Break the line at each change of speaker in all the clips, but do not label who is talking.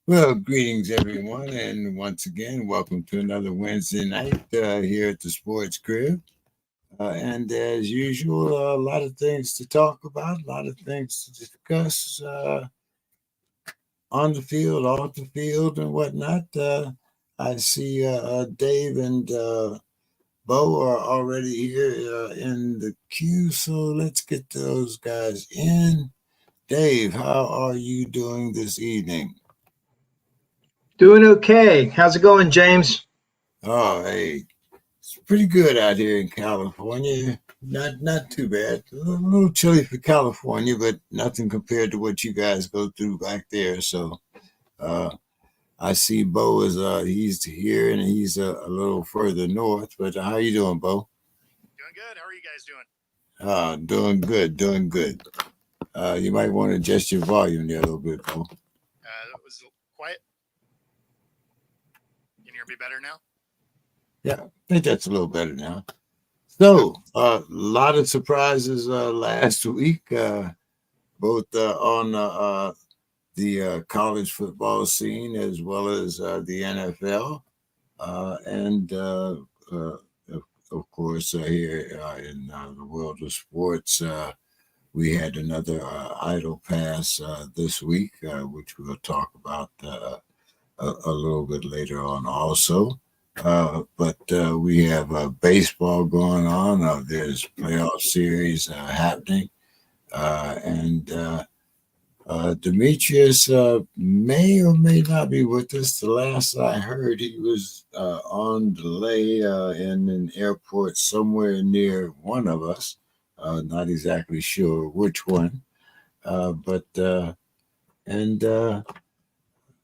Well, greetings everyone, and once again, welcome to another Wednesday night here at the Sports Crib. And as usual, a lot of things to talk about, a lot of things to discuss on the field, off the field, and whatnot. I see Dave and Bo are already here in the queue, so let's get those guys in. Dave, how are you doing this evening?
Doing okay. How's it going, James?
Oh, hey, it's pretty good out here in California. Not too bad. A little chilly for California, but nothing compared to what you guys go through back there. So uh, I see Bo is he's here and he's a little further north. But how you doing, Bo?
Doing good. How are you guys doing?
Doing good, doing good. You might want to adjust your volume there a little bit, Bo.
That was quiet. Can you hear me better now?
Yeah, I think that's a little better now. So, a lot of surprises last week, both on the college football scene as well as the NFL, and of course, here in the world of sports, we had another idle pass this week, which we'll talk about a little bit later on also. But we have baseball going on. There's playoff series happening. And Demetrius may or may not be with us. The last I heard, he was on delay in an airport somewhere near one of us. Not exactly sure which one. But and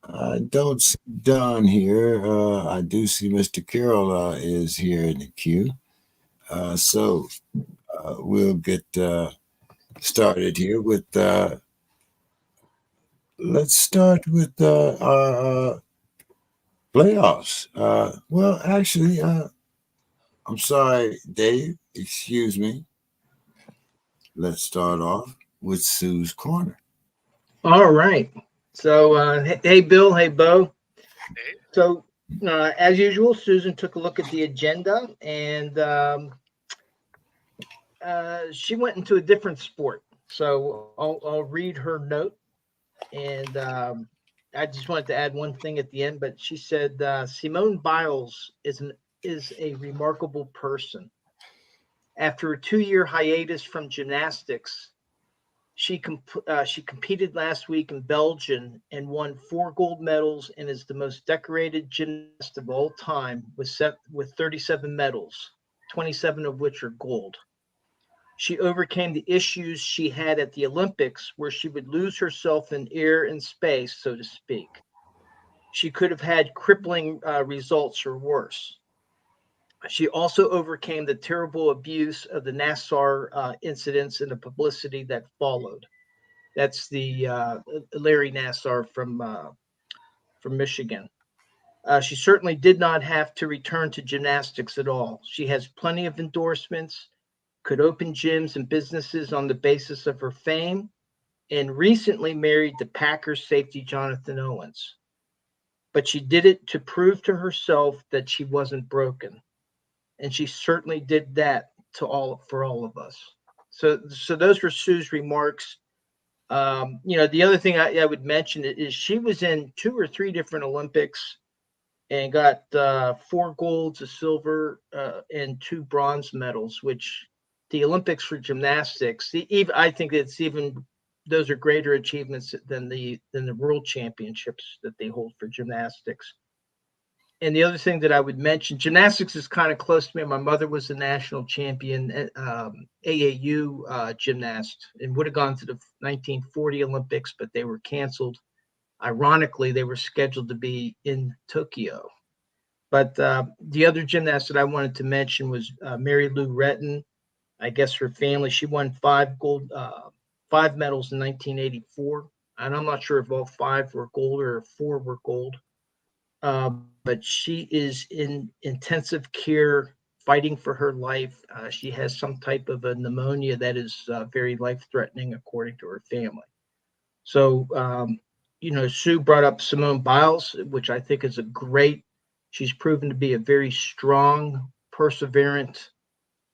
I don't see Don here. I do see Mr. Carroll is here in the queue. So we'll get started here with. Let's start with our playoffs. Well, actually, I'm sorry, Dave. Excuse me. Let's start off with Sue's Corner.
All right. So, hey, Bill. Hey, Bo.
Hey,
So, as usual, Susan took a look at the agenda and she went into a different sport. So, I'll read her note. And I just wanted to add one thing at the end, but she said Simone Biles is a remarkable person. After a 2-year hiatus from gymnastics, she competed last week in Belgium and won 4 gold medals and is the most decorated gymnast of all time with 37 medals, 27 of which are gold. She overcame the issues she had at the Olympics, where she would lose herself in air and space, so to speak. She could have had crippling results or worse. She also overcame the terrible abuse of the Nassar incidents and the publicity that followed. That's the Larry Nassar from Michigan. She certainly did not have to return to gymnastics at all. She has plenty of endorsements, could open gyms and businesses on the basis of her fame, and recently married the Packers safety Jonathan Owens. But she did it to prove to herself that she wasn't broken, and she certainly did that to all for all of us. So those were Sue's remarks. The other thing I would mention is she was in 2 or 3 different Olympics and got 4 golds, a silver, and 2 bronze medals, which the Olympics for gymnastics, even I think it's even those are greater achievements than the world championships that they hold for gymnastics. And the other thing that I would mention, gymnastics is kind of close to me. My mother was a national champion AAU gymnast and would have gone to the 1940 Olympics, but they were canceled. Ironically, they were scheduled to be in Tokyo. But the other gymnast that I wanted to mention was Mary Lou Retton. I guess her family, she won 5 medals in 1984. And I'm not sure if all 5 were gold or 4 were gold. But she is in intensive care, fighting for her life. She has some type of a pneumonia that is very life threatening, according to her family. So, Sue brought up Simone Biles, which I think is she's proven to be a very strong, perseverant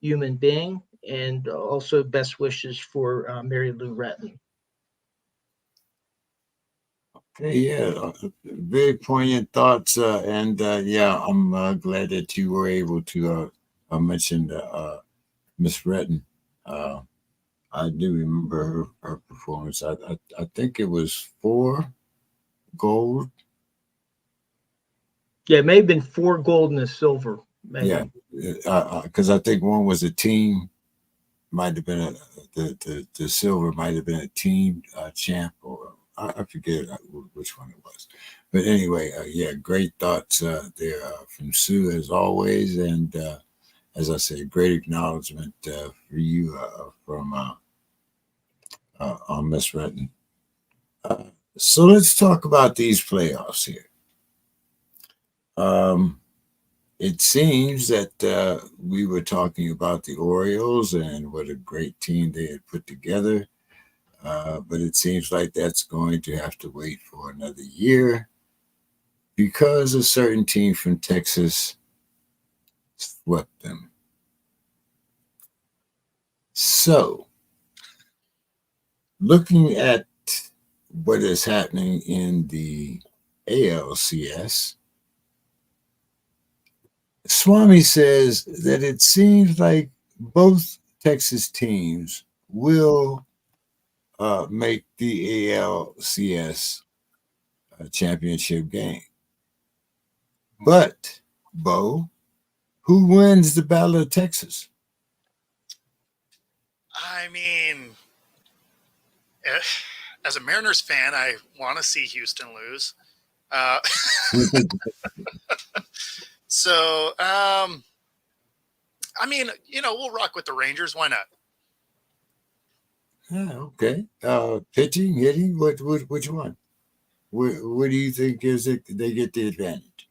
human being, and also best wishes for Mary Lou Retton.
Okay, yeah, very poignant thoughts, and yeah, I'm glad that you were able to mention Miss Retton. I do remember her performance. I think it was 4 gold.
Yeah, it may have been 4 gold and a silver. Maybe.
Yeah, because I think one was a team, might have been the silver might have been a team champ, or I forget which one it was. But anyway, yeah, great thoughts there from Sue as always, and as I said, great acknowledgement for you from on Miss Renton. So let's talk about these playoffs here. It seems that we were talking about the Orioles and what a great team they had put together, but it seems like that's going to have to wait for another year because a certain team from Texas swept them. So, looking at what is happening in the ALCS, Swami says that it seems like both Texas teams will make the ALCS championship game. But, Bo, who wins the Battle of Texas?
I mean, as a Mariners fan, I want to see Houston lose. So, I mean, we'll rock with the Rangers. Why not?
Okay. Pitching, hitting, which one? What do you think is it? They get the advantage?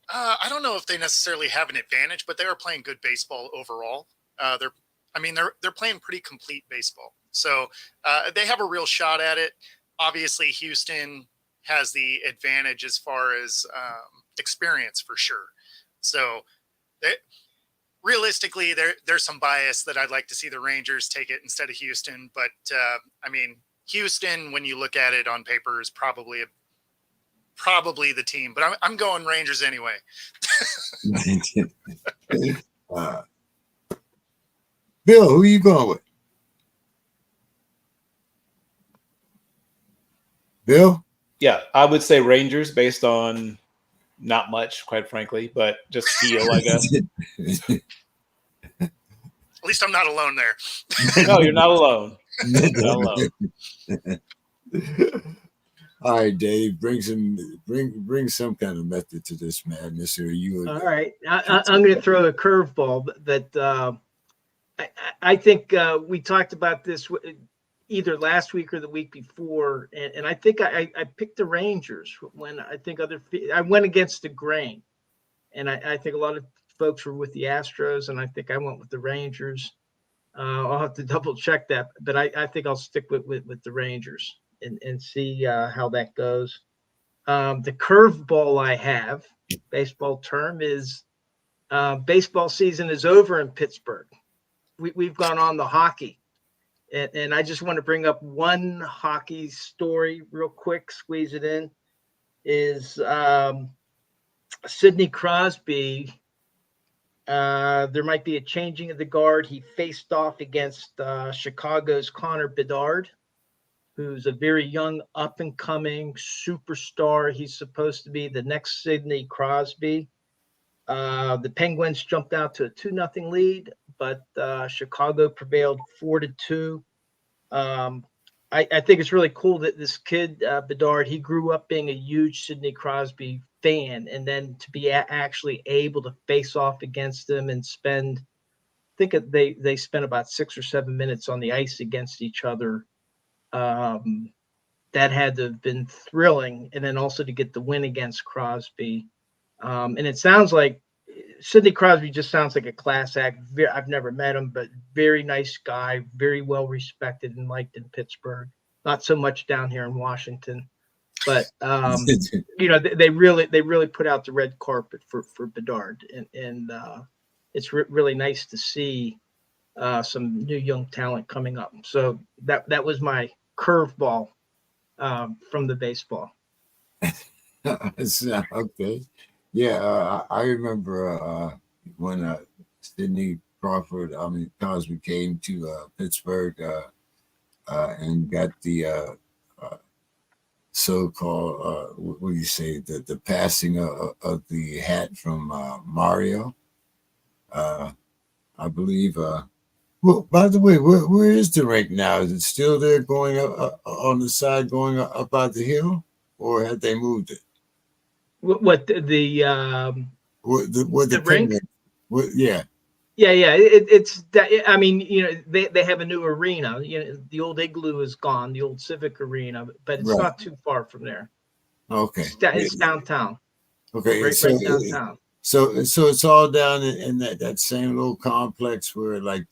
I don't know if they necessarily have an advantage, but they are playing good baseball overall. They're playing pretty complete baseball. So they have a real shot at it. Obviously, Houston has the advantage as far as experience for sure. So realistically, there's some bias that I'd like to see the Rangers take it instead of Houston. But Houston, when you look at it on paper, is probably the team. But I'm going Rangers anyway.
Bill, who are you going with? Bill?
Yeah, I would say Rangers based on not much, quite frankly, but just feel, I guess.
At least I'm not alone there.
No, you're not alone. You're not alone.
All right, Dave, bring some kind of method to this madness. Or you?
All right, I'm going to throw a curveball that I think we talked about this either last week or the week before, and I think I picked the Rangers when I think I went against the grain, and I think a lot of folks were with the Astros, and I think I went with the Rangers. I'll have to double check that, but I think I'll stick with the Rangers and see how that goes. The curveball I have, baseball term, is baseball season is over in Pittsburgh. We've gone on the hockey. And I just want to bring up one hockey story real quick, squeeze it in, is Sidney Crosby. There might be a changing of the guard. He faced off against Chicago's Connor Bedard, who's a very young, up-and-coming superstar. He's supposed to be the next Sidney Crosby. The Penguins jumped out to a 2-0 lead, but Chicago prevailed 4-2. I think it's really cool that this kid, Bedard, he grew up being a huge Sidney Crosby fan, and then to be actually able to face off against him and spend, I think they spent about 6 or 7 minutes on the ice against each other. That had to have been thrilling, and then also to get the win against Crosby. And it sounds like Sidney Crosby just sounds like a class act. I've never met him, but very nice guy, very well respected and liked in Pittsburgh. Not so much down here in Washington. But they really put out the red carpet for Bedard, and it's really nice to see some new young talent coming up. So that was my curveball from the baseball.
Okay. Yeah, I remember when Sidney Cosby came to Pittsburgh and got the so-called what do you say, the passing of the hat from Mario. I believe. Well, by the way, where is the rink now? Is it still there, going up on the side, going up out the hill, or had they moved it?
What the
The
rink?
Yeah.
Yeah. It's that. I mean, they have a new arena. The old Igloo is gone, the old Civic Arena, but it's
Right.
not too far from there.
Okay.
It's downtown.
Okay.
Right downtown.
So it's all down in that same little complex where like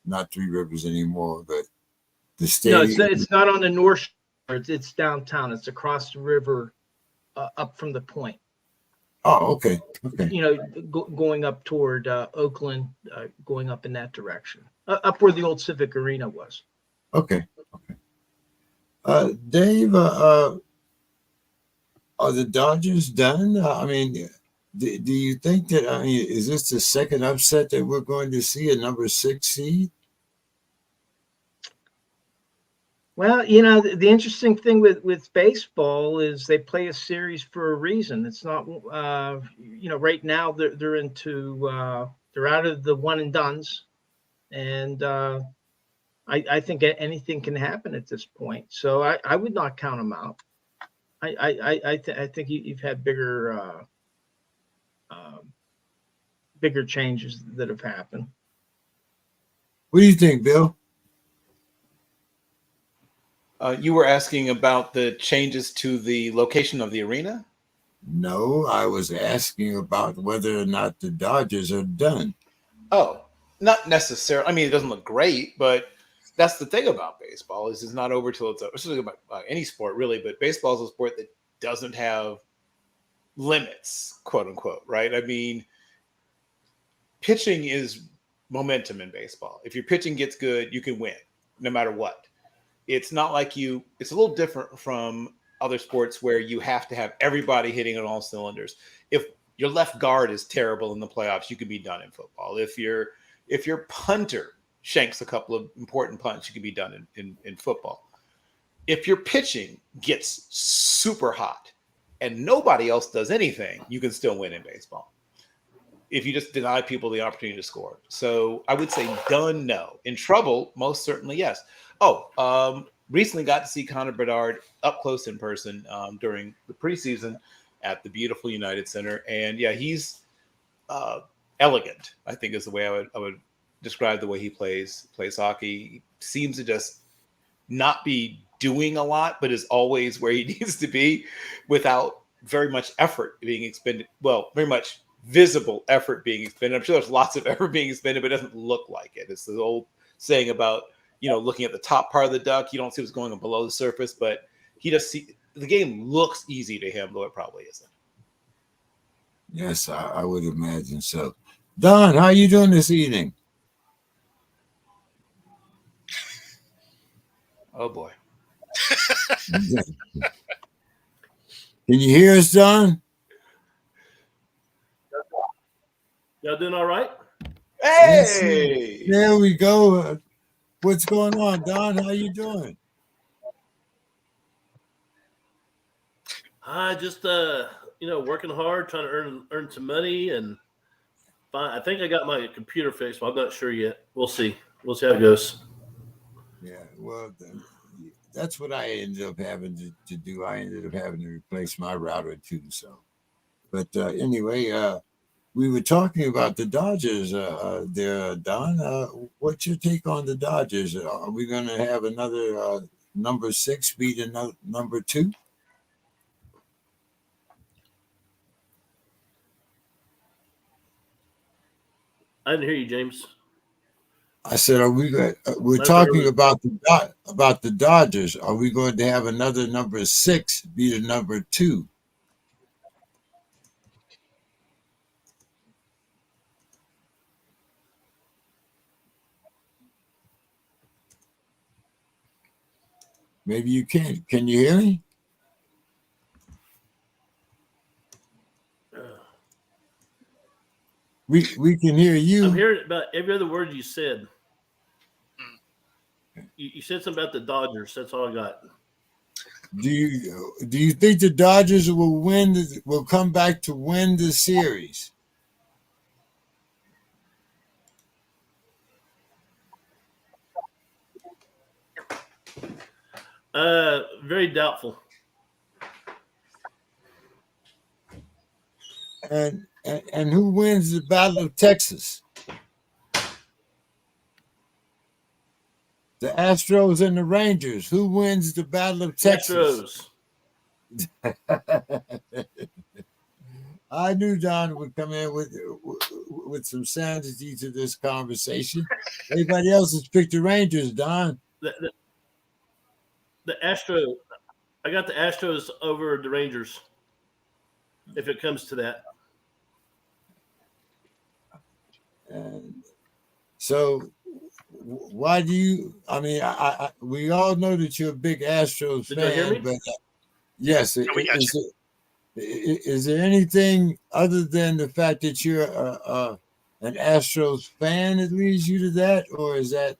not Three Rivers anymore, but the
No,
stadium.
it's not on the North Shore. It's downtown. It's across the river, up from the point.
Oh, okay. Okay.
Going up toward Oakland, going up in that direction, up where the old Civic Arena was.
Okay. Dave, are the Dodgers done? I mean, do you think that? I mean, is this the second upset that we're going to see, a number 6 seed?
Well, the interesting thing with baseball is they play a series for a reason. It's not, right now they're they're out of the one and dones, and I think anything can happen at this point. So I would not count them out. I think you've had bigger changes that have happened.
What do you think, Bill?
You were asking about the changes to the location of the arena?
No, I was asking about whether or not the Dodgers are done.
Oh, not necessarily. I mean, it doesn't look great, but that's the thing about baseball is it's not over till it's over. It's about any sport, really, but baseball is a sport that doesn't have limits, quote unquote, right? I mean, pitching is momentum in baseball. If your pitching gets good, you can win no matter what. It's not like it's a little different from other sports where you have to have everybody hitting on all cylinders. If your left guard is terrible in the playoffs, you can be done in football. If your punter shanks a couple of important punts, you can be done in football. If your pitching gets super hot and nobody else does anything, you can still win in baseball. If you just deny people the opportunity to score. So I would say done, no. In trouble, most certainly, yes. Recently got to see Connor Bedard up close in person during the preseason at the beautiful United Center. And yeah, he's elegant, I think is the way I would describe the way he plays hockey. He seems to just not be doing a lot, but is always where he needs to be without very much effort being expended. Well, very much visible effort being expended. I'm sure there's lots of effort being expended, but it doesn't look like it. It's the old saying about, looking at the top part of the duck, you don't see what's going on below the surface, but the game looks easy to him, though it probably isn't.
Yes, I would imagine so. Don, how are you doing this evening?
Oh boy.
Can you hear us, Don?
Y'all doing all right?
Hey!
Yes, there we go. What's going on, Don? How you doing?
I just working hard, trying to earn some money, and I think I got my computer fixed, but I'm not sure yet. We'll see. We'll see how it goes.
Yeah, well, that's what I ended up having to do. I ended up having to replace my router too. So, but anyway, we were talking about the Dodgers there, Don. What's your take on the Dodgers? Are we going to have another number 6 beat another number 2?
I didn't hear you, James.
I said, are we going? We're
That's
talking
early.
about the Dodgers. Are we going to have another number 6 be the number 2? Maybe you can. Can you hear me? We can hear
I'm
you.
hearing about every other word you said.
Hmm.
You said something about the Dodgers. That's all I got.
Do you think the Dodgers will come back to win the series?
Very doubtful.
And who wins the Battle of Texas? The Astros and the Rangers. Who wins the Battle of Texas?
Astros.
I knew Don would come in with some sanity to this conversation. Everybody else has picked the Rangers, Don.
The Astros. I got the Astros over the Rangers. If it comes to that.
And so, why do you? I mean, we all know that you're a big Astros
Did you hear
fan,
me?
but yes,
Yeah, we got you.
is there anything other than the fact that you're an Astros fan that leads you to that, or is that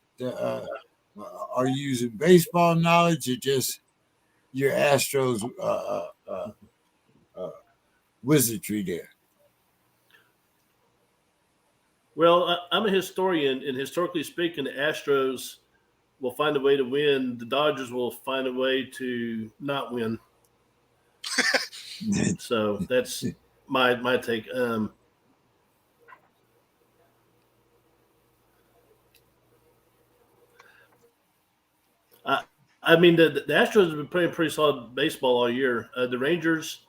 are you using baseball knowledge or just your Astros wizardry there?
Well, I'm a historian, and historically speaking, the Astros will find a way to win. The Dodgers will find a way to not win. So that's my take. I mean, the Astros have been playing pretty solid baseball all year. The Rangers,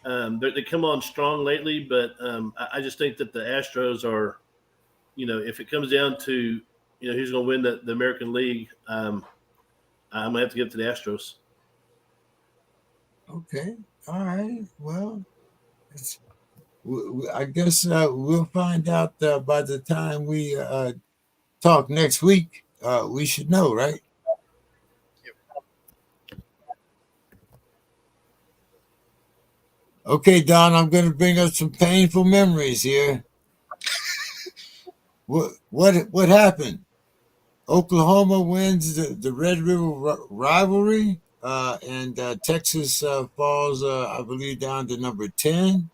they come on strong lately, but I just think that the Astros are, if it comes down to, who's going to win the American League, I'm going to have to give it to the Astros.
Okay, all right. Well, I guess we'll find out by the time we talk next week. We should know, right? Okay, Don, I'm going to bring up some painful memories here. What happened? Oklahoma wins the Red River rivalry, and Texas falls, I believe, down to number 10.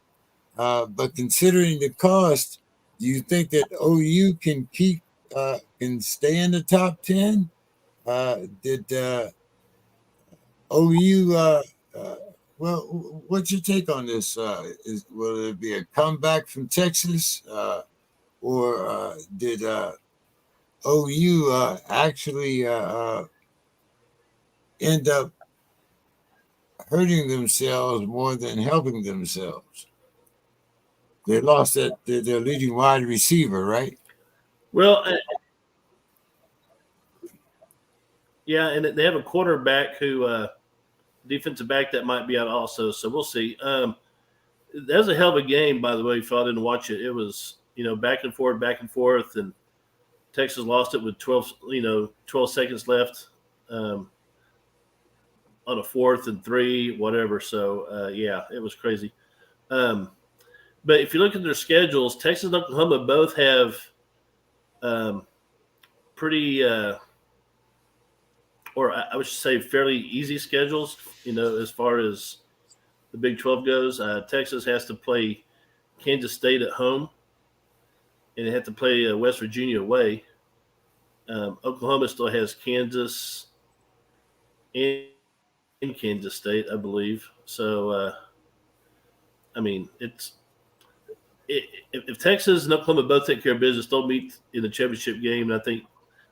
But considering the cost, do you think that OU can stay in the top 10? Did OU? Well, what's your take on this? Will it be a comeback from Texas, or did OU actually end up hurting themselves more than helping themselves? They lost their leading wide receiver, right?
Well, yeah, and they have a quarterback who defensive back that might be out also. So we'll see. That was a hell of a game, by the way. If y'all didn't watch it, it was back and forth, and Texas lost it with 12 seconds left on a 4th and 3, whatever. So yeah, it was crazy. But if you look at their schedules, Texas and Oklahoma both have pretty, or I would say fairly easy schedules, as far as the Big 12 goes. Texas has to play Kansas State at home, and they have to play West Virginia away. Oklahoma still has Kansas and Kansas State, I believe. So, I mean, if Texas and Oklahoma both take care of business, they'll meet in the championship game. And I think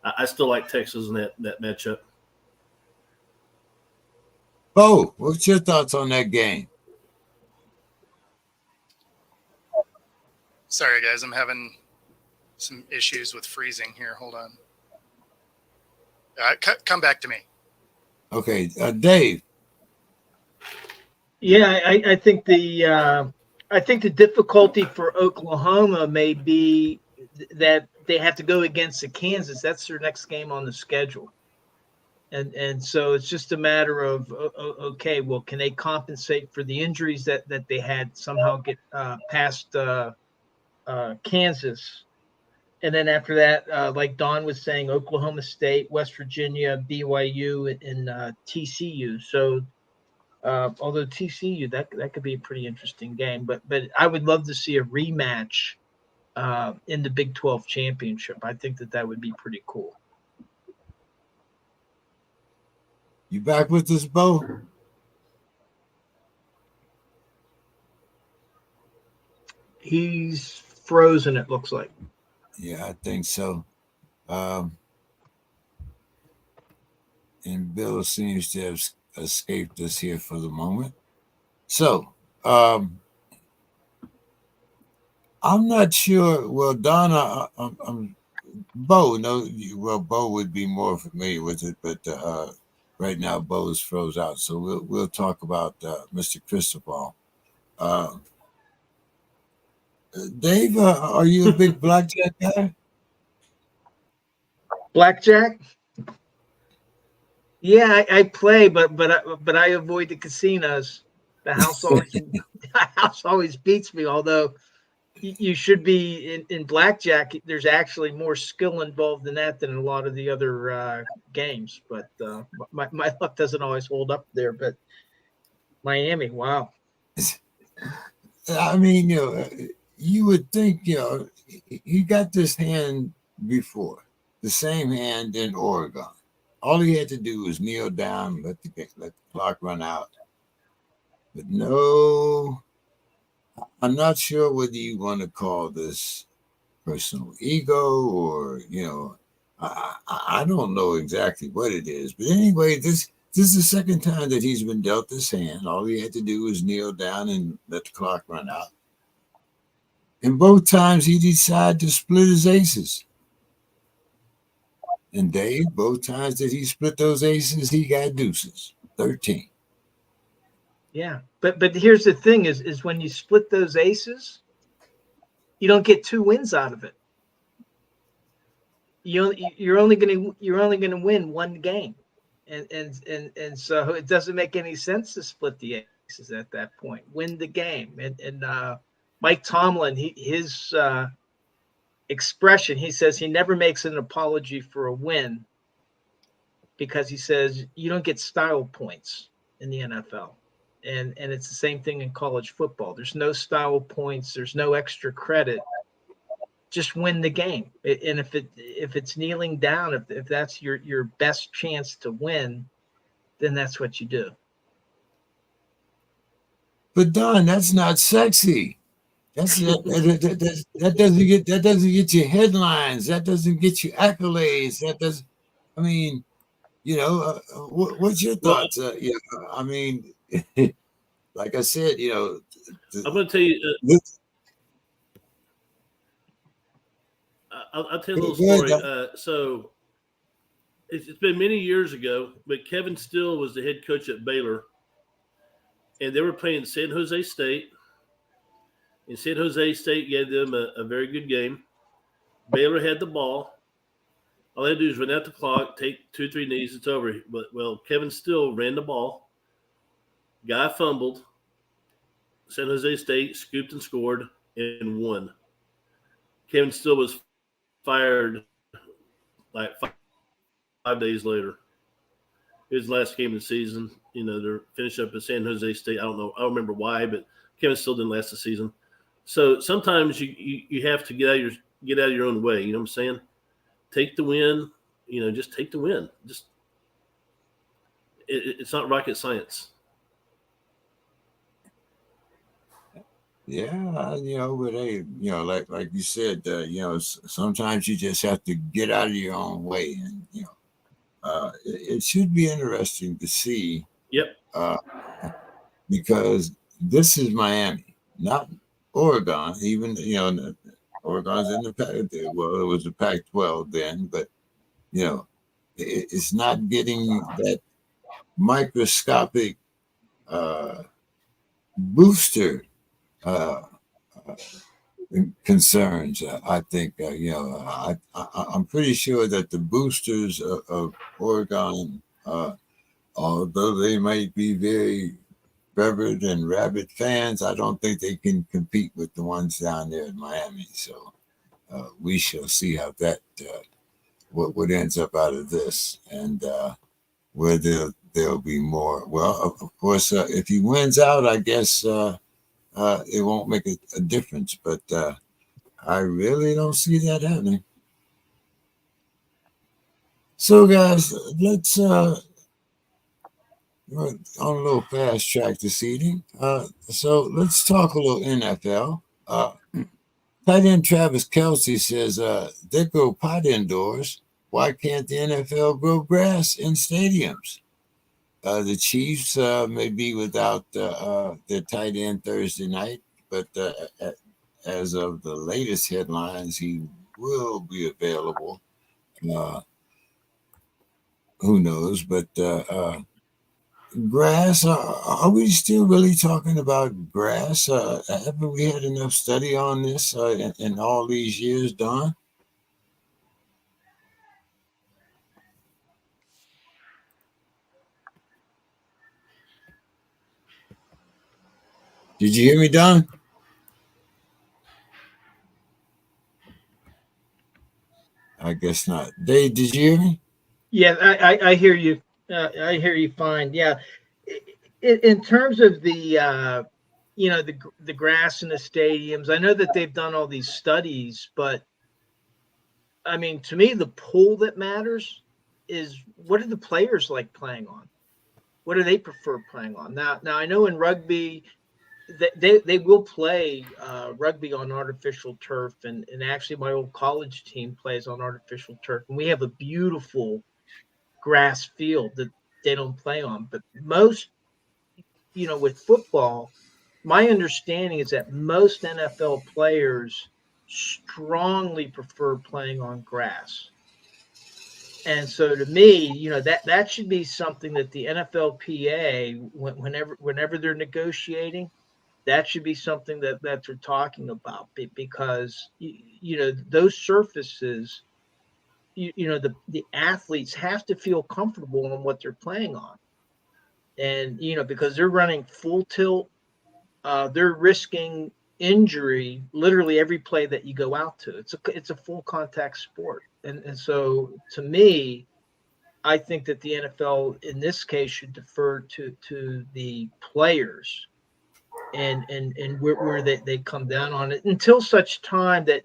I still like Texas in that matchup.
Bo, what's your thoughts on that game?
Sorry, guys, I'm having some issues with freezing here. Hold on. come back to me.
Okay, Dave.
Yeah, I think the difficulty for Oklahoma may be that they have to go against the Kansas. That's their next game on the schedule, and so it's just a matter of okay, well, can they compensate for the injuries that they had, somehow get past Kansas, and then after that, like Don was saying, Oklahoma State, West Virginia, BYU, and TCU. So although TCU, that could be a pretty interesting game, but I would love to see a rematch in the Big 12 championship. I think that would be pretty cool.
You back with us, Bo?
He's frozen, it looks like.
Yeah, I think so. And Bill seems to have escaped us here for the moment. So, I'm not sure. Well, Donna, Bo, no, well, Bo would be more familiar with it, but right now Bo is froze out. So we'll talk about Mr. Cristobal. Dave, are you a big blackjack guy?
Blackjack? Yeah, I play, but I avoid the casinos. The house always beats me. Although you should be in blackjack. There's actually more skill involved in that than a lot of the other games. But my luck doesn't always hold up there. But Miami, wow.
I mean, you would think, he got this hand before, the same hand in Oregon. All he had to do was kneel down, let the clock run out. But no, I'm not sure whether you want to call this personal ego or, I don't know exactly what it is. But anyway, this is the second time that he's been dealt this hand. All he had to do was kneel down and let the clock run out. And both times he decided to split his aces. And Dave, both times that he split those aces, he got deuces, 13.
Yeah, but here's the thing: is when you split those aces, you don't get two wins out of it. You're only gonna win one game, and so it doesn't make any sense to split the aces at that point. Win the game, and Mike Tomlin, his expression, he says he never makes an apology for a win because he says you don't get style points in the NFL. And it's the same thing in college football. There's no style points. There's no extra credit. Just win the game. And if it's kneeling down, if that's your best chance to win, then that's what you do.
But Don, that's not sexy. That doesn't get you headlines. That doesn't get you accolades. That does. I mean, what's your thoughts? I mean, like I said,
I'm going to tell you. I'll tell you a little story. So it's been many years ago, but Kevin Steele was the head coach at Baylor, and they were playing San Jose State. And San Jose State gave them a very good game. Baylor had the ball. All they had to do is run out the clock, take 2-3 knees, it's over. But Kevin Steele ran the ball. Guy fumbled. San Jose State scooped and scored and won. Kevin Steele was fired like 5 days later. His last game of the season. They're finished up at San Jose State. I don't know. I don't remember why, but Kevin Steele didn't last the season. So sometimes you have to get out of your own way. You know what I'm saying? Take the win. Just take the win. Just it's not rocket science.
Yeah, but hey, like you said, sometimes you just have to get out of your own way, and it should be interesting to see.
Yep.
Because this is Miami, not Oregon. Even Oregon's in the Pac. Well, it was the Pac-12 then, but it's not getting that microscopic booster concerns. I think I'm pretty sure that the boosters of Oregon, although they might be very revered and rabid fans, I don't think they can compete with the ones down there in Miami. So we shall see how that what ends up out of this, and whether there'll be more. Well, of course, if he wins out, I guess it won't make a difference. But I really don't see that happening. So, guys, let's we're on a little fast track this evening. So let's talk a little NFL. Tight end Travis Kelce says they grow pot indoors. Why can't the NFL grow grass in stadiums? The Chiefs may be without their tight end Thursday night, but as of the latest headlines, he will be available. Who knows? But grass, are we still really talking about grass? Haven't we had enough study on this in all these years, Don? Did you hear me, Don? I guess not. Dave, did you hear me?
Yeah, I hear you. I hear you fine. Yeah, in terms of the the grass in the stadiums, I know that they've done all these studies, but I mean, to me, the pull that matters is what are the players like playing on? What do they prefer playing on? Now I know in rugby, they will play rugby on artificial turf, and actually my old college team plays on artificial turf, and we have a beautiful grass field that they don't play on. But most, with football, my understanding is that most NFL players strongly prefer playing on grass. And so to me, that should be something that the NFLPA, whenever they're negotiating, that should be something that they're talking about, because those surfaces, the athletes have to feel comfortable on what they're playing on, and because they're running full tilt, they're risking injury literally every play that you go out to. It's a full contact sport, and so to me, I think that the NFL in this case should defer to the players, and where they come down on it, until such time that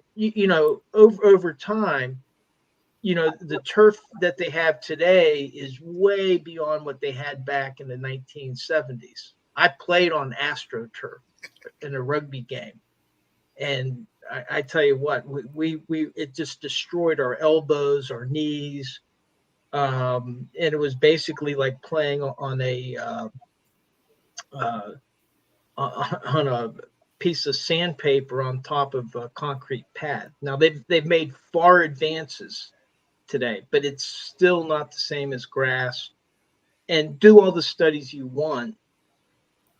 over time, the turf that they have today is way beyond what they had back in the 1970s. I played on AstroTurf in a rugby game, and I tell you what, we it just destroyed our elbows, our knees, and it was basically like playing on a piece of sandpaper on top of a concrete pad. Now they've made far advances today, but it's still not the same as grass. And do all the studies you want,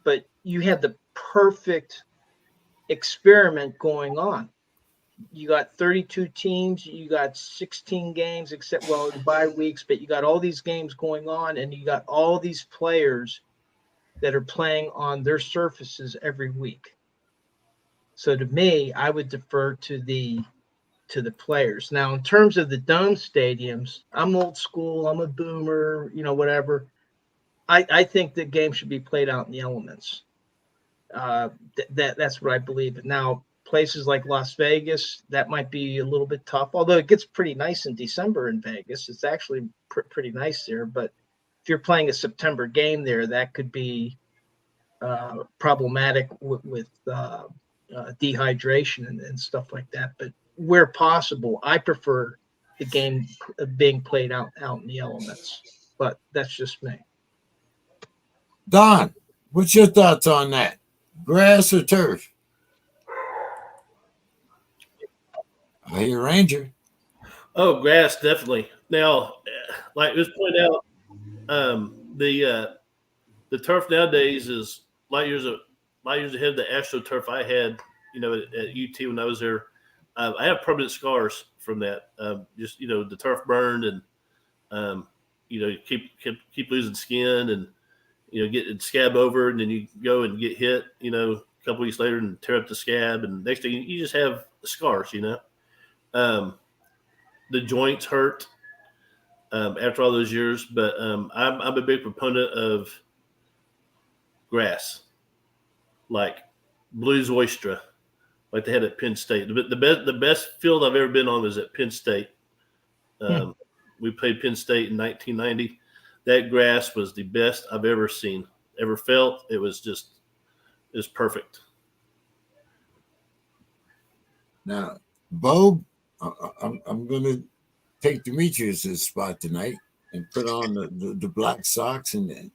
but you have the perfect experiment going on. You got 32 teams, you got 16 games, except the bye weeks, but you got all these games going on, and you got all these players that are playing on their surfaces every week. So to me, I would defer to the players. Now, in terms of the dome stadiums, I'm old school, I'm a boomer, whatever. I think the game should be played out in the elements. That's what I believe. Now, places like Las Vegas, that might be a little bit tough, although it gets pretty nice in December in Vegas. It's actually pretty nice there. But if you're playing a September game there, that could be problematic with dehydration and stuff like that. But where possible, I prefer the game being played out in the elements. But that's just me.
Don, what's your thoughts on that? Grass or turf? I hear Ranger.
Oh, grass, definitely. Now, Like let's point out, the turf nowadays is light years ahead of the AstroTurf I had, at UT when I was there. I have permanent scars from that. Just the turf burned, and keep losing skin, and get it scab over, and then you go and get hit, a couple weeks later and tear up the scab, and next thing you just have scars. The joints hurt after all those years, but I'm a big proponent of grass, like Blues Oyster, like they had at Penn State. The best field I've ever been on was at Penn State. We played Penn State in 1990. That grass was the best I've ever seen, ever felt. It was perfect.
Now, Bo, I'm going to take Demetrius's spot tonight and put on the black socks and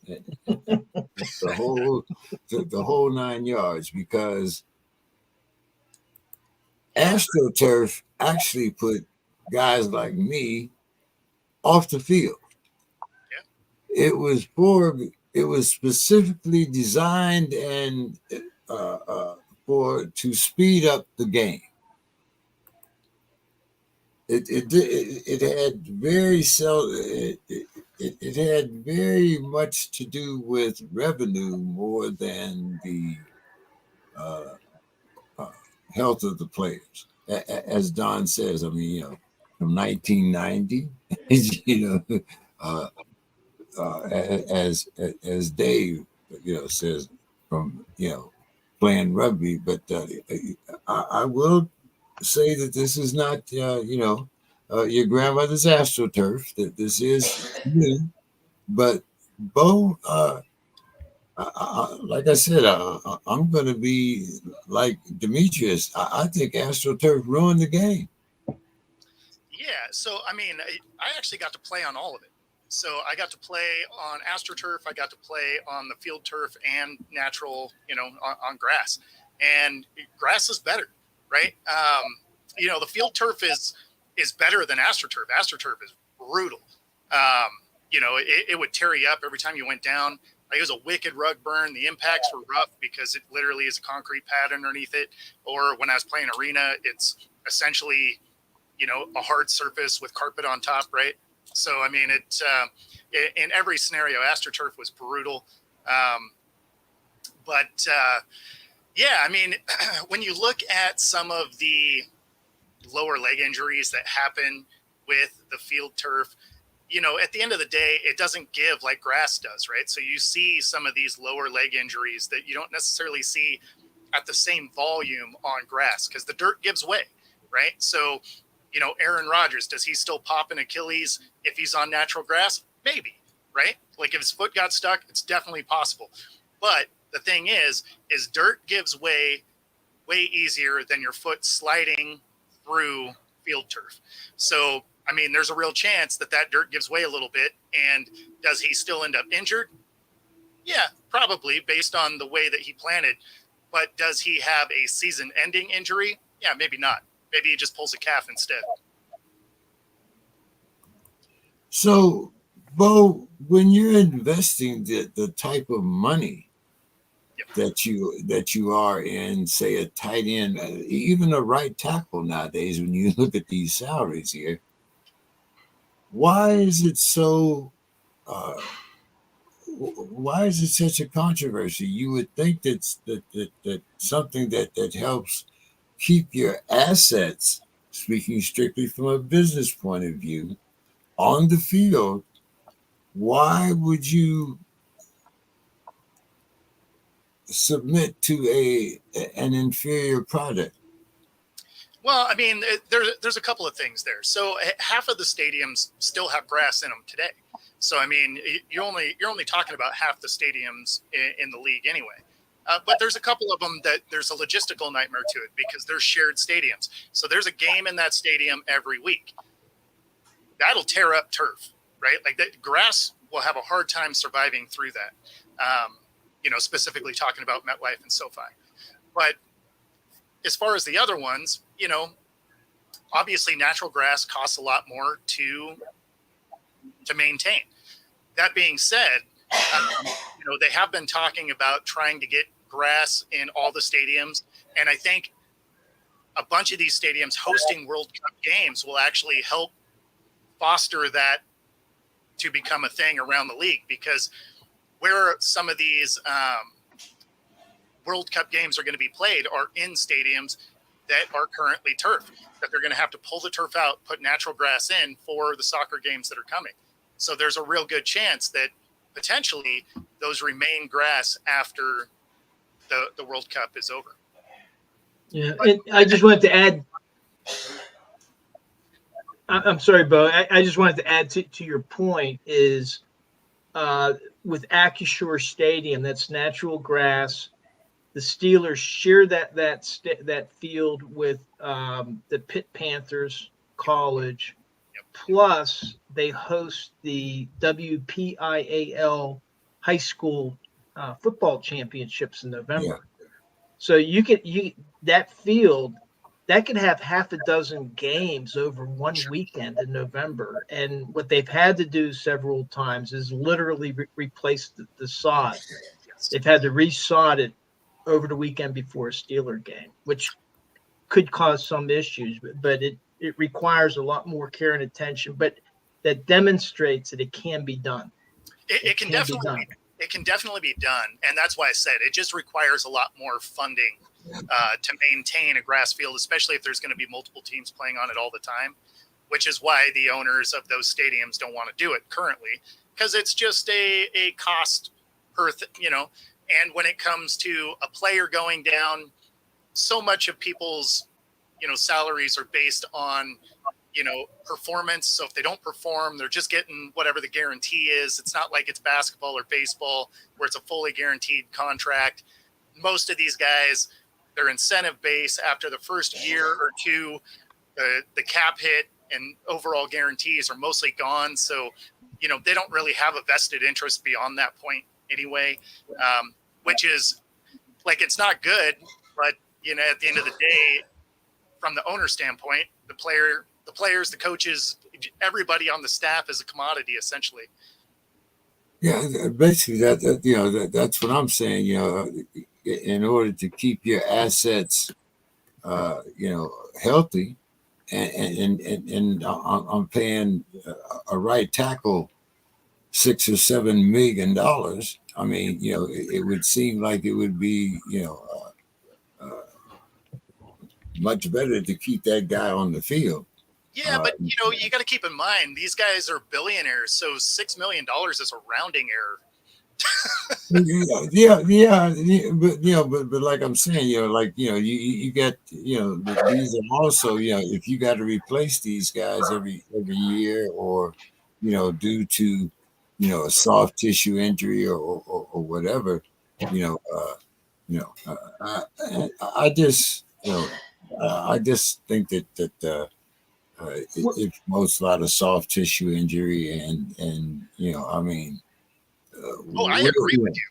the whole 9 yards, because AstroTurf actually put guys like me off the field. Yeah. It was specifically designed and to speed up the game. It had it had very much to do with revenue more than the health of the players. As Don says, I mean, from 1990, as Dave, says, from playing rugby. But I will say that this is not, your grandmother's AstroTurf. That this is new, but Bo, like I said, I'm going to be like Demetrius. I think AstroTurf ruined the game.
Yeah, so I mean, I actually got to play on all of it. So I got to play on AstroTurf. I got to play on the field turf and natural, on grass. And grass is better, right? The field turf is better than AstroTurf. AstroTurf is brutal. It would tear you up every time you went down. It was a wicked rug burn. The impacts were rough because it literally is a concrete pad underneath it. Or when I was playing arena, it's essentially, a hard surface with carpet on top, right? So, I mean, in every scenario, AstroTurf was brutal. Yeah, I mean, when you look at some of the lower leg injuries that happen with the field turf, at the end of the day, it doesn't give like grass does, right? So you see some of these lower leg injuries that you don't necessarily see at the same volume on grass because the dirt gives way, right? So, Aaron Rodgers, does he still pop an Achilles if he's on natural grass? Maybe, right? Like if his foot got stuck, it's definitely possible. But the thing is dirt gives way easier than your foot sliding through field turf. So, I mean, there's a real chance that dirt gives way a little bit. And does he still end up injured? Yeah, probably based on the way that he planted. But does he have a season-ending injury? Yeah, maybe not. Maybe he just pulls a calf instead.
So, Bo, when you're investing the type of money that you are in, say a tight end, even a right tackle nowadays, when you look at these salaries here, why is it so? Why is it such a controversy? You would think that something that helps keep your assets, speaking strictly from a business point of view, on the field. Why would you submit to an inferior product?
Well, I mean, there's a couple of things there. So half of the stadiums still have grass in them today. So I mean, you're only talking about half the stadiums in the league anyway. But there's a couple of them that there's a logistical nightmare to it because they're shared stadiums. So there's a game in that stadium every week. That'll tear up turf, right? Like that grass will have a hard time surviving through that. Specifically talking about MetLife and SoFi. But as far as the other ones, obviously natural grass costs a lot more to to maintain. That being said, they have been talking about trying to get grass in all the stadiums. And I think a bunch of these stadiums hosting World Cup games will actually help foster that to become a thing around the league, because where some of these World Cup games are going to be played are in stadiums that are currently turf, that they're going to have to pull the turf out, put natural grass in for the soccer games that are coming. So there's a real good chance that potentially those remain grass after the World Cup is over.
Yeah, and I just wanted to add. I'm sorry, Bo. I just wanted to add to your point is with AccuSure Stadium, that's natural grass. The Steelers share that field with the Pitt Panthers College.
Yep.
Plus, they host the WPIAL high school football championships in November.
Yeah.
So that field that could have half a dozen games over one weekend in November. And what they've had to do several times is literally replace the sod. They've had to resod it over the weekend before a Steeler game, which could cause some issues, but it requires a lot more care and attention. But that demonstrates that it can be done.
It can definitely be done, and that's why I said it just requires a lot more funding to maintain a grass field, especially if there's going to be multiple teams playing on it all the time, which is why the owners of those stadiums don't want to do it currently, because it's just a cost per and when it comes to a player going down, so much of people's salaries are based on performance. So if they don't perform, they're just getting whatever the guarantee is. It's not like it's basketball or baseball where it's a fully guaranteed contract. Most of these guys, their incentive base after the first year or two, the cap hit and overall guarantees are mostly gone. So, they don't really have a vested interest beyond that point anyway, which is like, it's not good, but at the end of the day, from the owner standpoint, the players, the coaches, everybody on the staff is a commodity essentially.
Yeah, basically that's what I'm saying. In order to keep your assets, healthy, and I'm paying a right tackle $6 or $7 million. I mean, it would seem like it would be, much better to keep that guy on the field.
Yeah, but you got to keep in mind these guys are billionaires, so $6 million is a rounding error.
but like I'm saying, you got, these are also, if you got to replace these guys every year, or due to a soft tissue injury or whatever, I just I just think that it promotes a lot of soft tissue injury, and I mean.
I agree with you.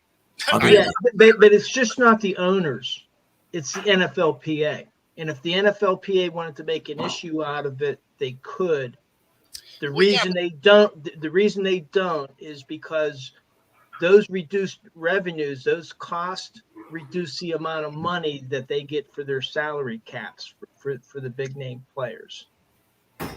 Yeah, but it's just not the owners; it's the NFLPA. And if the NFLPA wanted to make an issue out of it, they could. The reason they don't is because those reduced revenues, those costs reduce the amount of money that they get for their salary caps for the big name players.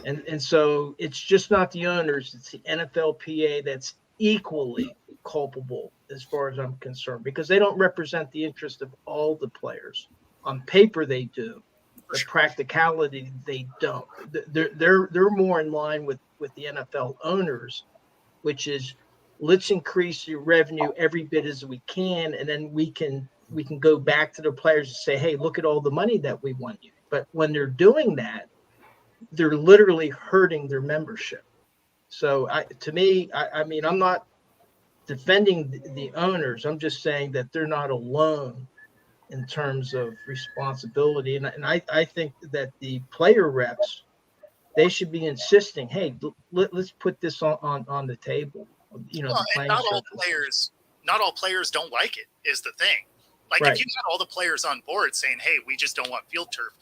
And so it's just not the owners, it's the NFLPA that's equally culpable as far as I'm concerned, because they don't represent the interest of all the players. On paper they do, but practicality they don't. They're more in line with the NFL owners, which is let's increase your revenue every bit as we can, and then we can go back to the players and say, hey, look at all the money that we won you. But when they're doing that, they're literally hurting their membership. So to me, I'm not defending the owners. I'm just saying that they're not alone in terms of responsibility. And I think that the player reps, they should be insisting, hey, let's put this on the table. And
not all players don't like it is the thing. Like, right. If you got all the players on board saying, hey, we just don't want field turf,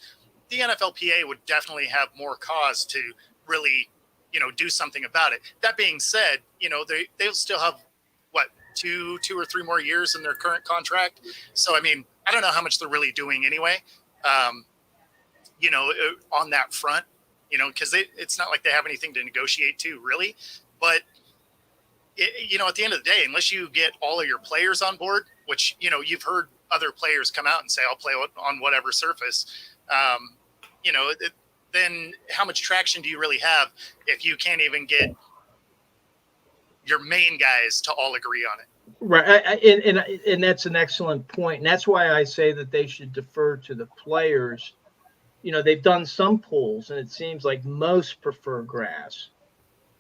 the NFLPA would definitely have more cause to really do something about it. That being said, they'll still have what, 2 or 3 more years in their current contract. So, I mean, I don't know how much they're really doing anyway, on that front, because it's not like they have anything to negotiate to really. But, at the end of the day, unless you get all of your players on board, which, you've heard other players come out and say, I'll play on whatever surface, then how much traction do you really have if you can't even get your main guys to all agree on it?
Right. And that's an excellent point. And that's why I say that they should defer to the players. They've done some polls, and it seems like most prefer grass.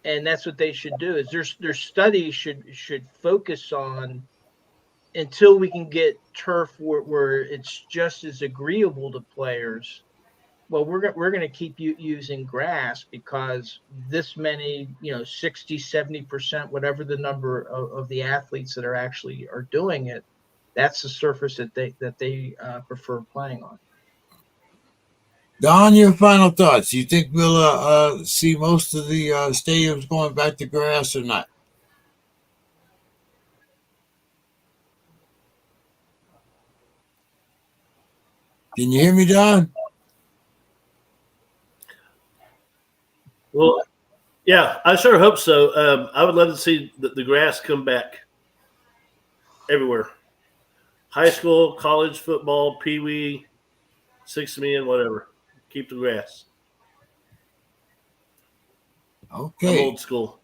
And that's what they should do, is their studies should focus on, until we can get turf where it's just as agreeable to players. Well, we're going to keep using grass, because this many, 60, 70%, whatever the number of the athletes that are doing it, that's the surface that they prefer playing on.
Don, your final thoughts. You think we'll see most of the stadiums going back to grass or not? Can you hear me, Don?
Well, yeah, I sure hope so. I would love to see the grass come back everywhere. High school, college football, pee-wee, 6-man, whatever. Keep the grass.
Okay.
I'm old school.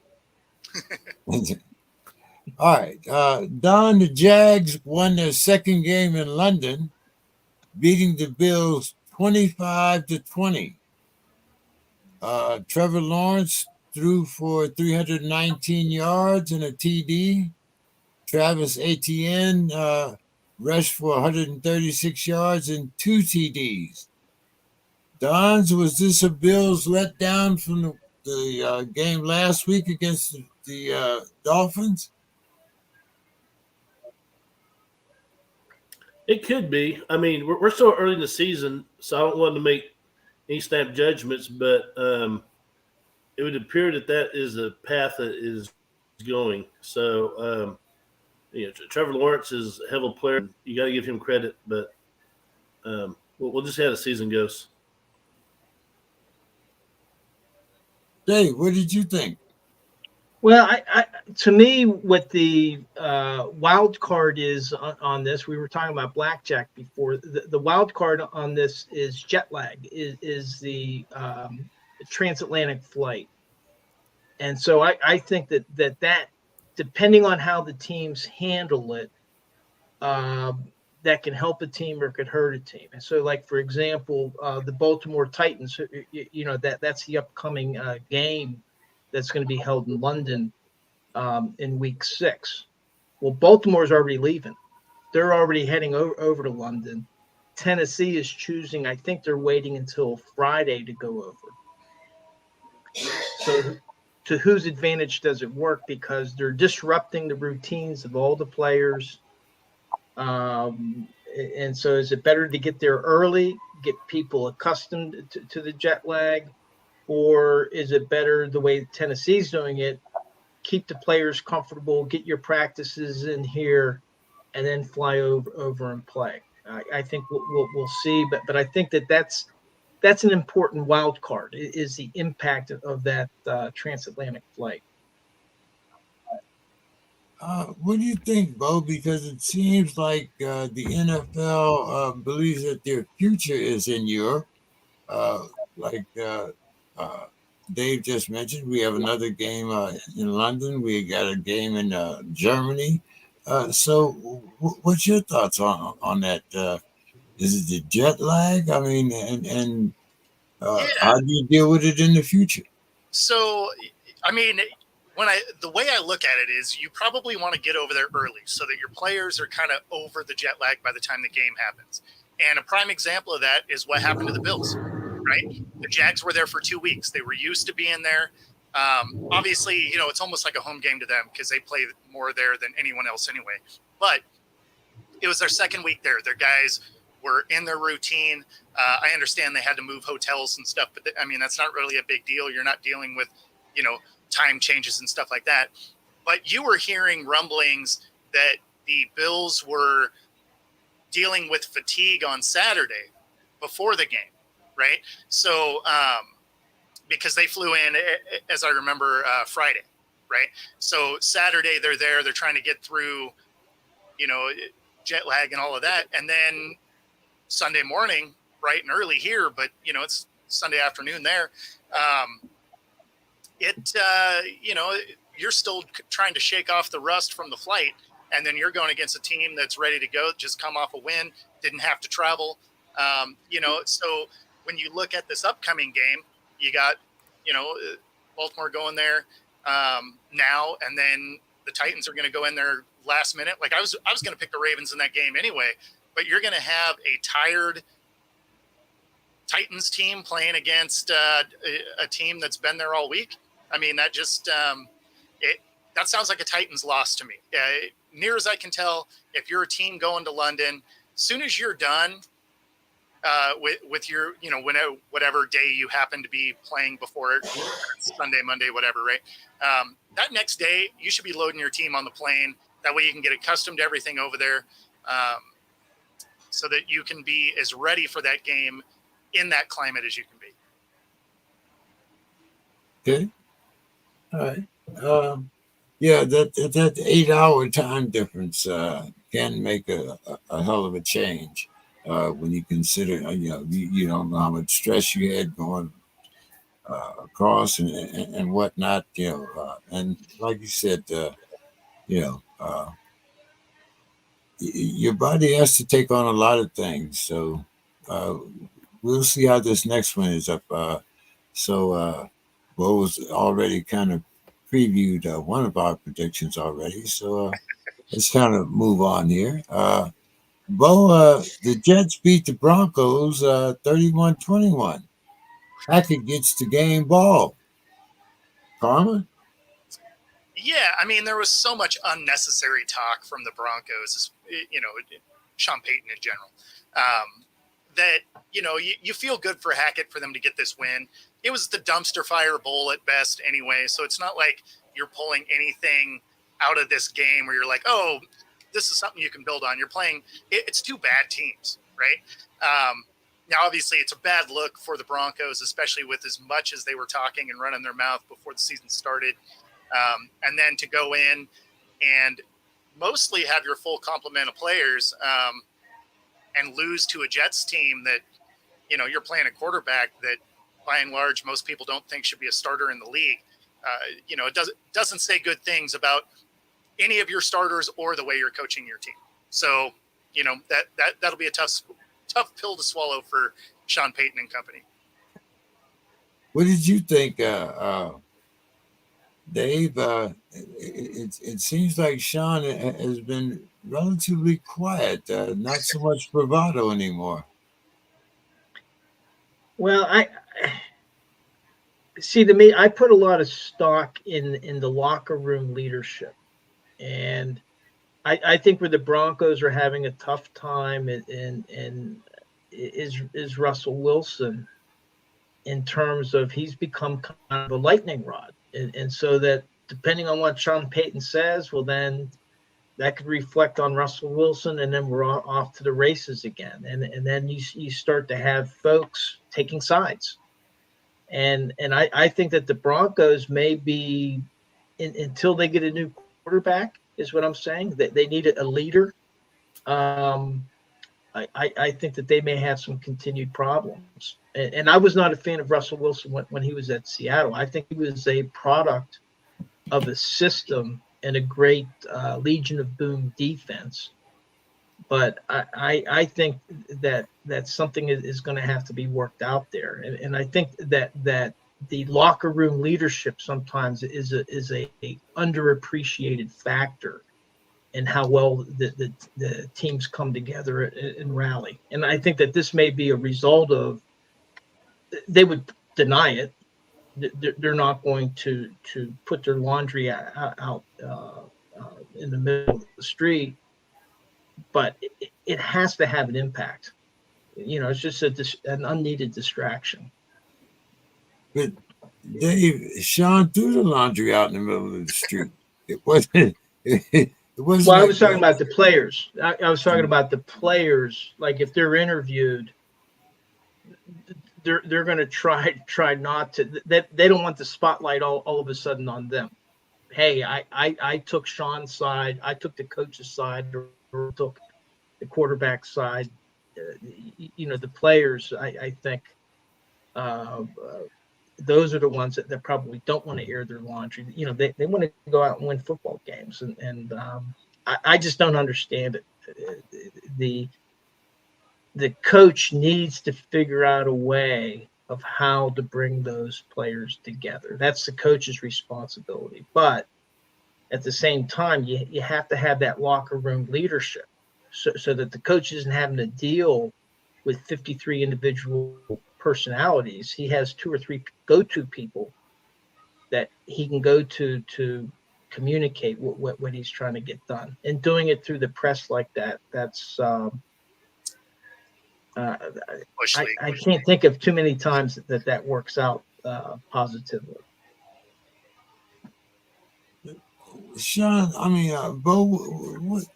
All right. Don, the Jags won their second game in London, beating the Bills 25-20. Trevor Lawrence threw for 319 yards and a TD. Travis Etienne rushed for 136 yards and 2 TDs. Don's, was this a Bills letdown from the game last week against the Dolphins?
It could be. I mean, we're so early in the season, so I don't want to make any snap judgments, but it would appear that is a path that is going. So, Trevor Lawrence is a hell of a player. You got to give him credit, but we'll just see how the season goes.
Dave, what did you think?
Well, to me, what the wild card is on this, we were talking about blackjack before. The wild card on this is jet lag, is the transatlantic flight. And so I think that depending on how the teams handle it, that can help a team or could hurt a team. And so, like, for example, the Baltimore Titans, that's the upcoming game that's going to be held in London in week 6. Well, Baltimore's already leaving. They're already heading over to London. Tennessee is choosing, I think they're waiting until Friday to go over. So to whose advantage does it work? Because they're disrupting the routines of all the players. And so is it better to get there early, get people accustomed to the jet lag? Or is it better the way Tennessee's doing it, keep the players comfortable, get your practices in here, and then fly over and play? I think we'll see, but I think that's an important wild card, is the impact of that transatlantic flight.
What do you think, Bo? Because it seems like the NFL believes that their future is in Europe. Dave just mentioned, we have another game in London. We got a game in Germany. So what's your thoughts on that? Is it the jet lag? I mean, and how do you deal with it in the future?
So, I mean, the way I look at it is, you probably want to get over there early so that your players are kind of over the jet lag by the time the game happens. And a prime example of that is what happened to the Bills, right? The Jags were there for 2 weeks. They were used to being there. Obviously, it's almost like a home game to them because they play more there than anyone else anyway. But it was their second week there. Their guys were in their routine. I understand they had to move hotels and stuff, but I mean, that's not really a big deal. You're not dealing with time changes and stuff like that. But you were hearing rumblings that the Bills were dealing with fatigue on Saturday before the game, right? So because they flew in, as I remember, Friday, right? So Saturday they're trying to get through, jet lag and all of that. And then Sunday morning, bright and early here, but it's Sunday afternoon there. You're still trying to shake off the rust from the flight, and then you're going against a team that's ready to go, just come off a win, didn't have to travel. So when you look at this upcoming game, you got, Baltimore going there now, and then the Titans are going to go in there last minute. Like I was going to pick the Ravens in that game anyway, but you're going to have a tired Titans team playing against a team that's been there all week. I mean, that just that sounds like a Titans loss to me. Near as I can tell, if you're a team going to London, soon as you're done with your, whatever day you happen to be playing before Sunday, Monday, whatever, right? That next day, you should be loading your team on the plane. That way you can get accustomed to everything over there, so that you can be as ready for that game in that climate as you can be.
Okay. All right. Yeah, that 8-hour time difference can make a hell of a change when you consider, you don't know how much stress you had going across and whatnot, and like you said, your body has to take on a lot of things. So we'll see how this next one is up. Bo was already kind of previewed one of our predictions already. So let's kind of move on here. Bo, the Jets beat the Broncos 31-21. Hackett gets the game ball. Karma?
Yeah, I mean, there was so much unnecessary talk from the Broncos, Sean Payton in general, that, you feel good for Hackett for them to get this win. It was the dumpster fire bowl at best anyway, so it's not like you're pulling anything out of this game where you're like, oh, this is something you can build on. You're playing – it's two bad teams, right? Now, obviously, it's a bad look for the Broncos, especially with as much as they were talking and running their mouth before the season started. And then to go in and mostly have your full complement of players and lose to a Jets team that, you're playing a quarterback that by and large, most people don't think should be a starter in the league. It doesn't say good things about any of your starters or the way you're coaching your team. So, that'll be a tough pill to swallow for Sean Payton and company.
What did you think, Dave? It seems like Sean has been relatively quiet, not so much bravado anymore.
Well, I see. To me, I put a lot of stock in the locker room leadership, and I think where the Broncos are having a tough time and is Russell Wilson, in terms of he's become kind of a lightning rod, and so that depending on what Sean Payton says, well, then that could reflect on Russell Wilson, and then we're off to the races again, and then you start to have folks taking sides, and I think that the Broncos may be until they get a new quarterback, is what I'm saying, that they need a leader. I think that they may have some continued problems. And I was not a fan of Russell Wilson when he was at Seattle. I think he was a product of a system and a great Legion of Boom defense. But I think that something is going to have to be worked out there. And I think that the locker room leadership sometimes is a underappreciated factor in how well the teams come together and rally. And I think that this may be a result of, they would deny it. They're not going to put their laundry out in the middle of the street, but it has to have an impact. It's just an unneeded distraction.
But Dave, Sean threw the laundry out in the middle of the street. It wasn't. It wasn't
Well, I
like
was talking about the players. I was talking about the players. Like if they're interviewed, they're going to try not to. They don't want the spotlight all of a sudden on them. Hey, I took Sean's side. I took the coach's side, or took the quarterback side. The players. I think those are the ones that probably don't want to air their laundry. They want to go out and win football games, and I just don't understand it. The coach needs to figure out a way of how to bring those players together. That's the coach's responsibility. But at the same time, you have to have that locker room leadership so that the coach isn't having to deal with 53 individual personalities. He has 2 or 3 go-to people that he can go to communicate what he's trying to get done. And doing it through the press like that's I can't think of too many times that works out positively.
Sean, Bo,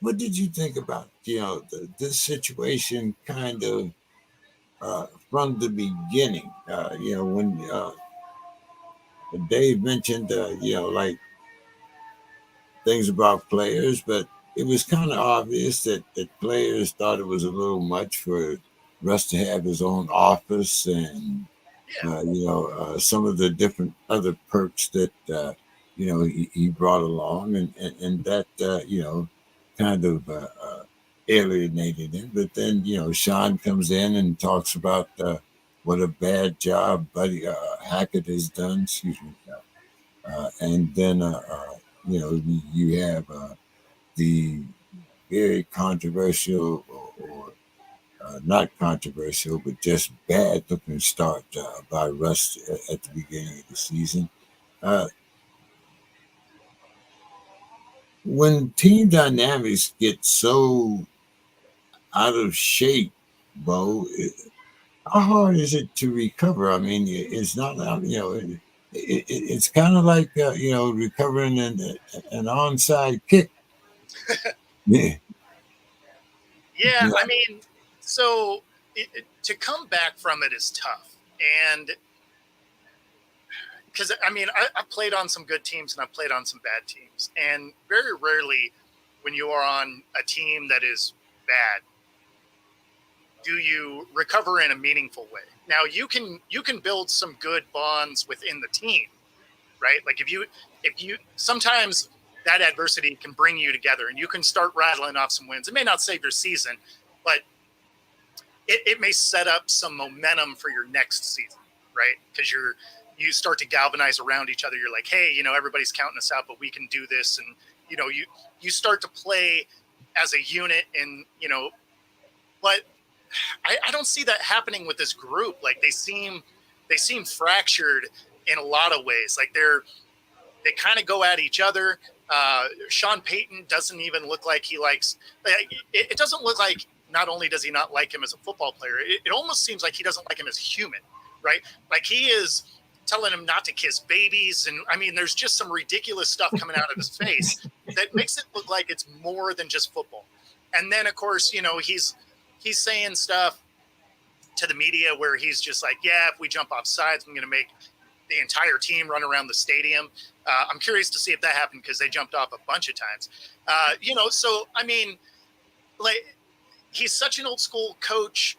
what did you think about this situation kind of from the beginning? When Dave mentioned like things about players, but it was kind of obvious that players thought it was a little much for Russ to have his own office and some of the different other perks that he brought along, and that kind of alienated him. But then Sean comes in and talks about what a bad job Buddy Hackett has done. Excuse me. And then you have the very controversial or not controversial, but just bad looking start by Russ at the beginning of the season. When team dynamics get so out of shape, Bo, how hard is it to recover? I mean, it's not, it's kind of like, recovering an onside kick. Yeah.
Yeah, I mean, so to come back from it is tough. And because, I played on some good teams and I played on some bad teams. And very rarely when you are on a team that is bad, do you recover in a meaningful way. Now you can build some good bonds within the team, right? Like if you sometimes that adversity can bring you together and you can start rattling off some wins. It may not save your season, but it may set up some momentum for your next season, right? Because you start to galvanize around each other. You're like, hey, everybody's counting us out, but we can do this. And, you start to play as a unit and, but I don't see that happening with this group. Like they seem fractured in a lot of ways. Like they kind of go at each other. Sean Payton doesn't even look like he likes. It doesn't look like. Not only does he not like him as a football player, it almost seems like he doesn't like him as human, right? Like he is telling him not to kiss babies, and there's just some ridiculous stuff coming out of his face that makes it look like it's more than just football. And then of course, he's saying stuff to the media where he's just like, yeah, if we jump off sides, I'm going to make the entire team run around the stadium. I'm curious to see if that happened because they jumped off a bunch of times. He's such an old school coach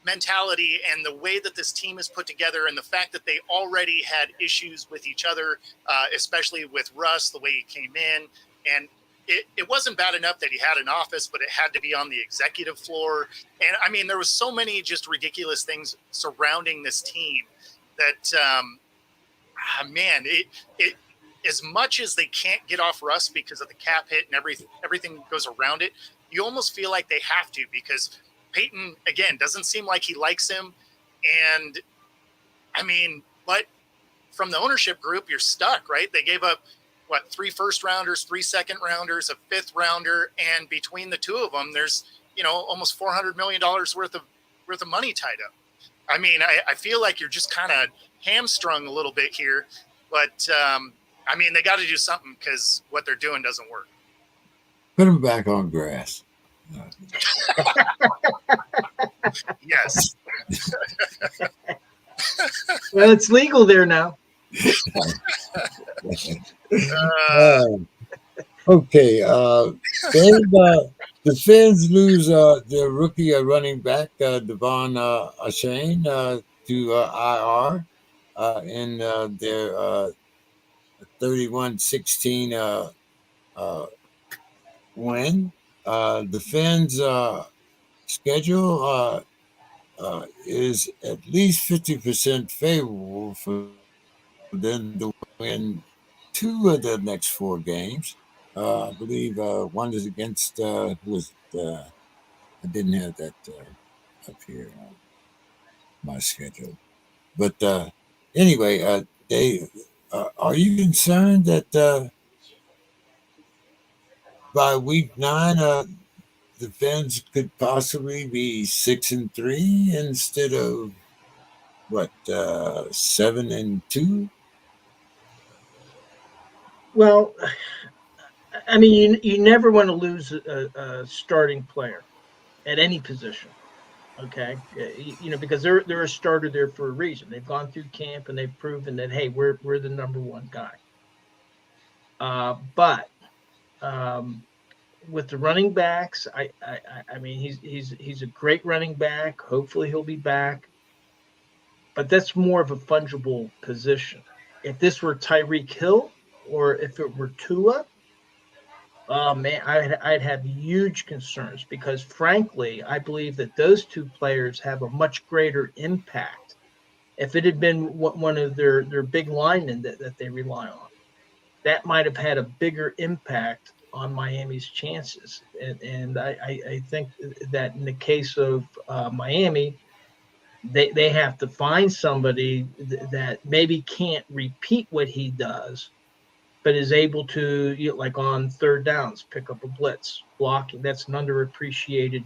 mentality, and the way that this team is put together and the fact that they already had issues with each other, especially with Russ, the way he came in. And it wasn't bad enough that he had an office, but it had to be on the executive floor. And there was so many just ridiculous things surrounding this team that, it as much as they can't get off Russ because of the cap hit and everything goes around it, you almost feel like they have to, because Peyton, again, doesn't seem like he likes him. And but from the ownership group, you're stuck, right? They gave up 3 first rounders, 3 second rounders, a 5th rounder. And between the two of them, there's, almost $400 million worth of money tied up. I mean, I feel like you're just kind of hamstrung a little bit here, but I mean, they got to do something because what they're doing doesn't work.
Put them back on grass.
Yes.
Well, it's legal there now.
Okay. The Finns lose their rookie running back, Devon Ashane, to IR in their 31-16 win. The Finns' schedule is at least 50% favorable for them to win two of the next four games. I believe one is against who was I didn't have that up here on my schedule, but anyway, they are you concerned that by week 9 the Finns could possibly be 6-3 instead of what 7-2?
Well, I mean, you never want to lose a starting player at any position. Okay, because they're a starter there for a reason. They've gone through camp and they've proven that, hey, we're the number one guy. But with the running backs, I mean, he's a great running back. Hopefully, he'll be back. But that's more of a fungible position. If this were Tyreek Hill or if it were Tua, oh man, I'd have huge concerns because, frankly, I believe that those two players have a much greater impact. If it had been one of their big linemen that they rely on, that might have had a bigger impact on Miami's chances. And I think that in the case of Miami, they have to find somebody that maybe can't repeat what he does, but is able to, like on third downs, pick up a blitz, blocking. That's an underappreciated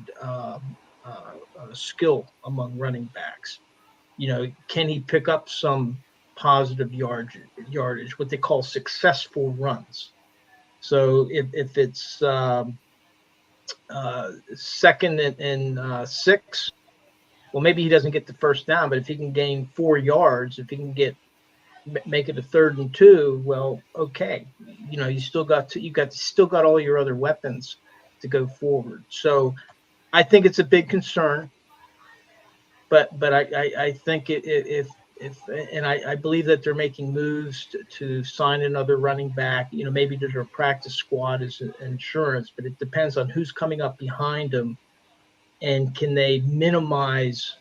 skill among running backs. Can he pick up some positive yardage, what they call successful runs? So if it's second and 6, well, maybe he doesn't get the first down, but if he can gain 4 yards, if he can make it a 3rd and 2, well, okay, you still got all your other weapons to go forward. So I think it's a big concern, but I think if and I believe that they're making moves to sign another running back. Maybe their practice squad is insurance, but it depends on who's coming up behind them, and can they minimize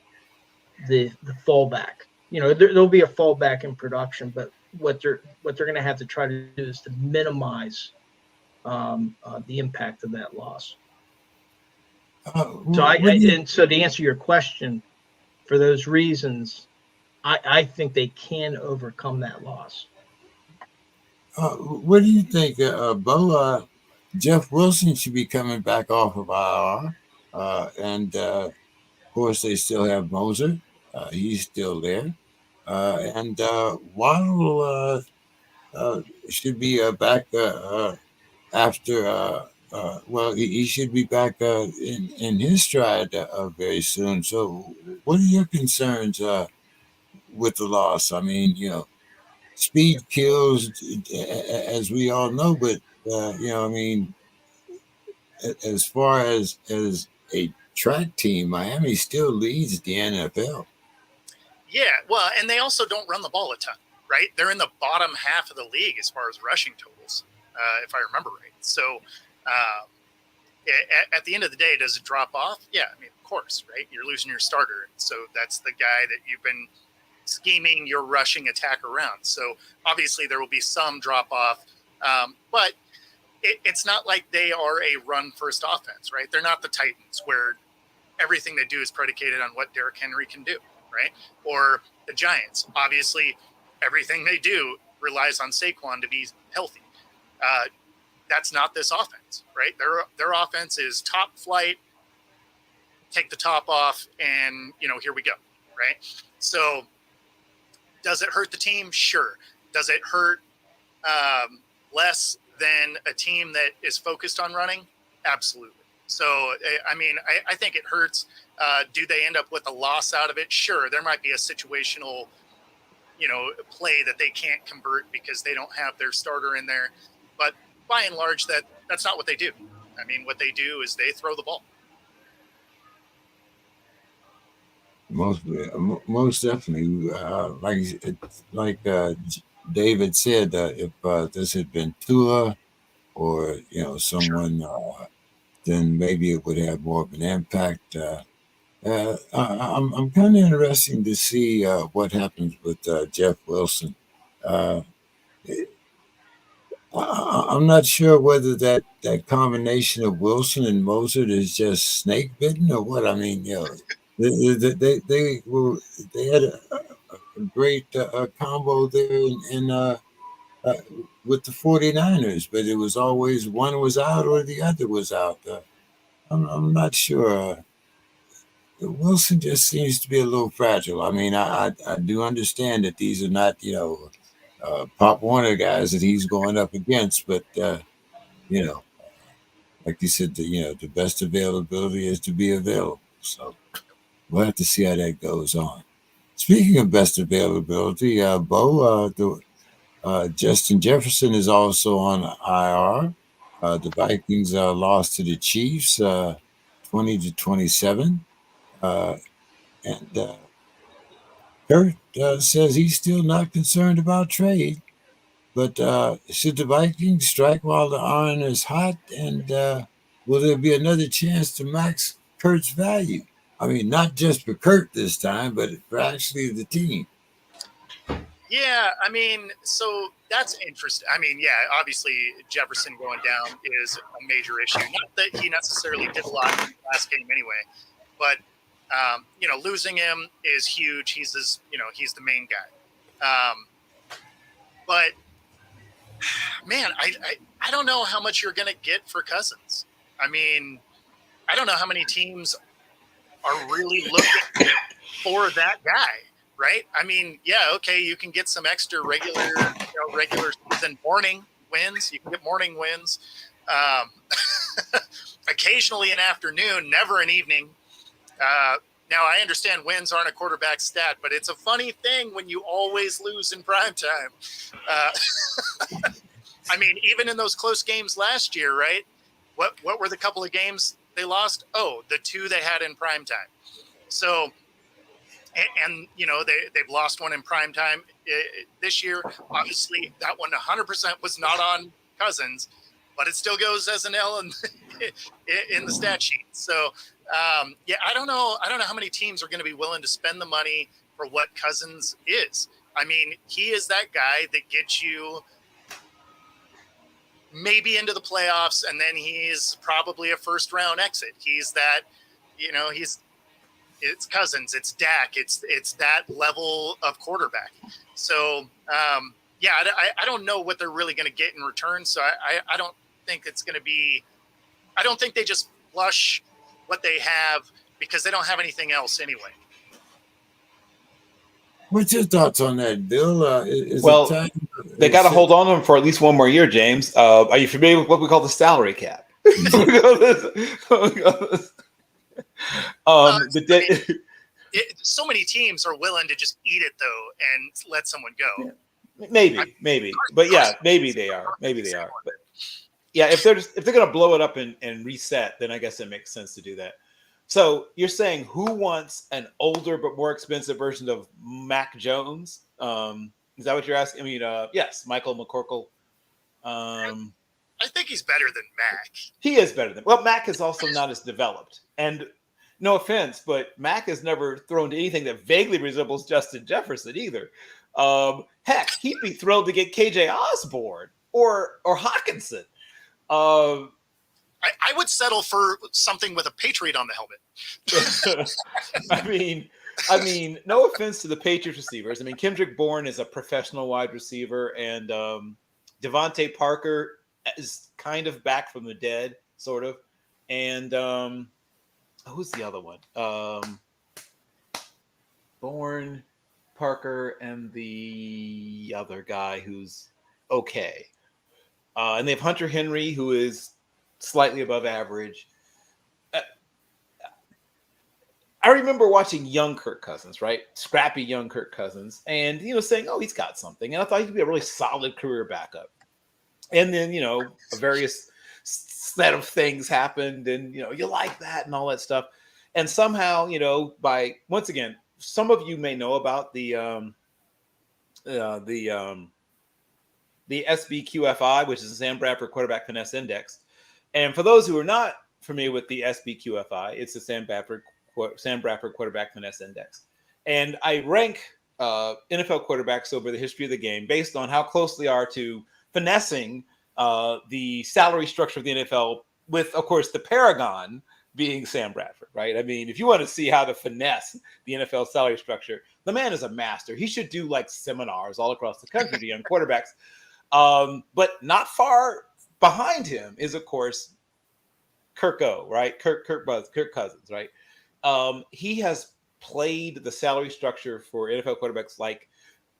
the fallback. There'll be a fallback in production, but what they're going to have to try to do is to minimize the impact of that loss. So to answer your question, for those reasons, I think they can overcome that loss.
What do you think, Bo? Jeff Wilson should be coming back off of IR, and of course they still have Moser. He's still there, and Waddle should be back after. Well, he should be back in his stride very soon. So, what are your concerns with the loss? I mean, speed kills, as we all know, but I mean, as far as a track team, Miami still leads the NFL.
Yeah, well, and they also don't run the ball a ton, right? They're in the bottom half of the league as far as rushing totals, if I remember right. So at the end of the day, does it drop off? Yeah, I mean, of course, right? You're losing your starter. So that's the guy that you've been scheming your rushing attack around. So obviously there will be some drop off, but it's not like they are a run first offense, right? They're not the Titans where everything they do is predicated on what Derrick Henry can do, right? Or the Giants. Obviously, everything they do relies on Saquon to be healthy. That's not this offense, right? Their offense is top flight, take the top off, and here we go, right? So does it hurt the team? Sure. Does it hurt less than a team that is focused on running? Absolutely. So, I mean, I think it hurts. Do they end up with a loss out of it? Sure. There might be a situational, play that they can't convert because they don't have their starter in there. But by and large, that's not what they do. I mean, what they do is they throw the ball.
Most definitely. David said, if this had been Tua or someone, then maybe it would have more of an impact. I'm kind of interested to see what happens with Jeff Wilson. Uh, I'm not sure whether that combination of Wilson and Mozart is just snake bitten or what. I mean, they had a great combo there uh, with the 49ers, but it was always one was out or the other was out. I'm not sure. Wilson just seems to be a little fragile. I mean, I do understand that these are not, Pop Warner guys that he's going up against, but, you know, like you said, the best availability is to be available. So we'll have to see how that goes on. Speaking of best availability, Bo, Justin Jefferson is also on IR. The Vikings lost to the Chiefs 20-27. And Kurt says he's still not concerned about trade, but should the Vikings strike while the iron is hot? And will there be another chance to max Kurt's value? I mean, not just for Kurt this time, but for actually the team.
Yeah, I mean, so that's interesting. I mean, yeah, obviously Jefferson going down is a major issue. Not that he necessarily did a lot in the last game anyway, but losing him is huge. He's he's the main guy. But man, I don't know how much you're going to get for Cousins. I mean, I don't know how many teams are really looking for that guy. Right? I mean, yeah, okay, you can get some extra regular season morning wins. You can get morning wins. Occasionally an afternoon, never an evening. Now, I understand wins aren't a quarterback stat, but it's a funny thing when you always lose in prime time. I mean, even in those close games last year, right? What were the couple of games they lost? Oh, the two they had in prime time. So, and they've lost one in prime time this year. Obviously, that one 100% was not on Cousins, but it still goes as an L in the stat sheet. So, I don't know how many teams are going to be willing to spend the money for what Cousins is. I mean, he is that guy that gets you maybe into the playoffs, and then he's probably a first round exit. He's that, it's Cousins, it's Dak, it's that level of quarterback. So, I don't know what they're really going to get in return. So I don't think it's going to be, I don't think they just flush what they have because they don't have anything else anyway.
What's your thoughts on that, Bill?
They got to hold on to him for at least one more year, James. Are you familiar with what we call the salary cap?
So many teams are willing to just eat it though and let someone go.
Yeah. Maybe, but yeah, maybe they are. But yeah, if they're going to blow it up and reset, then I guess it makes sense to do that. So you're saying who wants an older but more expensive version of Mac Jones? Is that what you're asking? I mean, yes, Michael McCorkle.
I think he's better than Mac.
He is better than. Well, Mac is also not as developed. And no offense, but Mac has never thrown to anything that vaguely resembles Justin Jefferson either. Heck, he'd be thrilled to get KJ Osborne or Hawkinson.
I would settle for something with a Patriot on the helmet.
I mean, no offense to the Patriots receivers. I mean, Kendrick Bourne is a professional wide receiver, and Devontae Parker is kind of back from the dead, sort of. And who's the other one? Bourne, Parker, and the other guy who's okay. And they have Hunter Henry, who is slightly above average. I remember watching young Kirk Cousins, right? Scrappy young Kirk Cousins, and saying, "Oh, he's got something." And I thought he could be a really solid career backup. And then, a various set of things happened, and you like that and all that stuff. And somehow, by once again, some of you may know about the SBQFI, which is the Sam Bradford Quarterback Finesse Index. And for those who are not familiar with the SBQFI, it's the Sam Bradford Quarterback Finesse Index. And I rank NFL quarterbacks over the history of the game based on how close they are to finessing the salary structure of the NFL, with, of course, the paragon being Sam Bradford, right? I mean, if you want to see how to finesse the NFL salary structure, the man is a master. He should do like seminars all across the country to young quarterbacks. But not far behind him is, of course, Kirk Cousins, right? He has played the salary structure for NFL quarterbacks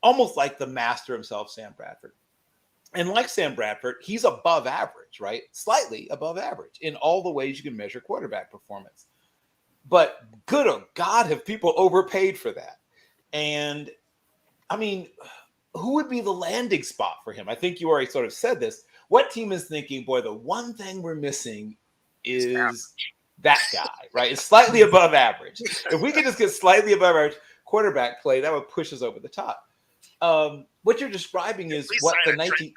almost like the master himself, Sam Bradford. And like Sam Bradford, he's above average, right? Slightly above average in all the ways you can measure quarterback performance. But good oh God, have people overpaid for that? And I mean, who would be the landing spot for him? I think you already sort of said this. What team is thinking, boy, the one thing we're missing is that guy, right? It's slightly above average. If we could just get slightly above average quarterback play, that would push us over the top. What you're describing is what the 19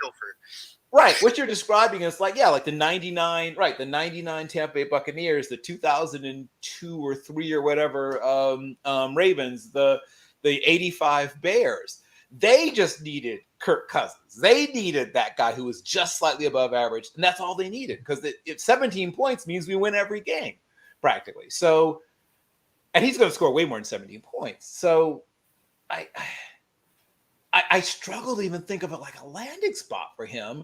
right. What you're describing is like the 99, right? The 99 Tampa Bay Buccaneers, the 2002 or 3 or whatever Ravens, the 85 Bears. They just needed Kirk Cousins. They needed that guy who was just slightly above average, and that's all they needed, because 17 points means we win every game practically. So, and he's going to score way more than 17 points. So, I struggle to even think of it like a landing spot for him.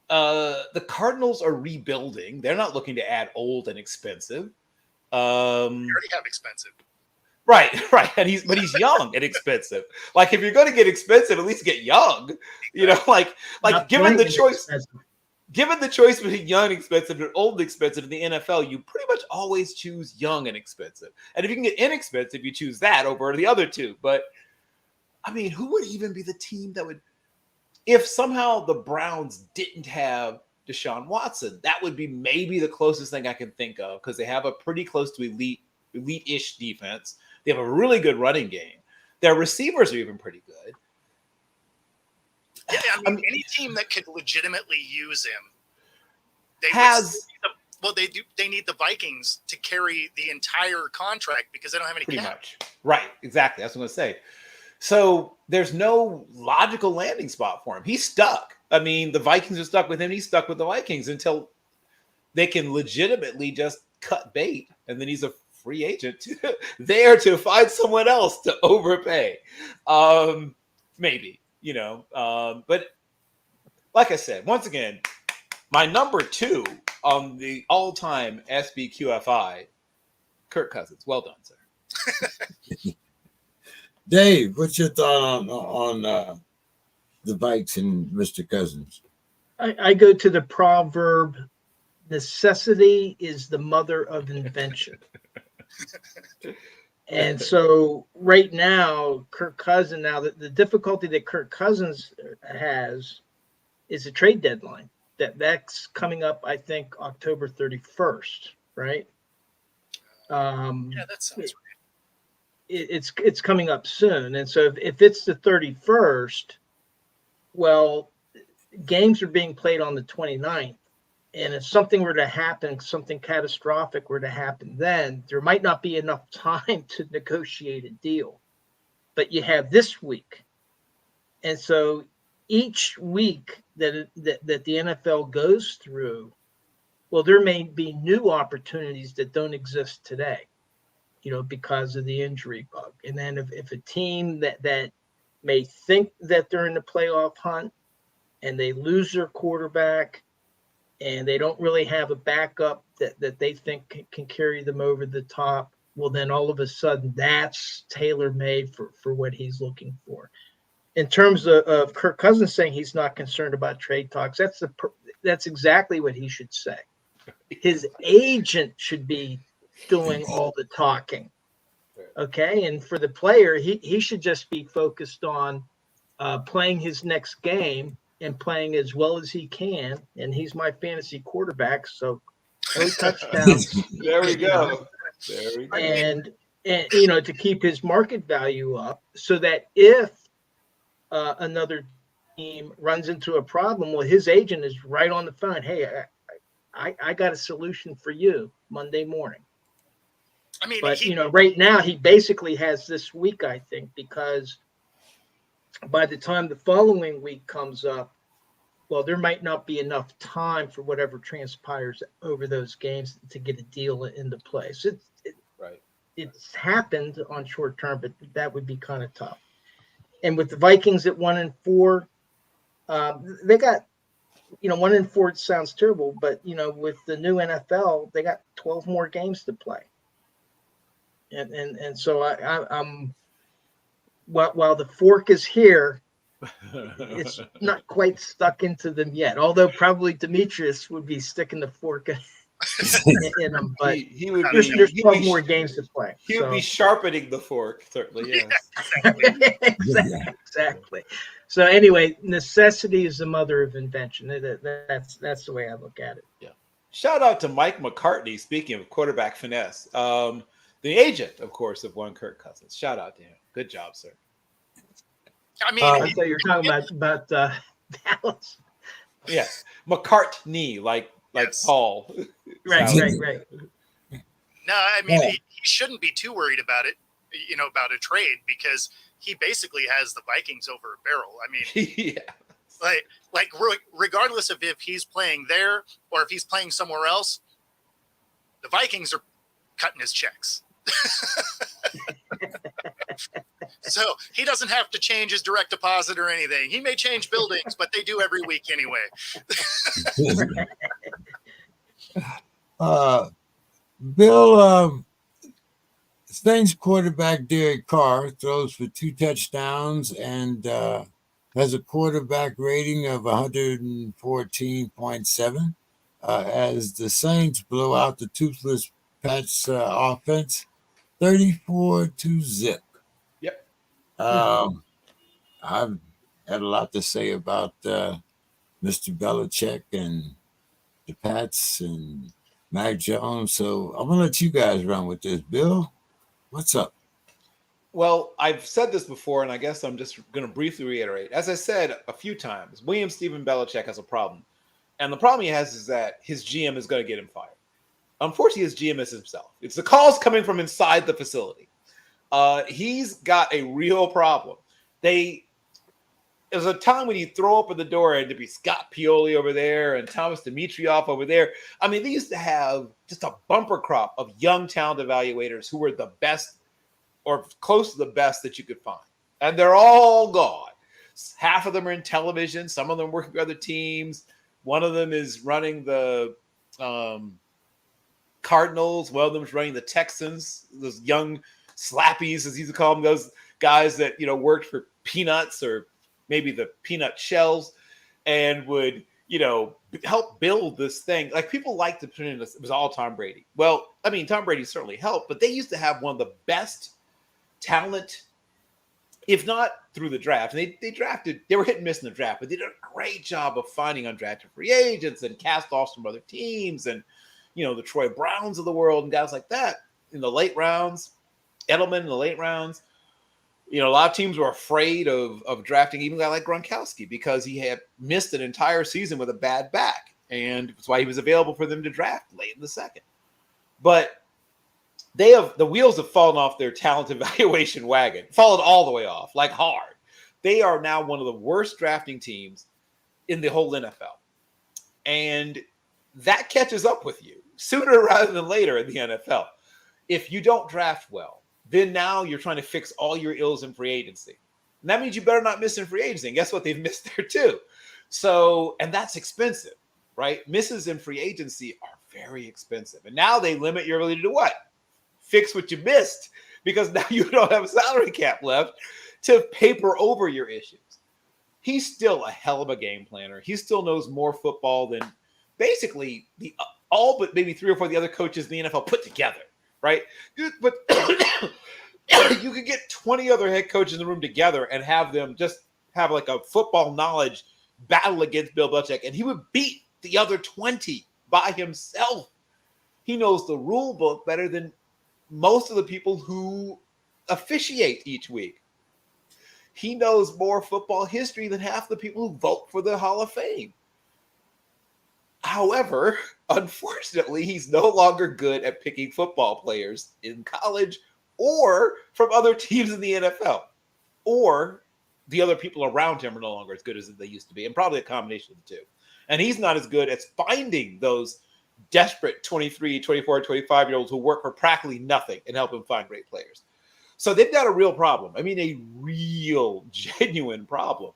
The Cardinals are rebuilding. They're not looking to add old and expensive.
They already have expensive.
Right. And he's young and expensive. Like, if you're going to get expensive, at least get young. Given the choice between young and expensive and old and expensive in the NFL, you pretty much always choose young and expensive. And if you can get inexpensive, you choose that over the other two. But I mean, who would even be the team that would, if somehow the Browns didn't have Deshaun Watson, that would be maybe the closest thing I can think of, because they have a pretty close to elite-ish defense. They have a really good running game. Their receivers are even pretty good.
Yeah, I mean, any team that could legitimately use him, they need the Vikings to carry the entire contract because they don't have any
pretty
cap.
Much. Right, exactly. That's what I'm going to say. So there's no logical landing spot for him. He's stuck. I mean, the Vikings are stuck with him. He's stuck with the Vikings until they can legitimately just cut bait, and then he's a free agent there to find someone else to overpay. Maybe, but like I said, once again, my number 2 on the all-time SBQFI, Kirk Cousins. Well done, sir.
Dave, what's your thought on the Vikes and Mr. Cousins?
I go to the proverb, necessity is the mother of invention. And so right now, Kirk Cousins, the difficulty that Kirk Cousins has is a trade deadline. That's coming up, I think, October 31st, right?
Yeah, that sounds right.
It's coming up soon. And so if it's the 31st, well, games are being played on the 29th. And if something were to happen, something catastrophic were to happen, then there might not be enough time to negotiate a deal. But you have this week. And so each week that the NFL goes through, well, there may be new opportunities that don't exist today, because of the injury bug. And then if a team that may think that they're in the playoff hunt and they lose their quarterback, and they don't really have a backup that they think can carry them over the top, well, then all of a sudden that's tailor-made for what he's looking for. In terms of Kirk Cousins saying he's not concerned about trade talks, that's exactly what he should say. His agent should be doing all the talking. Okay. And for the player, he should just be focused on playing his next game and playing as well as he can. And he's my fantasy quarterback. So no touchdowns.
There we go. There we go.
And to keep his market value up so that if another team runs into a problem, well, his agent is right on the phone. Hey, I got a solution for you Monday morning.
I mean,
But right now he basically has this week, I think, because by the time the following week comes up, well, there might not be enough time for whatever transpires over those games to get a deal into place.
Right.
It's happened on short term, but that would be kind of tough. And with the Vikings at 1-4, they got, 1-4 sounds terrible, but with the new NFL, they got 12 more games to play. And so I'm while the fork is here, it's not quite stuck into them yet. Although probably Demetrius would be sticking the fork in them, but
he would
there's
be
12 more games to play.
He would be sharpening the fork, certainly. Yes.
Exactly. So anyway, necessity is the mother of invention. That's the way I look at it.
Yeah. Shout out to Mike McCartney. Speaking of quarterback finesse, the agent, of course, of one Kirk Cousins. Shout out to him. Good job, sir.
I mean,
I thought you were talking about Dallas.
Yes, McCartney, like
Yes.
Paul.
Right.
No, I mean, he shouldn't be too worried about it, about a trade, because he basically has the Vikings over a barrel. I mean,
Yeah.
like regardless of if he's playing there or if he's playing somewhere else, the Vikings are cutting his checks. So he doesn't have to change his direct deposit or anything. He may change buildings, but they do every week anyway.
Bill, Saints quarterback Derek Carr throws for 2 touchdowns and has a quarterback rating of 114.7 as the Saints blow out the toothless Pats offense 34-0.
Yep.
I've had a lot to say about Mr. Belichick and the Pats and Mac Jones, so I'm going to let you guys run with this. Bill, what's up?
Well, I've said this before, and I guess I'm just going to briefly reiterate. As I said a few times, William Stephen Belichick has a problem. And the problem he has is that his GM is going to get him fired. Unfortunately, his GM is himself. It's the calls coming from inside the facility. He's got a real problem. There's a time when you throw open the door and there'd be Scott Pioli over there and Thomas Dimitroff over there. I mean, they used to have just a bumper crop of young talent evaluators who were the best or close to the best that you could find. And they're all gone. Half of them are in television. Some of them working for other teams. One of them is running the Cardinals. One of them is running the Texans. Those young slappies, as you call them, those guys that, worked for peanuts or maybe the peanut shells and would, help build this thing. Like, people like to put in this, it was all Tom Brady. Well, I mean, Tom Brady certainly helped, but they used to have one of the best talent, if not through the draft. And they were hit and miss in the draft, but they did a great job of finding undrafted free agents and cast-offs from other teams and, the Troy Browns of the world and guys like that in the late rounds, Edelman in the late rounds. A lot of teams were afraid of drafting even a guy like Gronkowski because he had missed an entire season with a bad back. And that's why he was available for them to draft late in the second. But the wheels have fallen off their talent evaluation wagon, fallen all the way off, like hard. They are now one of the worst drafting teams in the whole NFL. And that catches up with you sooner rather than later in the NFL. If you don't draft well, then now you're trying to fix all your ills in free agency. And that means you better not miss in free agency. And guess what? They've missed there too. So, and that's expensive, right? Misses in free agency are very expensive. And now they limit your ability to what? fix what you missed because now you don't have a salary cap left to paper over your issues. He's still a hell of a game planner. He still knows more football than basically all but maybe 3 or 4 of the other coaches in the NFL put together, right? But you could get 20 other head coaches in the room together and have them just have like a football knowledge battle against Bill Belichick, and he would beat the other 20 by himself. He knows the rule book better than most of the people who officiate each week. He knows more football history than half the people who vote for the Hall of Fame. However, unfortunately, he's no longer good at picking football players in college or from other teams in the NFL. Or the other people around him are no longer as good as they used to be, and probably a combination of the two. And he's not as good at finding those desperate 23, 24, 25-year-olds who work for practically nothing and help him find great players. So they've got a real problem. I mean, a real, genuine problem.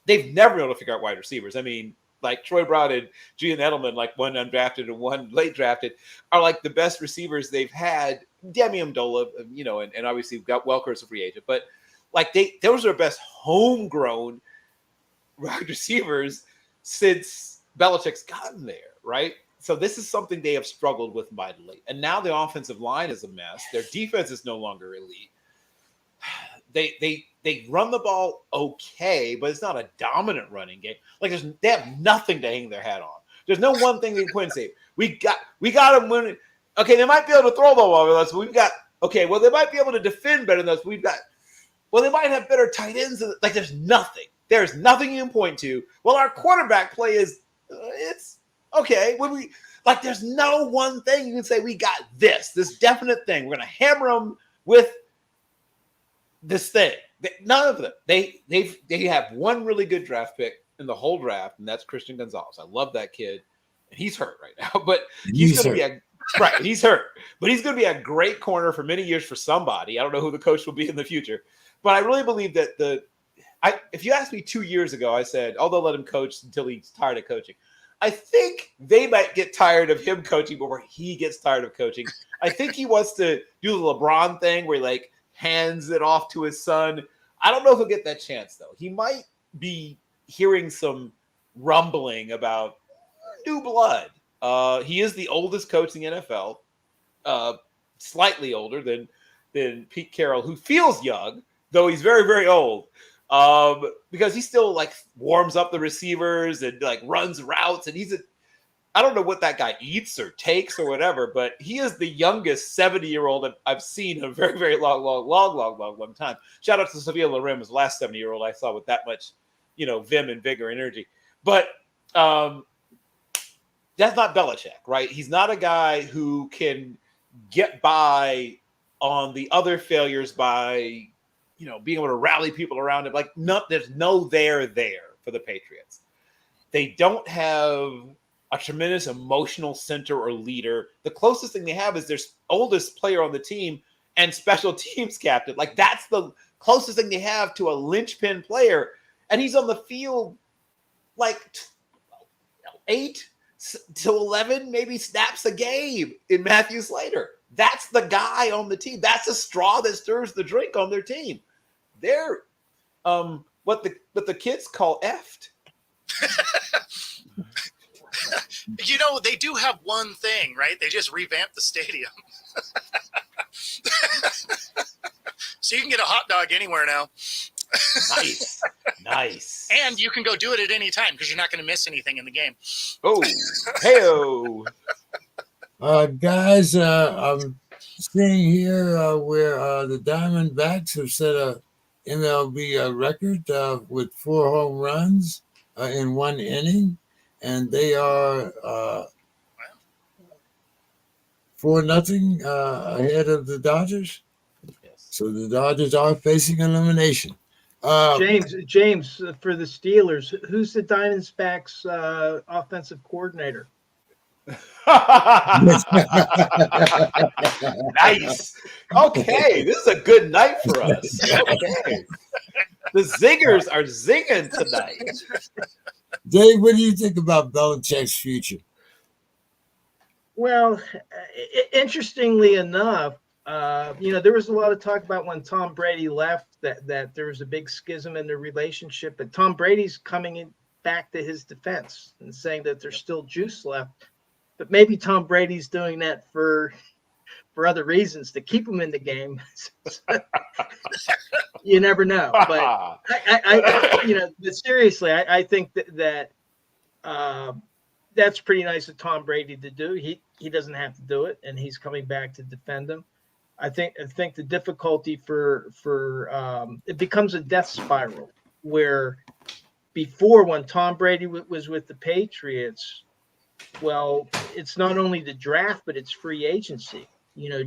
They've never been able to figure out wide receivers. I mean, like Troy Brown and Julian Edelman, like one undrafted and one late drafted, are like the best receivers they've had. Demi Amendola, you know, and obviously we've got Welker as a free agent. But like those are the best homegrown wide receivers since Belichick's gotten there, right? So this is something they have struggled with mightily. And now the offensive line is a mess. Their defense is no longer elite. They run the ball okay, but it's not a dominant running game. Like they have nothing to hang their hat on. There's no one thing they can say. We got them winning. Okay, they might be able to throw the ball with us, but we've got okay. Well, they might be able to defend better than us. We've got well, they might have better tight ends. Like there's nothing. There's nothing you can point to. Well, our quarterback play is it's okay. When we like, there's no one thing you can say we got this definite thing. We're gonna hammer them with this thing. None of them. They have one really good draft pick in the whole draft, and that's Christian Gonzalez. I love that kid, and he's hurt right now, but he's going to be right. He's hurt, but he's going to be a great corner for many years for somebody. I don't know who the coach will be in the future, but I really believe that if you asked me 2 years ago, I said, oh, they'll let him coach until he's tired of coaching. I think they might get tired of him coaching before he gets tired of coaching. I think he wants to do the LeBron thing where he like hands it off to his son. I don't know if he'll get that chance, though. He might be hearing some rumbling about new blood. He is the oldest coach in the NFL, slightly older than Pete Carroll, who feels young, though he's very, very old. Because he still like warms up the receivers and like runs routes, and I don't know what that guy eats or takes or whatever, but he is the youngest 70-year-old I've seen in a very, very long time. Shout out to Sophia Loren, was the last 70-year-old I saw with that much, vim and vigor and energy. But that's not Belichick, right? He's not a guy who can get by on the other failures by being able to rally people around him. Like, there's no there for the Patriots. They don't have a tremendous emotional center or leader. The closest thing they have is their oldest player on the team and special teams captain. Like, that's the closest thing they have to a linchpin player. And he's on the field like 8 to 11 maybe snaps a game in Matthew Slater. That's the guy on the team. That's the straw that stirs the drink on their team. They're what the kids call effed.
They do have one thing, right? They just revamped the stadium. So you can get a hot dog anywhere now.
Nice.
And you can go do it at any time because you're not going to miss anything in the game.
Oh, hey-o.
Guys, I'm seeing here where the Diamondbacks have set a MLB record with 4 home runs in 1 inning, and they are 4-0 ahead of the Dodgers.
Yes.
So the Dodgers are facing elimination.
James, for the Steelers, who's the Diamondbacks offensive coordinator?
Nice. Okay, this is a good night for us. Okay. The zingers are zinging tonight.
Dave, what do you think about Belichick's future?
Well, interestingly enough, There was a lot of talk about when Tom Brady left that there was a big schism in their relationship, but Tom Brady's coming back to his defense and saying that there's still juice left. But maybe Tom Brady's doing that for other reasons to keep him in the game. You never know. But but seriously, I think that that's pretty nice of Tom Brady to do. He doesn't have to do it, and he's coming back to defend him. I think the difficulty for it becomes a death spiral where before, when Tom Brady was with the Patriots, well, it's not only the draft, but it's free agency.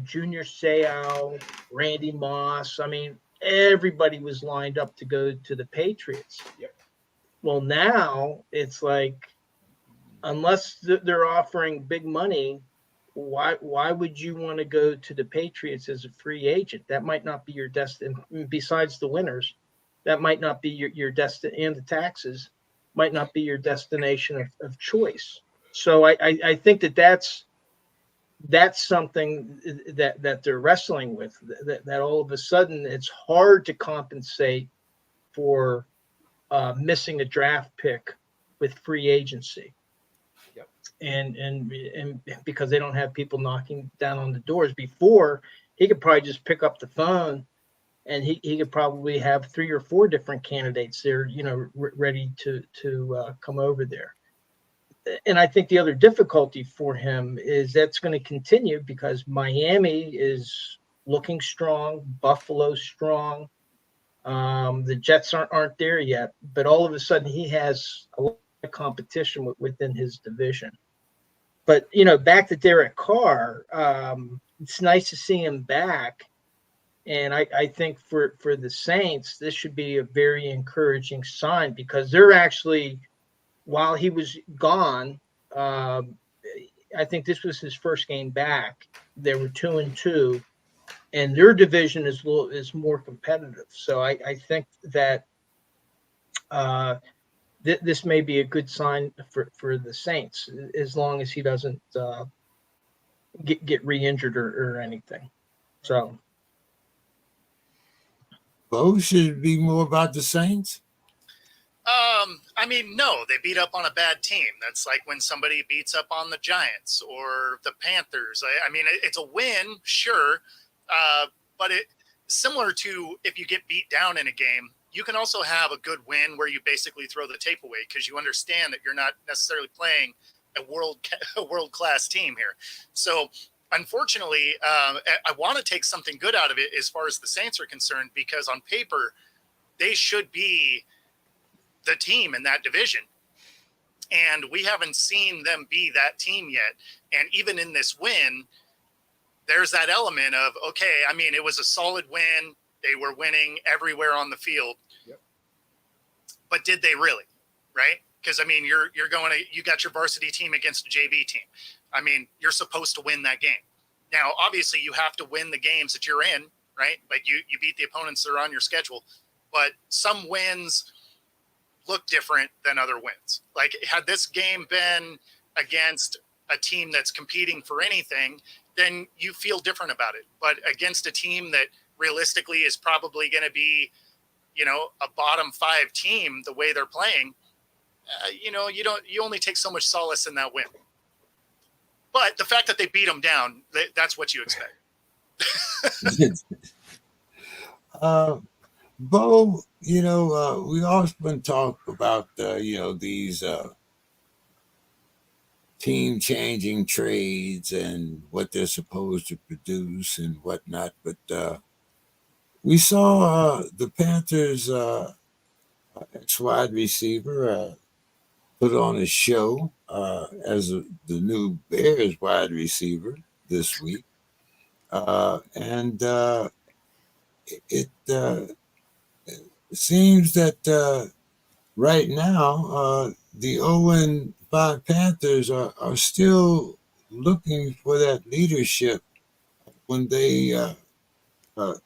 Junior Seau, Randy Moss. I mean, everybody was lined up to go to the Patriots.
Yep.
Well, now it's like, unless they're offering big money, why would you want to go to the Patriots as a free agent? That might not be your destiny. Besides the winners, that might not be your destiny, and the taxes might not be your destination of choice. So I think that's something that they're wrestling with, that all of a sudden it's hard to compensate for missing a draft pick with free agency.
Yep.
And because they don't have people knocking down on the doors. Before, he could probably just pick up the phone and he could probably have 3 or 4 different candidates there, ready to come over there. And I think the other difficulty for him is that's going to continue because Miami is looking strong, Buffalo's strong. The Jets aren't there yet, but all of a sudden he has a lot of competition within his division. But, back to Derek Carr, it's nice to see him back. And I think for the Saints, this should be a very encouraging sign because they're actually, while he was gone, I think this was his first game back. They were 2-2, and their division is more competitive. So I think that this may be a good sign for the Saints, as long as he doesn't get re-injured or anything. So,
Bo, should it be more about the Saints?
No, they beat up on a bad team. That's like when somebody beats up on the Giants or the Panthers. It's a win, sure. But similar to if you get beat down in a game, you can also have a good win where you basically throw the tape away because you understand that you're not necessarily playing a world-class team here. So unfortunately, I want to take something good out of it as far as the Saints are concerned, because on paper, they should be the team in that division. And we haven't seen them be that team yet. And even in this win, there's that element of, okay, it was a solid win. They were winning everywhere on the field.
Yep.
But did they really? Right? Because, you got your varsity team against a JV team. You're supposed to win that game. Now, obviously, you have to win the games that you're in, right? Like you beat the opponents that are on your schedule. But some wins look different than other wins. Like, had this game been against a team that's competing for anything, then you feel different about it. But against a team that realistically is probably going to be, a bottom 5 team, the way they're playing, you only take so much solace in that win. But the fact that they beat them down, that's what you expect.
Bo, we often talk about, these team-changing trades and what they're supposed to produce and whatnot. But we saw the Panthers' ex-wide receiver put on a show as the new Bears wide receiver this week. And it seems that right now the 0-5 Panthers are still looking for that leadership when they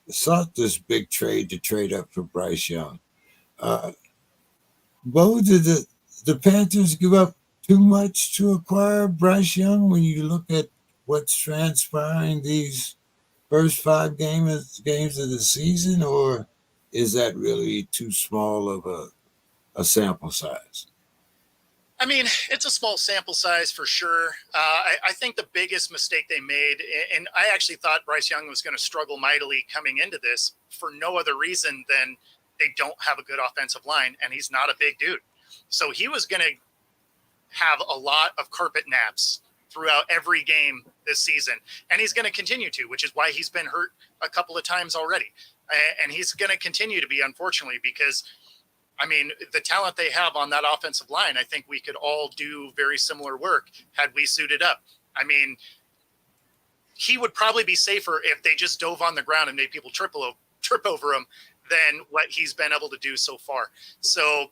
sought this big trade to trade up for Bryce Young. Bo, did the Panthers give up too much to acquire Bryce Young when you look at what's transpiring these first 5 games of the season, or is that really too small of a sample size?
I mean, it's a small sample size for sure. I think the biggest mistake they made, and I actually thought Bryce Young was going to struggle mightily coming into this for no other reason than they don't have a good offensive line, and he's not a big dude. So he was going to have a lot of carpet naps throughout every game this season, and he's going to continue to, which is why he's been hurt a couple of times already. And he's going to continue to be, unfortunately, because I mean, the talent they have on that offensive line, I think we could all do very similar work had we suited up. I mean, he would probably be safer if they just dove on the ground and made people trip over him than what he's been able to do so far. So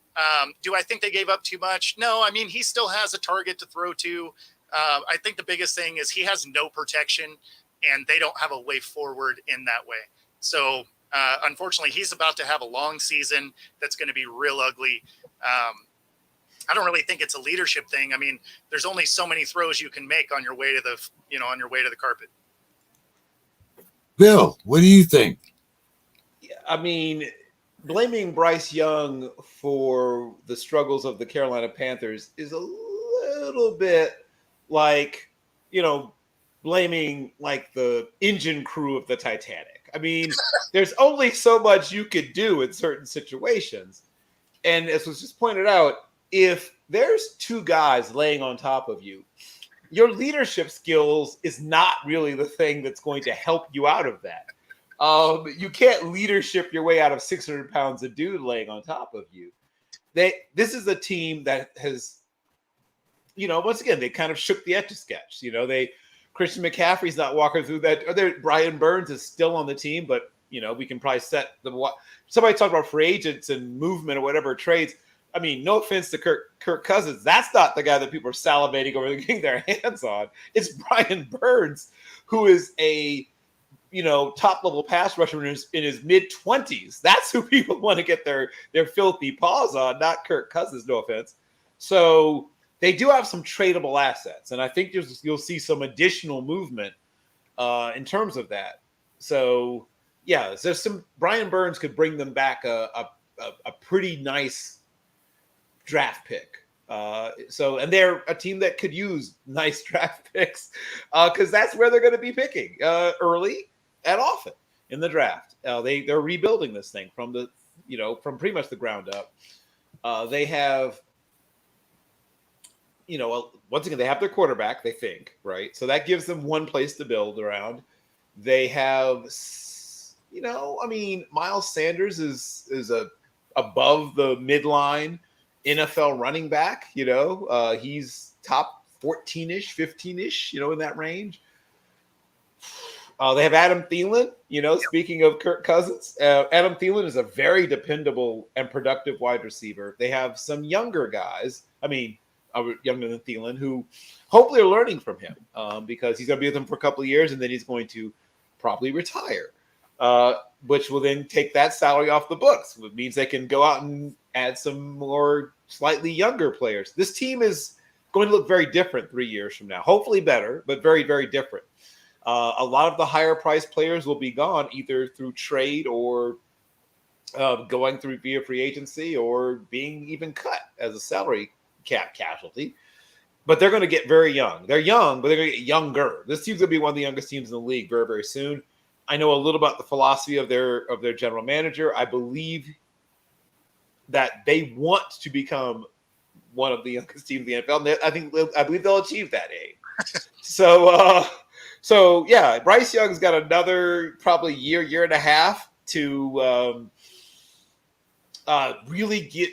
do I think they gave up too much? No, I mean, he still has a target to throw to. I think the biggest thing is he has no protection, and they don't have a way forward in that way. So unfortunately, he's about to have a long season that's going to be real ugly. I don't really think it's a leadership thing. I mean, there's only so many throws you can make on your way to the carpet.
Bill, what do you think?
I mean, blaming Bryce Young for the struggles of the Carolina Panthers is a little bit like, blaming like the engine crew of the Titanic. I mean, there's only so much you could do in certain situations. And as was just pointed out, if there's two guys laying on top of you, your leadership skills is not really the thing that's going to help you out of that. You can't leadership your way out of 600 pounds of dude laying on top of you. This is a team that has, once again, they kind of shook the Etch-a-Sketch. Christian McCaffrey's not walking through that. Brian Burns is still on the team, but we can probably set the. Somebody talked about free agents and movement or whatever trades. I mean, no offense to Kirk Cousins, that's not the guy that people are salivating over getting their hands on. It's Brian Burns, who is a top level pass rusher in his mid-20s. That's who people want to get their filthy paws on, not Kirk Cousins. No offense. So. They do have some tradable assets, and I think you'll see some additional movement in terms of that. So, yeah, there's some. Brian Burns could bring them back a pretty nice draft pick. And they're a team that could use nice draft picks because that's where they're going to be picking early and often in the draft. They're rebuilding this thing from pretty much the ground up. They have. Once again, they have their quarterback, they think, right? So that gives them one place to build around. They have, Miles Sanders is above the midline NFL running back. He's top 14-ish, 15-ish, in that range. They have Adam Thielen, speaking of Kirk Cousins. Adam Thielen is a very dependable and productive wide receiver. They have some younger guys. Younger than Thielen, who hopefully are learning from him because he's going to be with them for a couple of years and then he's going to probably retire, which will then take that salary off the books. It means they can go out and add some more slightly younger players. This team is going to look very different 3 years from now. Hopefully better, but very, very different. A lot of the higher priced players will be gone either through trade or going through via free agency or being even cut as a salary cap casualty, but they're going to get very young. They're young, but they're going to get younger. This team's going to be one of the youngest teams in the league very, very soon. I know a little about the philosophy of their general manager. I believe that they want to become one of the youngest teams in the NFL. And I believe they'll achieve that aim. So yeah, Bryce Young's got another probably year and a half to really get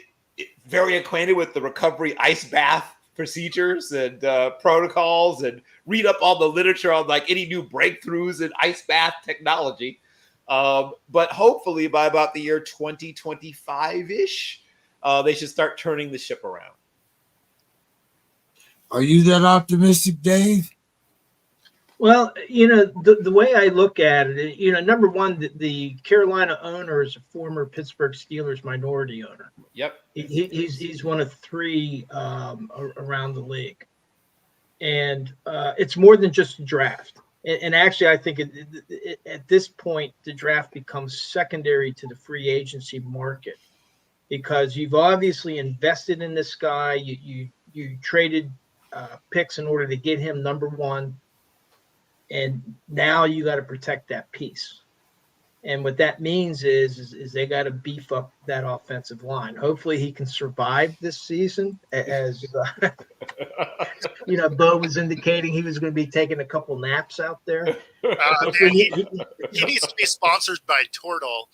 very acquainted with the recovery ice bath procedures and protocols and read up all the literature on like any new breakthroughs in ice bath technology. But hopefully by about the year 2025-ish, they should start turning the ship around.
Are you that optimistic, Dave?
Well, the way I look at it, number one, the Carolina owner is a former Pittsburgh Steelers minority owner.
Yep.
He's one of three around the league. And it's more than just a draft. And actually, I think at this point, the draft becomes secondary to the free agency market because you've obviously invested in this guy. You traded picks in order to get him number one, and now you got to protect that piece. And what that means is they got to beef up that offensive line. Hopefully, he can survive this season. As Bo was indicating, he was going to be taking a couple naps out there.
Man, he needs to be sponsored by Tordal.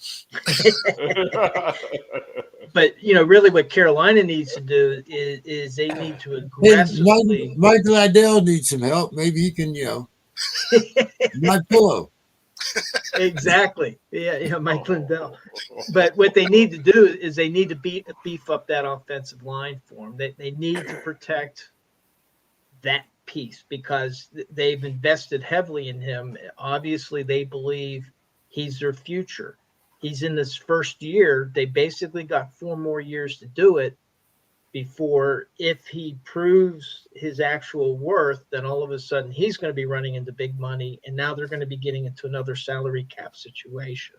But really, what Carolina needs to do is they need to aggressively.
Michael Idell needs some help. Maybe he can, my pillow.
Exactly. Yeah, Mike Lindell. But what they need to do is they need to beef up that offensive line for him. They need to protect that piece because they've invested heavily in him. Obviously, they believe he's their future. He's in this first year. They basically got 4 more years to do it before, if he proves his actual worth, then all of a sudden he's going to be running into big money, and now they're going to be getting into another salary cap situation.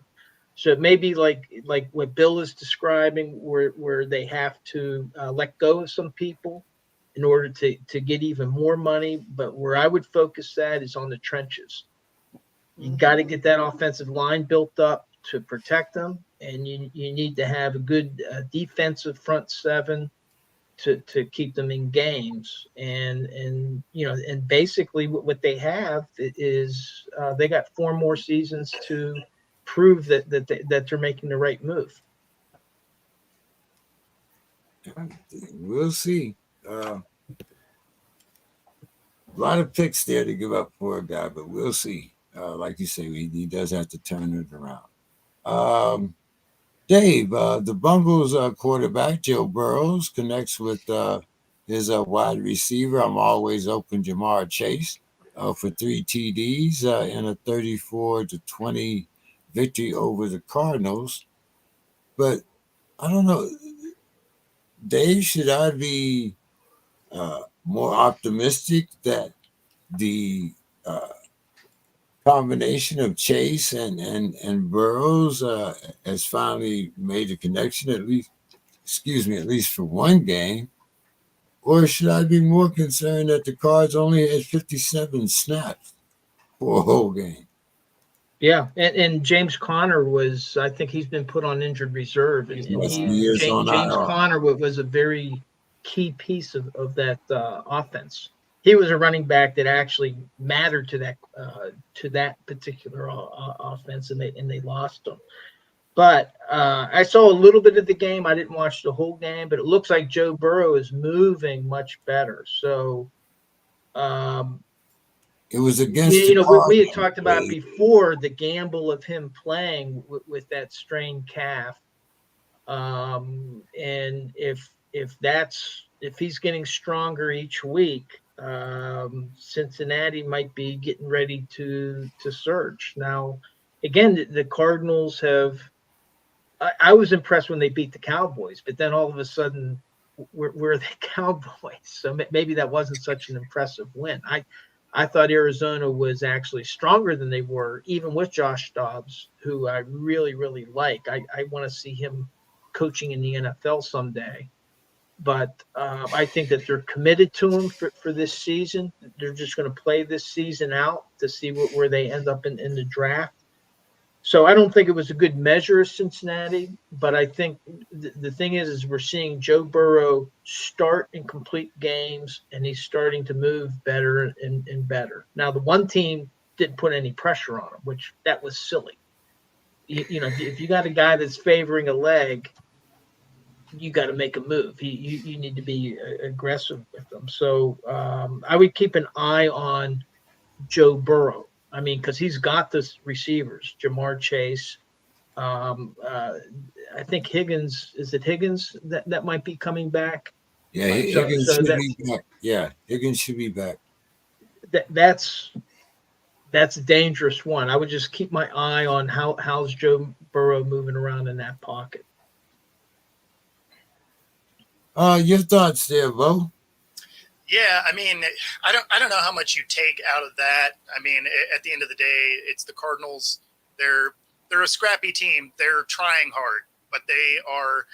So it may be like what Bill is describing, where they have to let go of some people in order to get even more money. But where I would focus that is on the trenches. You got to get that offensive line built up to protect them, and you need to have a good defensive front seven to keep them in games. And basically what they have is they got 4 more seasons to prove that they're making the right move.
We'll see. A lot of picks there to give up for a guy, but we'll see. Like you say, he does have to turn it around. Dave, the Bungles quarterback, Joe Burrows, connects with his wide receiver. I'm always open, Jamar Chase, for 3 TDs in a 34-20 victory over the Cardinals. But I don't know, Dave, should I be more optimistic that the combination of Chase and Burrows has finally made a connection, at least for one game? Or should I be more concerned that the Cards only had 57 snaps for a whole game?
Yeah, and James Conner I think he's been put on injured reserve, and James Conner was a very key piece of that offense. He was a running back that actually mattered to that particular offense, and they lost him. But I saw a little bit of the game. I didn't watch the whole game, but it looks like Joe Burrow is moving much better. So
it was against
we had talked about before the gamble of him playing with that strained calf, and if he's getting stronger each week, Cincinnati might be getting ready to surge. Now, again, the Cardinals have. I was impressed when they beat the Cowboys, but then all of a sudden, we're the Cowboys. So maybe that wasn't such an impressive win. I thought Arizona was actually stronger than they were, even with Josh Dobbs, who I really, really like. I want to see him coaching in the NFL someday. But I think that they're committed to him for this season. They're just going to play this season out to see where they end up in the draft. So I don't think it was a good measure of Cincinnati, but I think the thing is we're seeing Joe Burrow start and complete games, and he's starting to move better and better. Now, the one team didn't put any pressure on him, which that was silly. If you got a guy that's favoring a leg, you got to make a move. You need to be aggressive with them. So I would keep an eye on Joe Burrow. I mean, because he's got the receivers, Jamar Chase. I think Higgins, is it Higgins that might be coming back?
Yeah, Higgins should be back. Yeah, Higgins should be back.
That's a dangerous one. I would just keep my eye on how's Joe Burrow moving around in that pocket.
Your thoughts there, Bo?
Yeah, I mean, I don't know how much you take out of that. I mean, at the end of the day, it's the Cardinals. They're a scrappy team. They're trying hard, but they are,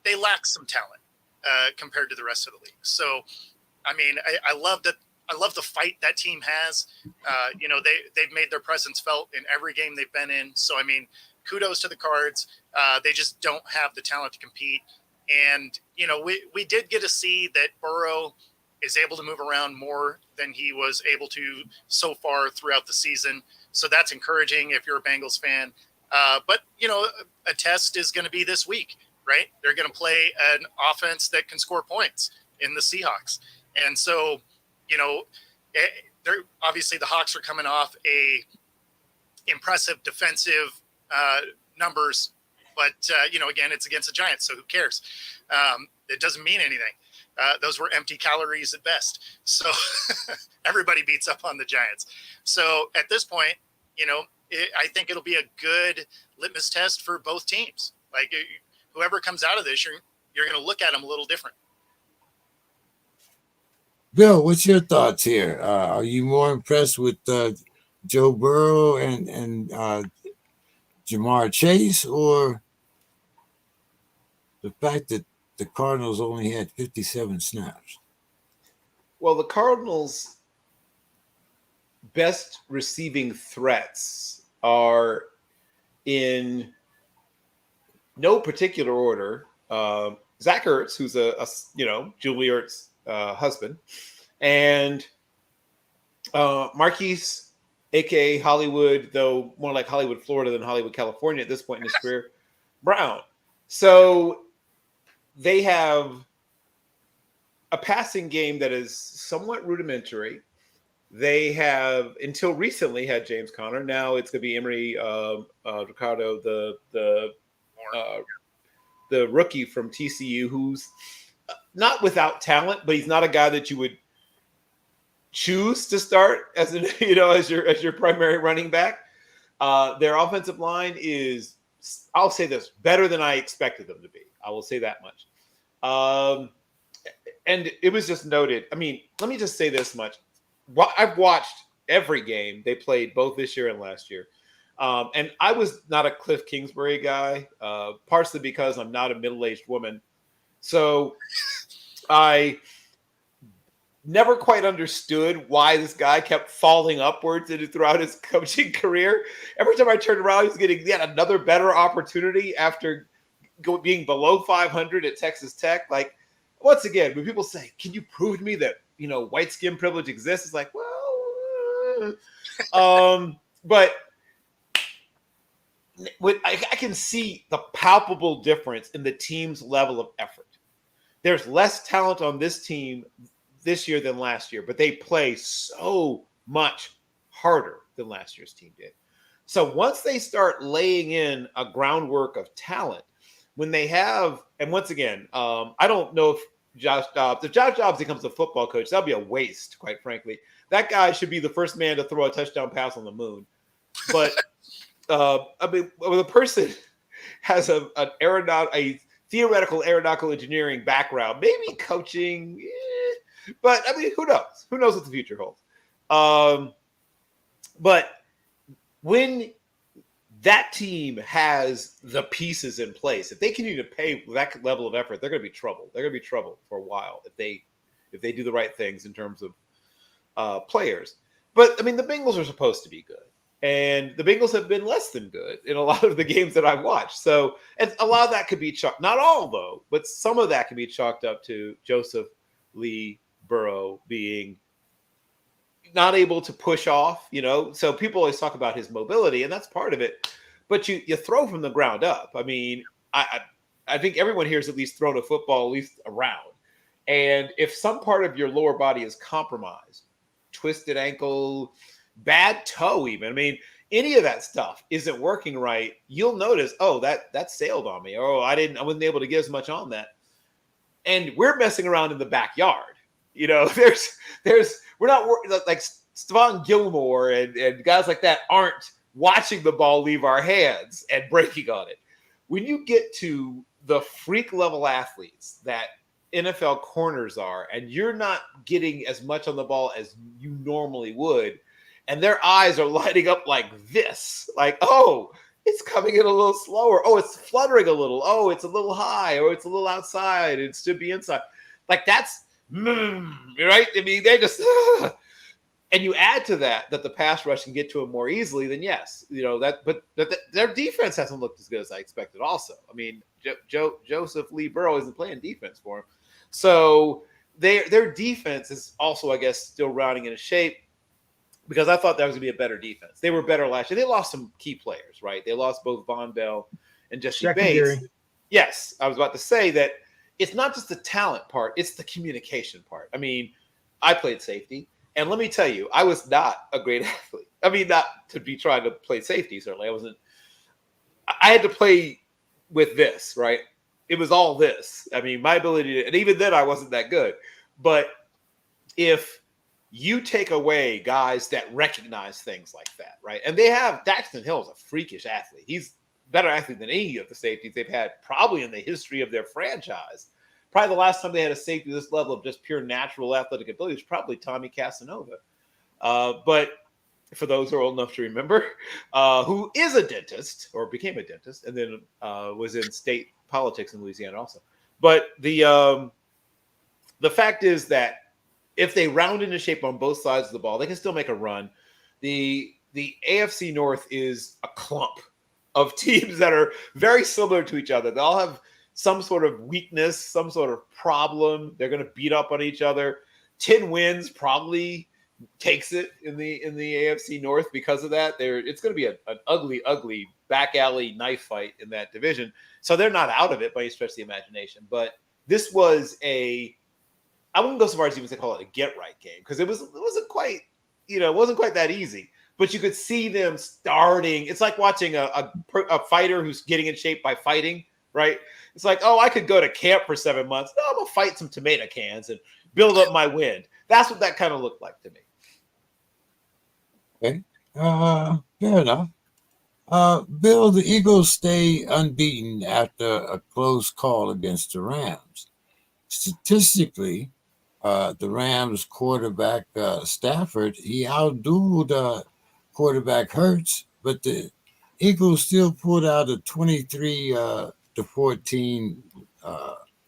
they lack some talent compared to the rest of the league. So, I mean, I love that. I love the fight that team has. They've made their presence felt in every game they've been in. So, I mean, kudos to the Cards. They just don't have the talent to compete. And, we did get to see that Burrow is able to move around more than he was able to so far throughout the season. So that's encouraging if you're a Bengals fan. But a test is going to be this week, right? They're going to play an offense that can score points in the Seahawks. And so, they're obviously the Hawks are coming off a impressive defensive numbers. But, again, it's against the Giants, so who cares? It doesn't mean anything. Those were empty calories at best. So everybody beats up on the Giants. So at this point, I think it'll be a good litmus test for both teams. Like whoever comes out of this, you're going to look at them a little different.
Bill, what's your thoughts here? Are you more impressed with Joe Burrow and Jamar Chase, or the fact that the Cardinals only had 57 snaps?
Well, the Cardinals' best receiving threats are in no particular order. Zach Ertz, who's a Julie Ertz's husband, and Marquise, aka Hollywood, though more like Hollywood, Florida than Hollywood, California at this point in his career, Brown. So they have a passing game that is somewhat rudimentary. They have, until recently, had James Conner. Now it's going to be Emery Ricardo, the rookie from TCU, who's not without talent, but he's not a guy that you would choose to start as your primary running back. Their offensive line is, I'll say this, better than I expected them to be. I will say that much. And it was just noted. I mean, let me just say this much. I've watched every game they played both this year and last year. And I was not a Cliff Kingsbury guy, partially because I'm not a middle-aged woman. So I never quite understood why this guy kept falling upwards throughout his coaching career. Every time I turned around, he was getting yet another better opportunity after being below 500 at Texas Tech. Like, once again, when people say, can you prove to me that, white skin privilege exists? It's like, well, but I can see the palpable difference in the team's level of effort. There's less talent on this team this year than last year, but they play so much harder than last year's team did. So once they start laying in a groundwork of talent, when they have, and once again, I don't know if Josh Dobbs becomes a football coach, that'll be a waste, quite frankly. That guy should be the first man to throw a touchdown pass on the moon. But when a person has a theoretical aeronautical engineering background, maybe coaching, but I mean, who knows? Who knows what the future holds? But when that team has the pieces in place, if they continue to pay that level of effort, they're going to be trouble. They're going to be trouble for a while if they do the right things in terms of players. But I mean, the Bengals are supposed to be good, and the Bengals have been less than good in a lot of the games that I've watched. So, and a lot of that could be chalked, not all though, but some of that can be chalked up to Joseph Lee Burrow being not able to push off, so people always talk about his mobility, and that's part of it, but you throw from the ground up. I mean, I think everyone here has at least thrown a football at least around, and if some part of your lower body is compromised, twisted ankle, bad toe even, I mean, any of that stuff isn't working right, you'll notice, oh, that sailed on me, or I wasn't able to get as much on that. And we're messing around in the backyard. We're not like Stephon Gilmore and guys like that aren't watching the ball leave our hands and breaking on it. When you get to the freak level athletes that NFL corners are, and you're not getting as much on the ball as you normally would, and their eyes are lighting up like this, like, oh, it's coming in a little slower. Oh, it's fluttering a little. Oh, it's a little high, or it's a little outside. It should be inside. Like that's right. I mean, they just and you add to that the pass rush can get to him more easily. Then yes, but their defense hasn't looked as good as I expected. Also, I mean, Joseph Lee Burrow isn't playing defense for him, so their defense is also, I guess, still rounding into shape. Because I thought that was going to be a better defense. They were better last year. They lost some key players, right? They lost both Von Bell and Jesse Bates. Yes, I was about to say that it's not just the talent part, it's the communication part. I mean, I played safety, and let me tell you, I was not a great athlete. I mean, not to be trying to play safety, certainly. I had to play with this, right? It was all this. I mean, my ability to, and even then I wasn't that good. But if you take away guys that recognize things like that, right? And they have Daxton Hill is a freakish athlete. He's a better athlete than any of the safeties they've had probably in the history of their franchise. Probably the last time they had a safety this level of just pure natural athletic ability was probably Tommy Casanova. But for those who are old enough to remember, who is a dentist or became a dentist and then was in state politics in Louisiana also. But the fact is that if they round into shape on both sides of the ball, they can still make a run. The AFC North is a clump of teams that are very similar to each other. They all have some sort of weakness, some sort of problem. They're going to beat up on each other. 10 wins probably takes it in the AFC North because of that. It's going to be an ugly back alley knife fight in that division. So they're not out of it by any stretch of the imagination. But this was I wouldn't go so far as even to call it a get-right game because it wasn't quite that easy. But you could see them starting. It's like watching a fighter who's getting in shape by fighting, right? It's like, oh, I could go to camp for 7 months. No, I'm going to fight some tomato cans and build up my wind. That's what that kind of looked like to me.
Okay. Fair enough. Bill, the Eagles stay unbeaten after a close call against the Rams. Statistically, the Rams quarterback Stafford, he outdueled quarterback Hurts, but the Eagles still pulled out a 23-14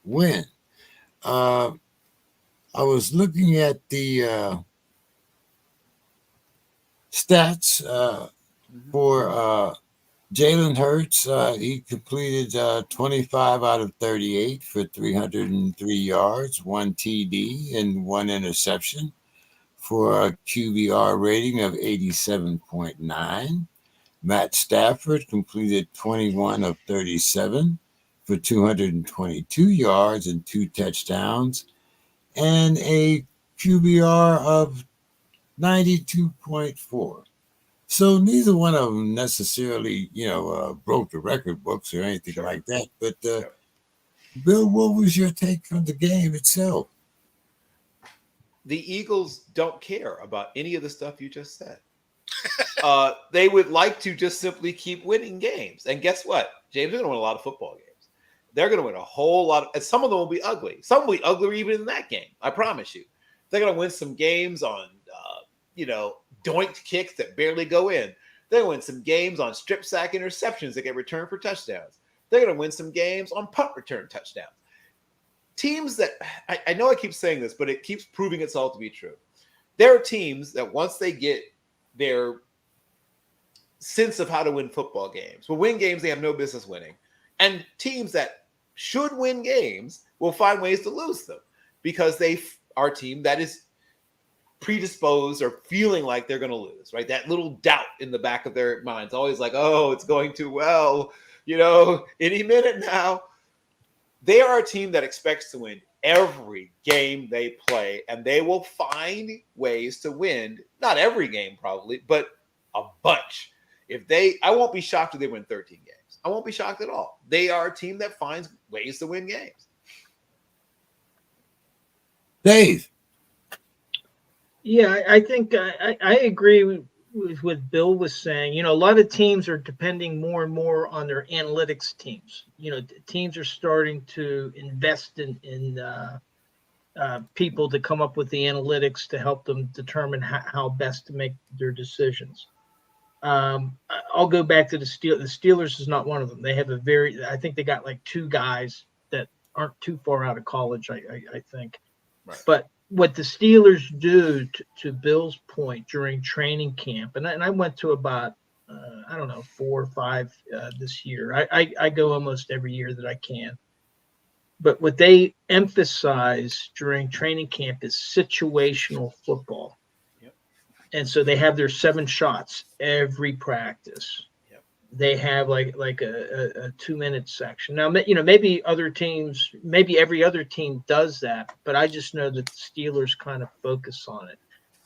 win. I was looking at the stats for Jalen Hurts. He completed 25 out of 38 for 303 yards, 1 TD, and 1 interception for a QBR rating of 87.9. Matt Stafford completed 21 of 37 for 222 yards and 2 touchdowns, and a QBR of 92.4. So neither one of them necessarily, broke the record books or anything like that. But Bill, what was your take on the game itself?
The Eagles don't care about any of the stuff you just said. They would like to just simply keep winning games. And guess what? James, they're going to win a lot of football games. They're going to win a whole lot. And some of them will be ugly. Some will be uglier even in that game. I promise you. They're going to win some games on, doinked kicks that barely go in. They're going to win some games on strip sack interceptions that get returned for touchdowns. They're going to win some games on punt return touchdowns. Teams that, I know I keep saying this, but it keeps proving itself to be true. There are teams that once they get their sense of how to win football games, will win games they have no business winning. And teams that should win games will find ways to lose them because they are a team that is predisposed or feeling like they're going to lose, right? That little doubt in the back of their minds, always like, oh, it's going too well, any minute now. They are a team that expects to win every game they play, and they will find ways to win. Not every game, probably, but a bunch. I won't be shocked if they win 13 games. I won't be shocked at all. They are a team that finds ways to win games.
Dave.
Yeah, I think I agree with what Bill was saying. A lot of teams are depending more and more on their analytics teams. Teams are starting to invest in people to come up with the analytics to help them determine how best to make their decisions. I'll go back to the Steelers. The Steelers is not one of them. They have I think they got like 2 guys that aren't too far out of college, I think.
Right.
But what the Steelers do, to Bill's point, during training camp, and I went to about, 4 or 5 this year. I go almost every year that I can. But what they emphasize during training camp is situational football.
Yep.
And so they have their 7 shots every practice.
Yep.
They have like a 2-minute section. Now, maybe every other team does that, but I just know that the Steelers kind of focus on it.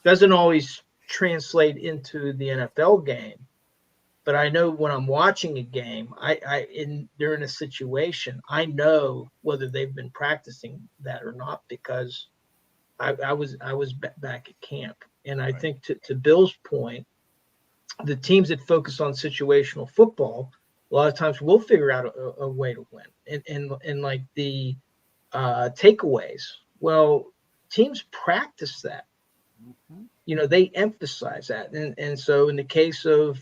Doesn't always translate into the NFL game, but I know when I'm watching a game, they're in a situation, I know whether they've been practicing that or not, because I was back at camp. And I think to Bill's point, the teams that focus on situational football, a lot of times will figure out a way to win. And like the takeaways, well, teams practice that.
Mm-hmm.
They emphasize that. And so in the case of,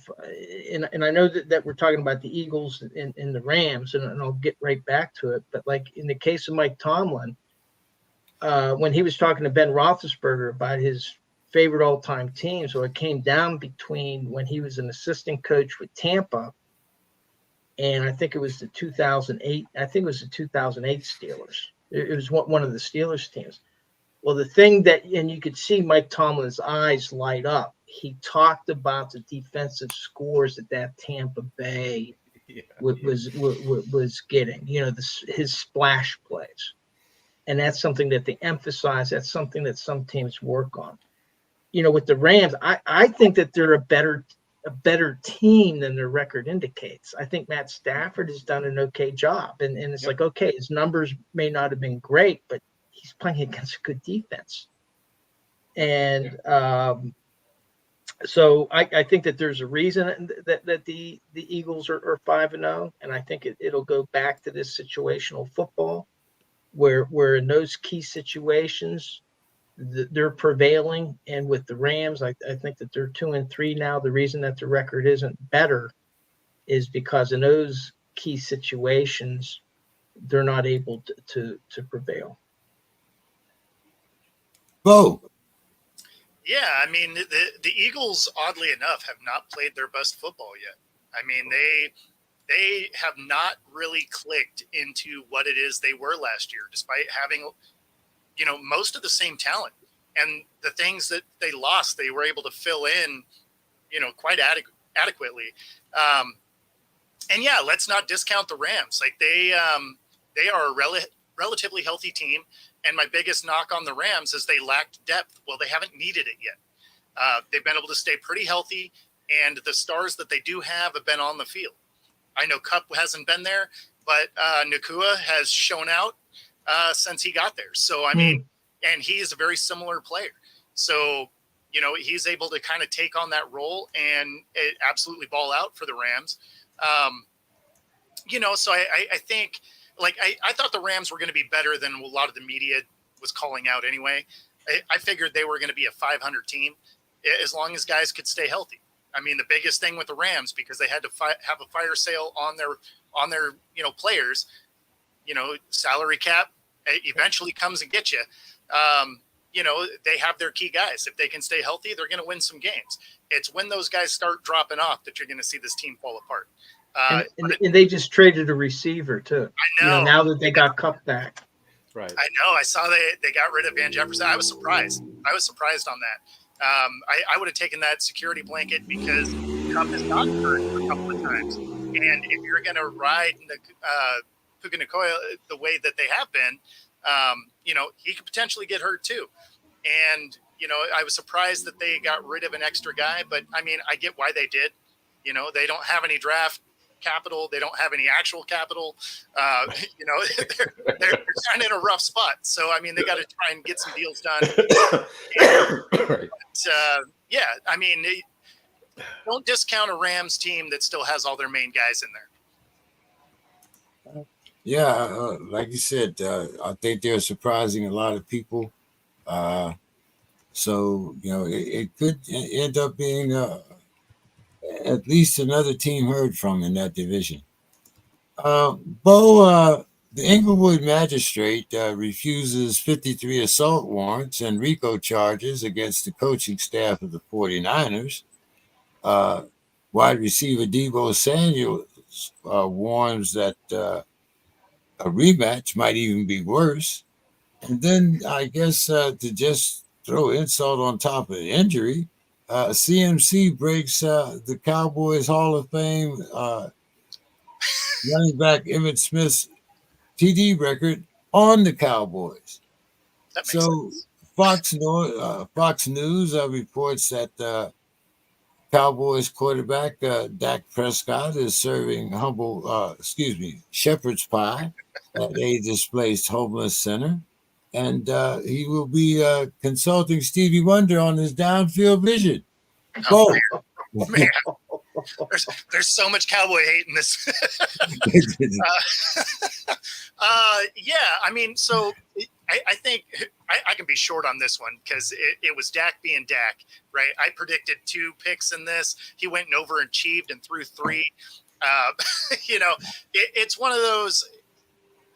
and I know that we're talking about the Eagles and the Rams, and I'll get right back to it. But like in the case of Mike Tomlin, when he was talking to Ben Roethlisberger about his favorite all-time team, so it came down between when he was an assistant coach with Tampa, and I think it was the 2008 Steelers. It was one of the Steelers teams. Well, the thing and you could see Mike Tomlin's eyes light up. He talked about the defensive scores that Tampa Bay was getting. His splash plays, and that's something that they emphasize. That's something that some teams work on. With the Rams, I think that they're a better team than their record indicates. I think Matt Stafford has done an okay job, and it's like, okay, his numbers may not have been great, but he's playing against a good defense. And so I think that there's a reason that the Eagles are 5-0, and I think it'll go back to this situational football where in those key situations they're prevailing. And with the Rams, I think that they're 2-3 now. The reason that the record isn't better is because in those key situations they're not able to prevail.
Bo.
Yeah, I mean, the Eagles, oddly enough, have not played their best football yet. I mean, they have not really clicked into what it is they were last year, despite having, most of the same talent. And the things that they lost, they were able to fill in, quite adequately. And yeah, let's not discount the Rams. Like they are a relatively healthy team. And my biggest knock on the Rams is they lacked depth. Well, they haven't needed it yet. They've been able to stay pretty healthy, and the stars that they do have been on the field. I know Kupp hasn't been there, but Nakua has shown out since he got there. So, I mean, and he is a very similar player. So, he's able to kind of take on that role and absolutely ball out for the Rams. So I think – I thought the Rams were going to be better than a lot of the media was calling out anyway. I figured they were going to be a 500 team as long as guys could stay healthy. I mean, the biggest thing with the Rams, because they had to have a fire sale on their players, salary cap eventually comes and gets you. They have their key guys. If they can stay healthy, they're going to win some games. It's when those guys start dropping off that you're going to see this team fall apart.
And they just traded a receiver too.
I know.
Now that they got Kupp back.
Right.
I know. I saw they got rid of Van Jefferson. I was surprised on that. I would have taken that security blanket because Kupp has gotten hurt a couple of times. And if you're going to ride Puka Nacua the way that they have been, he could potentially get hurt too. And, I was surprised that they got rid of an extra guy. But, I mean, I get why they did. They don't have any draft capital. They don't have any actual capital. They're kind of in a rough spot. So, I mean, they got to try and get some deals done.
Right.
But, I mean, don't discount a Rams team that still has all their main guys in there.
Yeah, like you said, I think they're surprising a lot of people. So it could end up being at least another team heard from in that division. Bo, the Inglewood magistrate refuses 53 assault warrants and RICO charges against the coaching staff of the 49ers. Wide receiver Deebo Samuel warns that a rematch might even be worse. And then I guess to just throw insult on top of the injury, CMC breaks the Cowboys Hall of Fame running back Emmitt Smith's TD record on the Cowboys.
That makes
So
sense.
Fox News reports that Cowboys quarterback Dak Prescott is serving shepherd's pie at a displaced homeless center. And he will be consulting Stevie Wonder on his downfield vision.
Oh,
Bo.
man. There's so much cowboy hate in this. Yeah, I mean, so I think I can be short on this one because it was Dak being Dak, right? I predicted 2 picks in this. He went and overachieved and threw 3. It's one of those.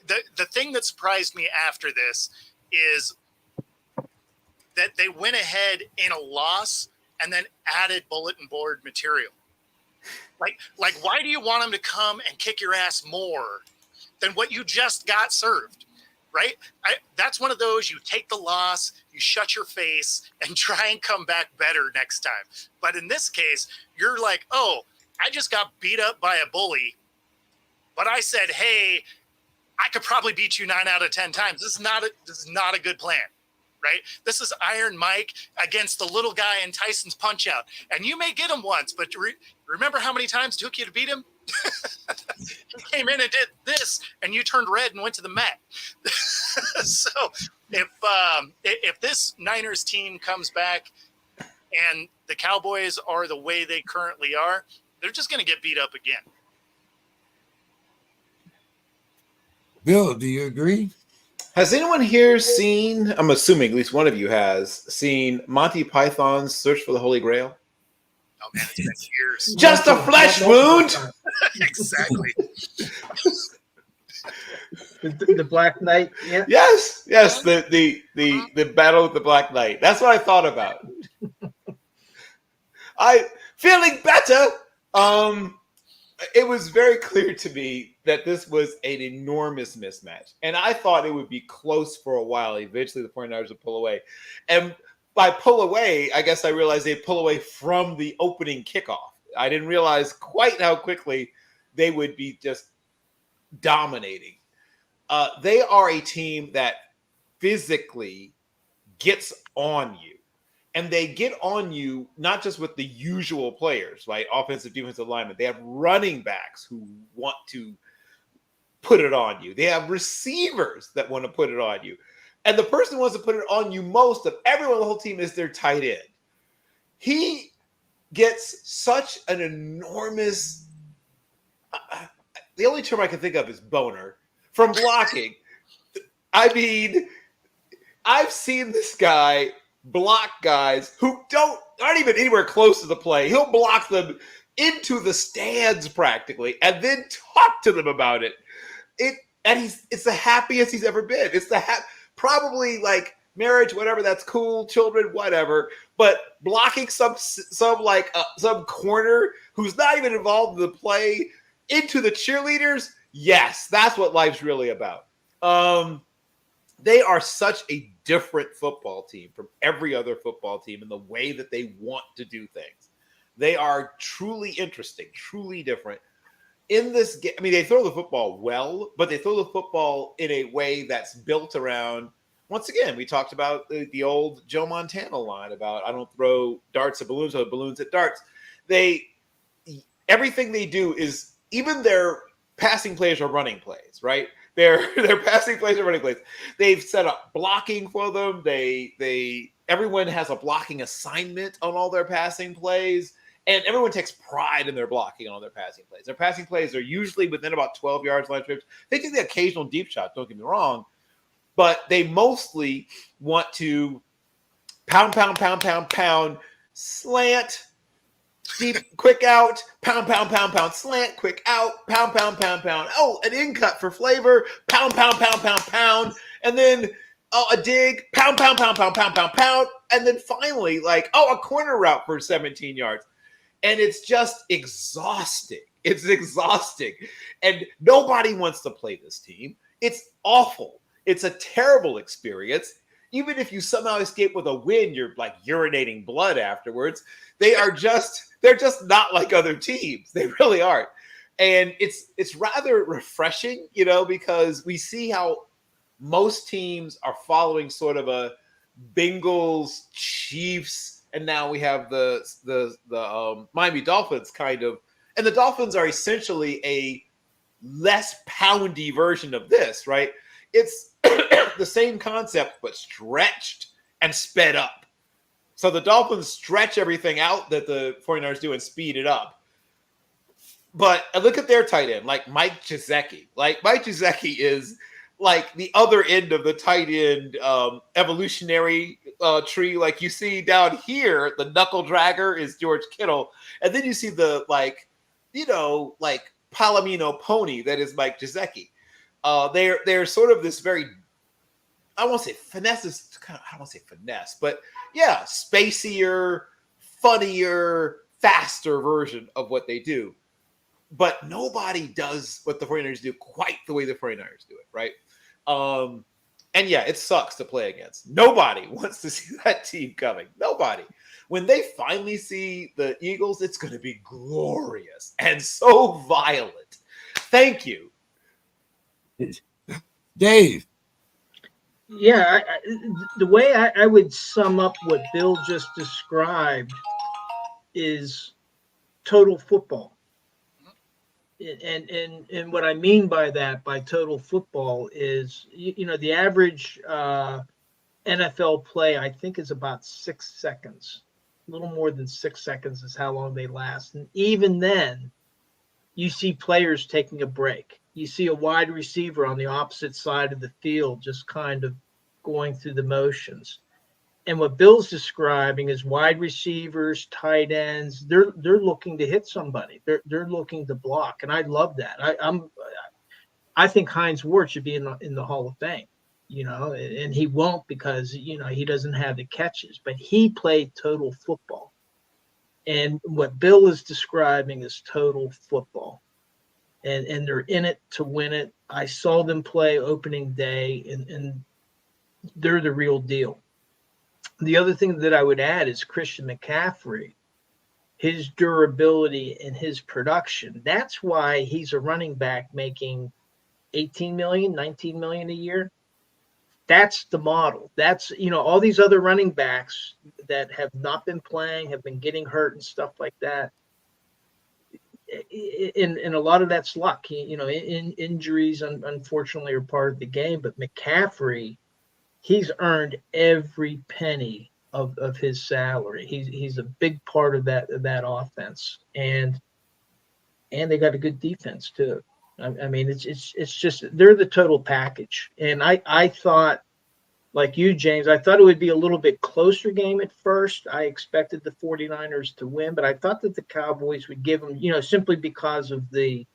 The thing that surprised me after this is that they went ahead in a loss and then added bulletin board material. Like, why do you want them to come and kick your ass more than what you just got served, right? That's one of those, you take the loss, you shut your face, and try and come back better next time. But in this case, you're like, oh, I just got beat up by a bully, but I said, hey, I could probably beat you 9 out of 10 times. This is not a good plan, right? This is Iron Mike against the little guy in Tyson's Punch-Out. And you may get him once, but remember how many times it took you to beat him? He came in and did this, and you turned red and went to the mat. So if this Niners team comes back and the Cowboys are the way they currently are, they're just going to get beat up again.
Bill, do you agree?
Has anyone here seen, I'm assuming at least one of you has, seen Monty Python's Search for the Holy Grail?
Oh, man, it's been years.
Just a flesh wound!
Exactly.
The Black Knight. Yeah.
Yes, the battle with the Black Knight. That's what I thought about. I feeling better. It was very clear to me that this was an enormous mismatch. And I thought it would be close for a while. Eventually the 49ers would pull away. And by pull away, I guess I realized they'd pull away from the opening kickoff. I didn't realize quite how quickly they would be just dominating. They are a team that physically gets on you. And they get on you not just with the usual players, right? Offensive, defensive linemen. They have running backs who want to put it on you. They have receivers that want to put it on you. And the person who wants to put it on you most of everyone on the whole team is their tight end. He gets such an enormous, the only term I can think of is boner, from blocking. I mean, I've seen this guy block guys who aren't even anywhere close to the play. He'll block them into the stands practically and then talk to them about it. It's the happiest he's ever been. It's probably like marriage, whatever, that's cool, children, whatever. But blocking some corner who's not even involved in the play into the cheerleaders, yes, that's what life's really about. They are such a different football team from every other football team in the way that they want to do things. They are truly interesting, truly different. In this game, I mean, they throw the football well, but they throw the football in a way that's built around, once again, we talked about the old Joe Montana line about I don't throw darts at balloons, or balloons at darts. Everything they do is, even their passing plays are running plays, right? Their passing plays are running plays. They've set up blocking for them. Everyone has a blocking assignment on all their passing plays. And everyone takes pride in their blocking on their passing plays. Their passing plays are usually within about 12 yards line scrimmage. They take the occasional deep shot, don't get me wrong, but they mostly want to pound, pound, pound, pound, pound, slant, deep, quick out, pound, pound, pound, pound, slant, quick out, pound, pound, pound, pound. Oh, an in cut for flavor, pound, pound, pound, pound, pound. And then a dig, pound, pound, pound, pound, pound, pound, pound. And then finally, like, a corner route for 17 yards. And it's just exhausting. It's exhausting. And nobody wants to play this team. It's awful. It's a terrible experience. Even if you somehow escape with a win, you're like urinating blood afterwards. They're just not like other teams. They really aren't. And it's rather refreshing, because we see how most teams are following sort of a Bengals, Chiefs, and now we have the Miami Dolphins kind of, and the Dolphins are essentially a less poundy version of this, right? It's the same concept, but stretched and sped up. So the Dolphins stretch everything out that the 49ers do and speed it up. But look at their tight end, like Mike Gesicki. Like Mike Gesicki is like the other end of the tight end evolutionary tree. Like you see down here, the knuckle dragger is George Kittle. And then you see the Palomino pony that is Mike Gesicki. They're sort of this very, I won't say finesse, I don't want to say finesse, but yeah, spacier, funnier, faster version of what they do. But nobody does what the 49ers do quite the way the 49ers do it, right? And yeah, it sucks to play against. Nobody wants to see that team coming. Nobody. When they finally see the Eagles, it's going to be glorious and so violent. Thank you.
Dave.
Yeah, the way I would sum up what Bill just described is total football. And what I mean by that, by total football, is the average NFL play, I think, is about 6 seconds. A little more than 6 seconds is how long they last. And even then, you see players taking a break. You see a wide receiver on the opposite side of the field just kind of going through the motions. And what Bill's describing is wide receivers, tight ends, they're looking to hit somebody. They're looking to block. And I love that. I think Hines Ward should be in the Hall of Fame, and he won't because, he doesn't have the catches. But he played total football. And what Bill is describing is total football. And they're in it to win it. I saw them play opening day, and they're the real deal. The other thing that I would add is Christian McCaffrey, his durability and his production. That's why he's a running back making $18 million, $19 million a year. That's the model. That's, all these other running backs that have not been playing, have been getting hurt and stuff like that. And a lot of that's luck. Injuries, unfortunately, are part of the game. But McCaffrey, he's earned every penny of his salary. He's a big part of that offense, and they got a good defense too. I mean, it's just they're the total package. And I thought, like you, James, I thought it would be a little bit closer game at first. I expected the 49ers to win, but I thought that the Cowboys would give them, simply because of the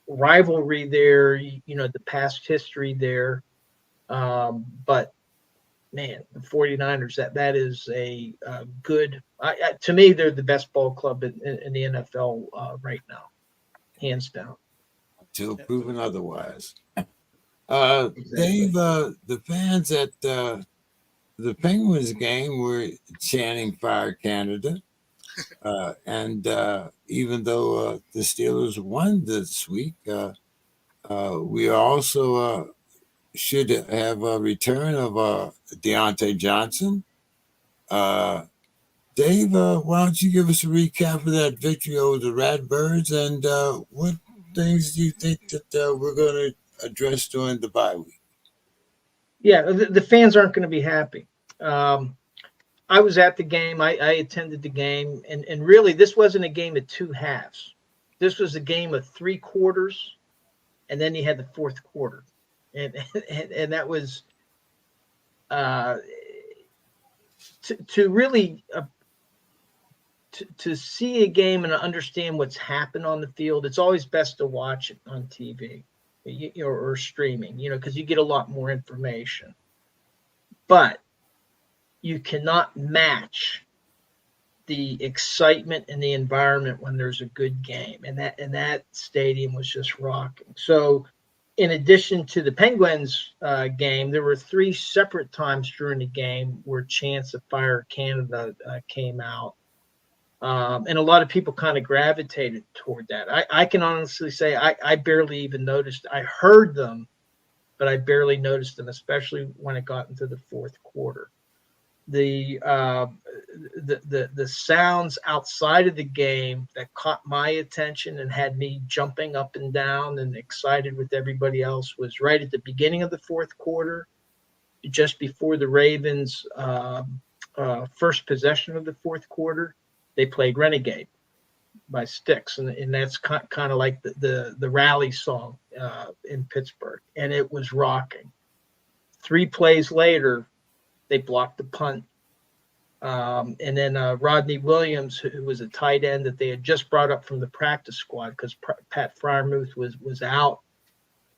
rivalry there, the past history there. But man, the 49ers, that is a good, to me, they're the best ball club in the NFL right now, hands down.
Until proven otherwise.
Exactly.
Dave, the fans at the Penguins game were chanting "Fire Canada," and even though the Steelers won this week, we also should have a return of Deontay Johnson. Dave, why don't you give us a recap of that victory over the Ratbirds, and what things do you think that we're going to address during the bye week?
Yeah, the fans aren't going to be happy. I was at the game. I attended the game, and really, this wasn't a game of two halves. This was a game of three quarters, and then you had the fourth quarter, and and that was uh, to really to see a game and understand what's happened on the field. It's always best to watch it on TV, or streaming, because you get a lot more information. But you cannot match the excitement and the environment when there's a good game, and that stadium was just rocking. So, in addition to the Penguins game, there were three separate times during the game where Chants of Fire Canada came out, and a lot of people kind of gravitated toward that. I can honestly say I barely even noticed. I heard them, but I barely noticed them, especially when it got into the fourth quarter. The sounds outside of the game that caught my attention and had me jumping up and down and excited with everybody else was right at the beginning of the fourth quarter, just before the Ravens' first possession of the fourth quarter. They played Renegade by Styx, and that's kind of like the rally song in Pittsburgh, and it was rocking. 3 plays later, they blocked the punt. And then Rodney Williams, who was a tight end that they had just brought up from the practice squad because Pat Freiermuth was out.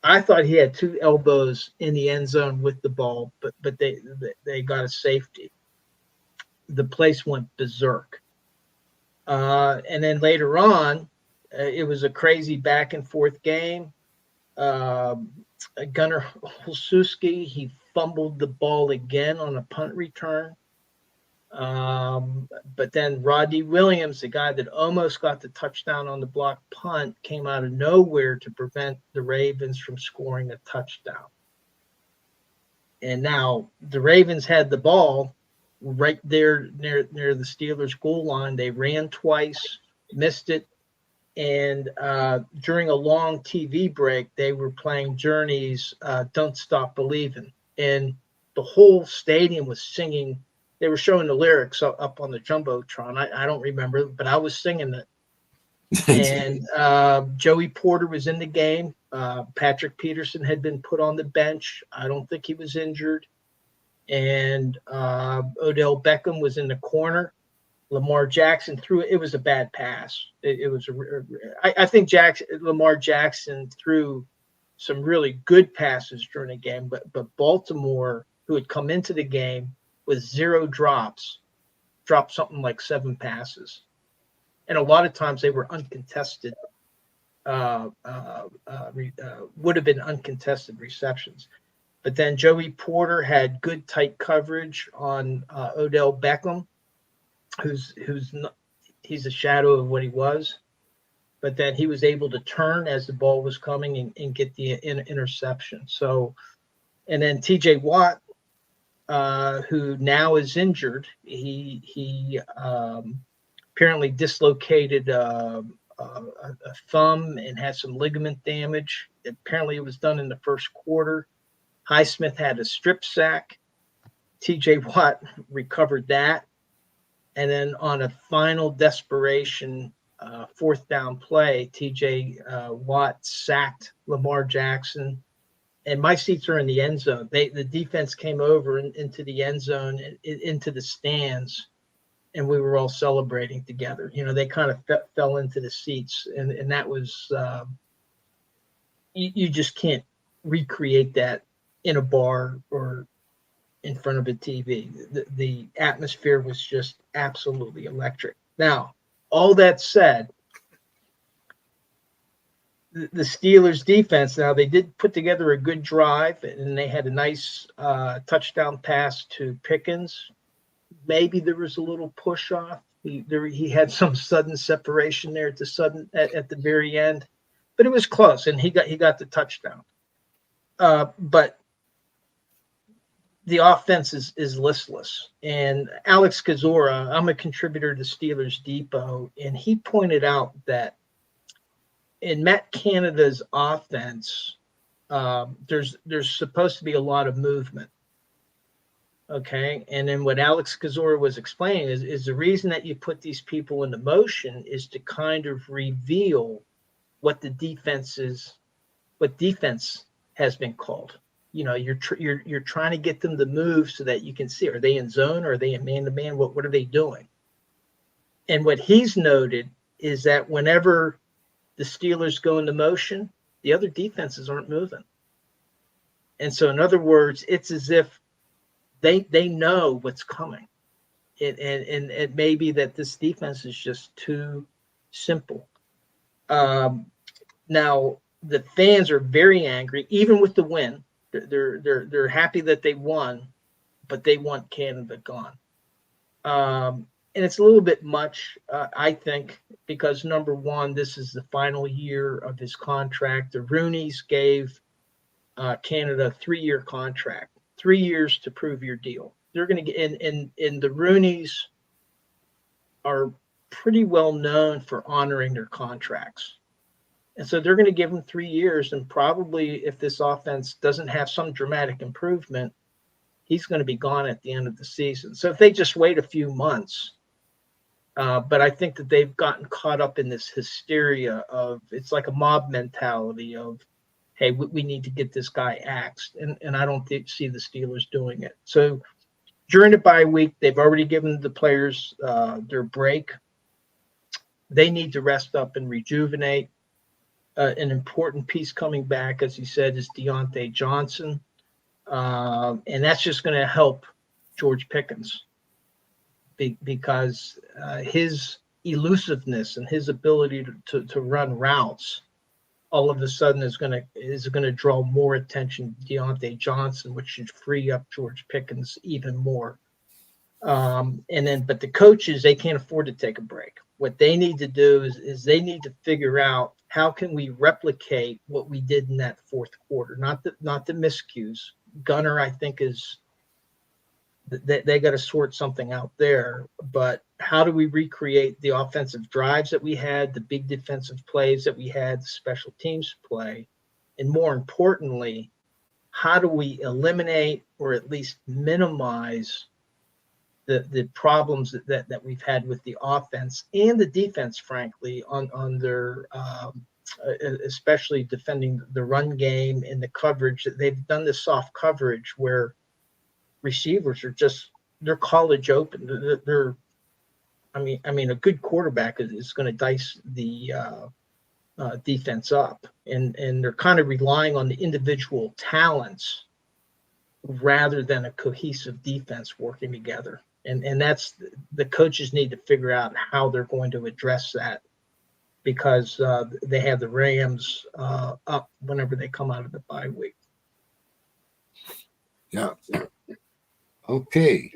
I thought he had 2 elbows in the end zone with the ball, but they got a safety. The place went berserk. And then later on, it was a crazy back and forth game. Gunnar Olszewski, he fumbled the ball again on a punt return. But then Rodney Williams, the guy that almost got the touchdown on the blocked punt, came out of nowhere to prevent the Ravens from scoring a touchdown. And now the Ravens had the ball right there near the Steelers' goal line. They ran twice, missed it. And during a long TV break, they were playing Journey's Don't Stop Believin'. And the whole stadium was singing. They were showing the lyrics up on the Jumbotron. I don't remember, but I was singing it. And Joey Porter was in the game. Patrick Peterson had been put on the bench. I don't think he was injured. And Odell Beckham was in the corner. Lamar Jackson threw it. It was a bad pass. I think Lamar Jackson threw some really good passes during the game, but Baltimore, who had come into the game with 0 drops, dropped something like 7 passes. And a lot of times they were uncontested, would have been uncontested receptions. But then Joey Porter had good tight coverage on Odell Beckham, he's a shadow of what he was. But then he was able to turn as the ball was coming and get the interception. So, and then TJ Watt, who now is injured, he apparently dislocated a thumb and had some ligament damage. Apparently it was done in the first quarter. Highsmith had a strip sack. TJ Watt recovered that. And then on a final desperation 4th down play, TJ Watt sacked Lamar Jackson. And my seats are in the end zone. The defense came over into the end zone, into the stands, and we were all celebrating together. They kind of fell into the seats, and that was you just can't recreate that in a bar or in front of a TV. The atmosphere was just absolutely electric. Now, all that said, the Steelers defense, now they did put together a good drive, and they had a nice touchdown pass to Pickens. Maybe there was a little push off. He had some sudden separation there at the very end, but it was close, and he got the touchdown. But the offense is listless. And Alex Kozora, I'm a contributor to Steelers Depot, and he pointed out that in Matt Canada's offense, there's supposed to be a lot of movement. Okay. And then what Alex Kazora was explaining is the reason that you put these people into motion is to kind of reveal what the defense is, what defense has been called. You know, you're trying to get them to move so that you can see, are they in zone? Or are they in man-to-man? What are they doing? And what he's noted is that whenever the Steelers go into motion, the other defenses aren't moving. And so, in other words, it's as if they know what's coming. And it may be that this defense is just too simple. Now, the fans are very angry, even with the win. They're happy that they won, but they want Canada gone. And it's a little bit much, I think, because number one, this is the final year of his contract. The Rooneys gave Canada a 3-year contract, 3 years to prove your deal. They're going to get in the Rooneys are pretty well known for honoring their contracts. And so they're going to give him 3 years. And probably if this offense doesn't have some dramatic improvement, he's going to be gone at the end of the season. So if they just wait a few months, but I think that they've gotten caught up in this hysteria of, it's like a mob mentality of, hey, we need to get this guy axed. And I don't see the Steelers doing it. So during the bye week, they've already given the players their break. They need to rest up and rejuvenate. An important piece coming back, as he said, is Deontay Johnson. And that's just going to help George Pickens because his elusiveness and his ability to run routes all of a sudden is going to draw more attention to Deontay Johnson, which should free up George Pickens even more. But the coaches, they can't afford to take a break. What they need to do is they need to figure out how can we replicate what we did in that fourth quarter, not the miscues. Gunner, I think, is they got to sort something out there. But how do we recreate the offensive drives that we had, the big defensive plays that we had, the special teams play, and more importantly, how do we eliminate or at least minimize the problems that we've had with the offense and the defense, frankly, on their especially defending the run game and the coverage. They've done this soft coverage where receivers are they're college open. A good quarterback is going to dice the defense up, and they're kind of relying on the individual talents rather than a cohesive defense working together. And that's the coaches need to figure out how they're going to address that because they have the Rams up whenever they come out of the bye week.
Yeah. Okay.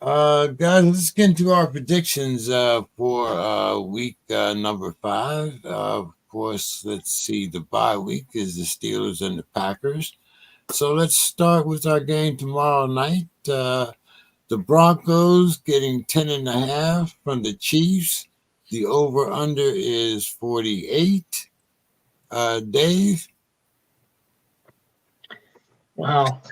Guys, let's get into our predictions for week number 5. Of course, let's see. The bye week is the Steelers and the Packers. So let's start with our game tomorrow night. The Broncos getting 10.5 from the Chiefs. The over-under is 48. Dave?
Wow.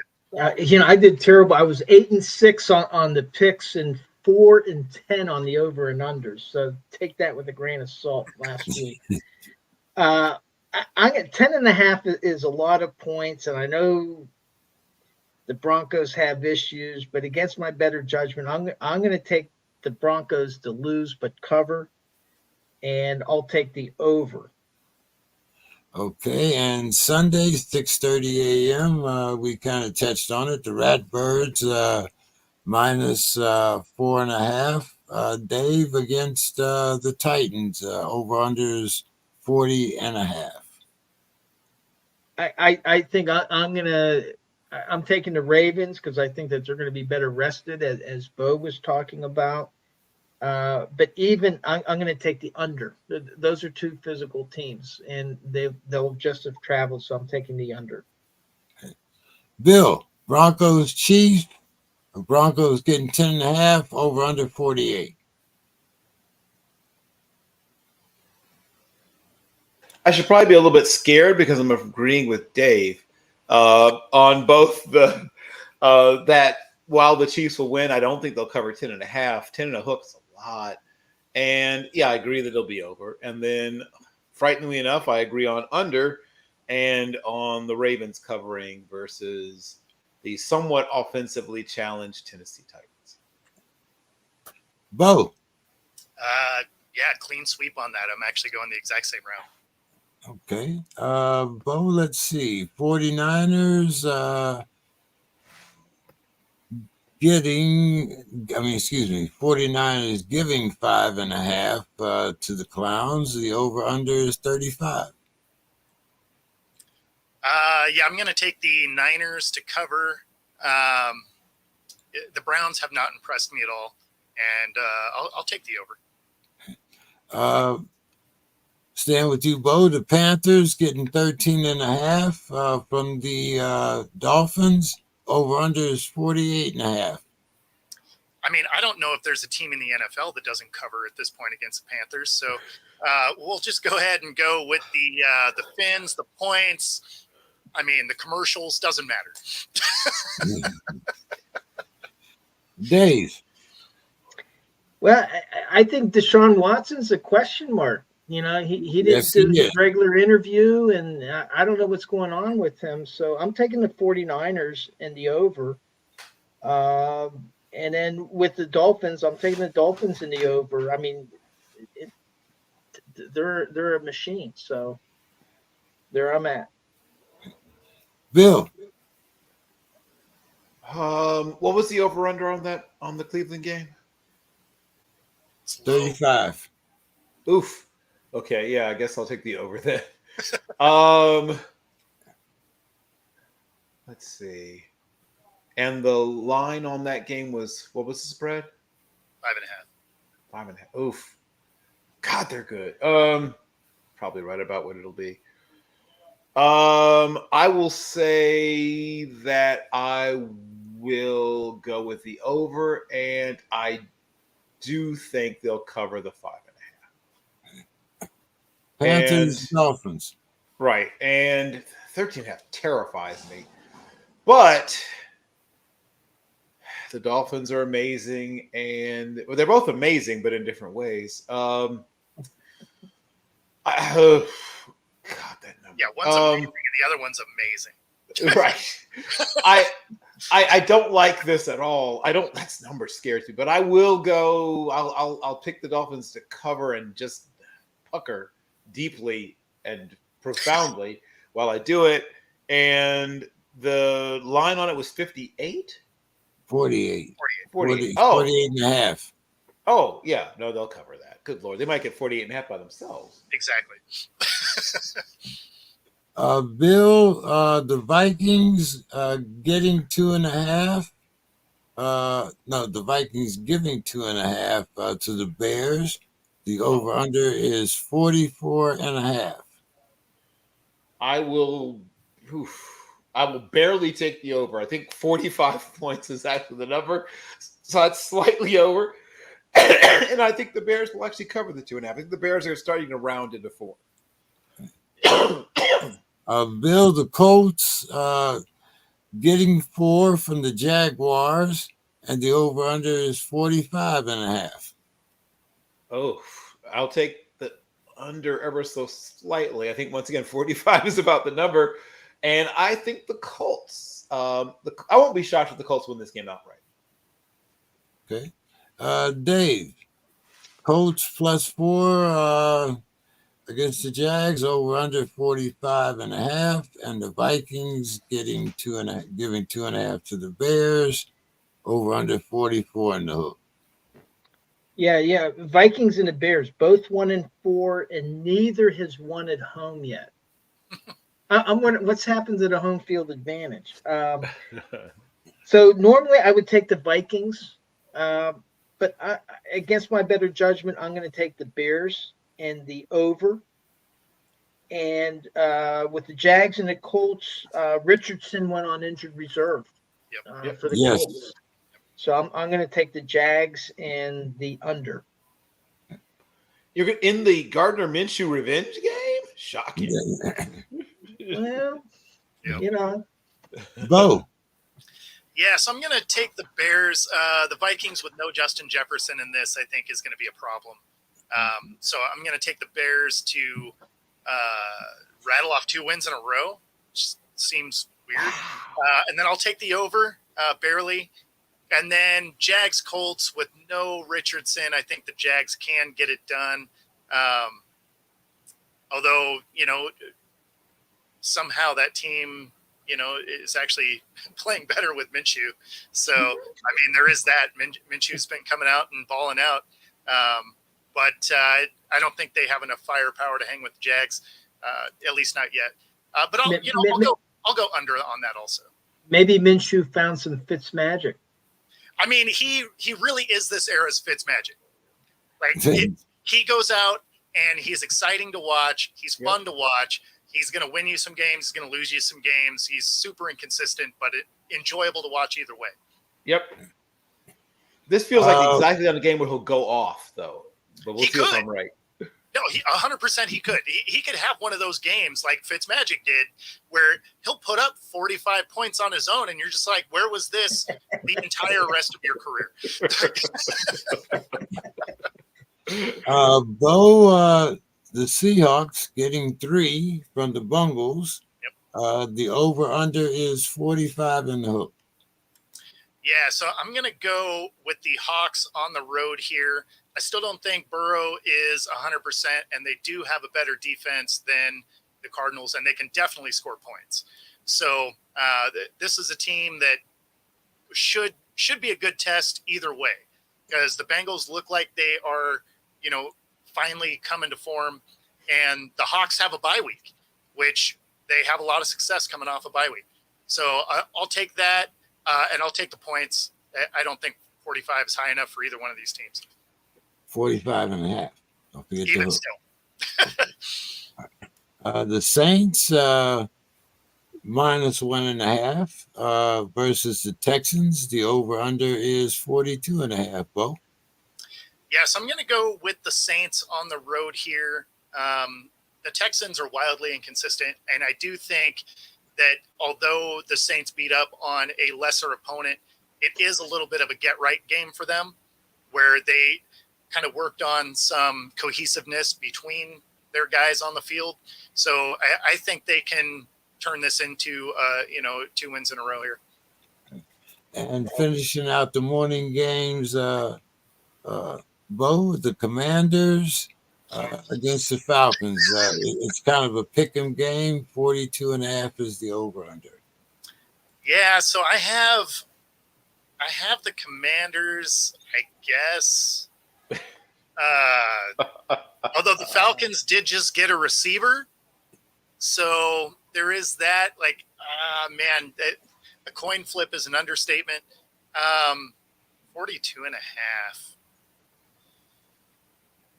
I did terrible. I was 8-6 on the picks and 4-10 on the over and unders. So take that with a grain of salt last week. I get 10.5 is a lot of points, and I know the Broncos have issues, but against my better judgment, I'm going to take the Broncos to lose but cover, and I'll take the over.
Okay, and Sunday, 6:30 a.m., we kind of touched on it. The Ratbirds minus 4.5. Dave against the Titans, over-unders 40.5.
I think I'm taking the Ravens because I think that they're going to be better rested, as Bo was talking about. But even I'm going to take the under. Those are two physical teams, and they'll just have traveled, so I'm taking the under.
Okay. Bill, Broncos Chiefs. Broncos getting 10.5, over under 48.
I should probably be a little bit scared because I'm agreeing with Dave on both the that while the Chiefs will win, I don't think they'll cover 10.5. 10 and a hook is a lot. And yeah, I agree that it'll be over. And then, frighteningly enough, I agree on under and on the Ravens covering versus the somewhat offensively challenged Tennessee Titans.
Bo.
Yeah, clean sweep on that. I'm actually going the exact same route.
Okay. Bo, let's see. 49ers 49ers giving 5.5 to the Clowns. The over-under is 35.
Yeah, I'm going to take the Niners to cover. The Browns have not impressed me at all, and I'll take the over.
Staying with you, Bo, the Panthers getting 13.5 from the Dolphins. Over-under is 48.5.
I mean, I don't know if there's a team in the NFL that doesn't cover at this point against the Panthers. So we'll just go ahead and go with the Fins, the points. I mean, the commercials, doesn't matter.
Dave.
Well, I think Deshaun Watson's a question mark. You know, he didn't do his regular interview, and I don't know what's going on with him. So I'm taking the 49ers and the over. And then with the Dolphins, I'm taking the Dolphins in the over. I mean, they're a machine. So there I'm at.
Bill.
What was the over-under on the Cleveland game?
35.
Oof. Okay, yeah, I guess I'll take the over then. Let's see. And the line on that game was, what was the spread?
5.5.
5.5. Oof. God, they're good. Probably right about what it'll be. I will say that I will go with the over, and I do think they'll cover the 5.5.
Panthers, Dolphins.
Right. And 13.5 terrifies me. But the Dolphins are amazing, and they're both amazing, but in different ways. God, that number.
Yeah, one's amazing and the other one's amazing.
Right. I don't like this at all. That number scares me, but I will go. I'll pick the Dolphins to cover and just pucker deeply and profoundly while I do it. And the line on it was 58.
48.
48.
48.5.
Oh, yeah. No, they'll cover that. Good Lord. They might get 48.5 by themselves.
Exactly.
Bill, the Vikings getting 2.5. No, the Vikings giving 2.5 to the Bears. The over-under is 44.5.
I will barely take the over. I think 45 points is actually the number. So that's slightly over. And I think the Bears will actually cover the 2.5. I think the Bears are starting to round into 4.
Bill, the Colts getting 4 from the Jaguars, and the over-under is 45.5.
Oh, I'll take the under ever so slightly. I think once again 45 is about the number, and I think the Colts. I won't be shocked if the Colts win this game outright.
Okay, Dave, Colts +4 against the Jags, over/under 45.5, and the Vikings giving 2.5 to the Bears, over/under 44 in the hook.
Yeah. Vikings and the Bears, both 1-4, and neither has won at home yet. I'm wondering what's happened to the home field advantage. So normally I would take the Vikings, but against my better judgment, I'm going to take the Bears and the over. And with the Jags and the Colts, Richardson went on injured reserve for the Colts. So I'm going to take the Jags and the under.
You're in the Gardner Minshew revenge game? Shocking.
Well, you know.
Bo.
Yeah, so I'm going to take the Bears. The Vikings with no Justin Jefferson in this, I think, is going to be a problem. So I'm going to take the Bears to rattle off 2 wins in a row, which seems weird. And then I'll take the over, barely. And then Jags Colts with no Richardson. I think the Jags can get it done. Although, somehow that team, is actually playing better with Minshew. So, there is that. Minshew's been coming out and balling out. But I don't think they have enough firepower to hang with the Jags, at least not yet. But I'll go under on that also.
Maybe Minshew found some Fitz magic.
He really is this era's Fitzmagic. He goes out and he's exciting to watch. He's fun to watch. He's going to win you some games. He's going to lose you some games. He's super inconsistent, but enjoyable to watch either way.
Yep. This feels like exactly on the game where he'll go off, though. But we'll see if I'm right.
No, 100% he could. He could have one of those games like Fitzmagic did where he'll put up 45 points on his own, and you're just like, where was this the entire rest of your career?
Bo, the Seahawks getting 3 from the Bungles.
Yep.
The over-under is 45 in the hook.
Yeah, so I'm going to go with the Hawks on the road here. I still don't think Burrow is 100%, and they do have a better defense than the Cardinals, and they can definitely score points. So this is a team that should be a good test either way, because the Bengals look like they are, finally coming to form, and the Hawks have a bye week, which they have a lot of success coming off a bye week. So I'll take that, and I'll take the points. I don't think 45 is high enough for either one of these teams.
45 and a half. Don't forget
Even
the
still.
The Saints minus 1.5 versus the Texans. The over-under is 42 and a half, Bo.
Yes, I'm going to go with the Saints on the road here. The Texans are wildly inconsistent, and I do think that although the Saints beat up on a lesser opponent, it is a little bit of a get-right game for them, where they kind of worked on some cohesiveness between their guys on the field. So I think they can turn this into, 2 wins in a row here.
And finishing out the morning games, Bo, the Commanders against the Falcons. It's kind of a pick-em game. 42 and a half is the over-under.
Yeah, so I have the Commanders, I guess. Although the Falcons did just get a receiver, so there is that. A coin flip is an understatement. 42 and a half.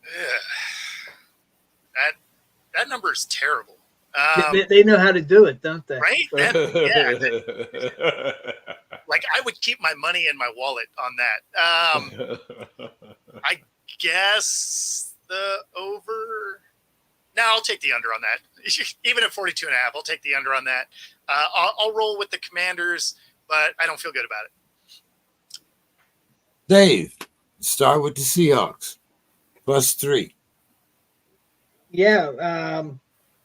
Ugh. That number is terrible.
They know how to do it, don't they?
Right? I would keep my money in my wallet on that. I guess the over. No, I'll take the under on that. Even at 42 and a half, I'll take the under on that. I'll roll with the Commanders, but I don't feel good about it.
Dave, start with the Seahawks. +3.
Yeah.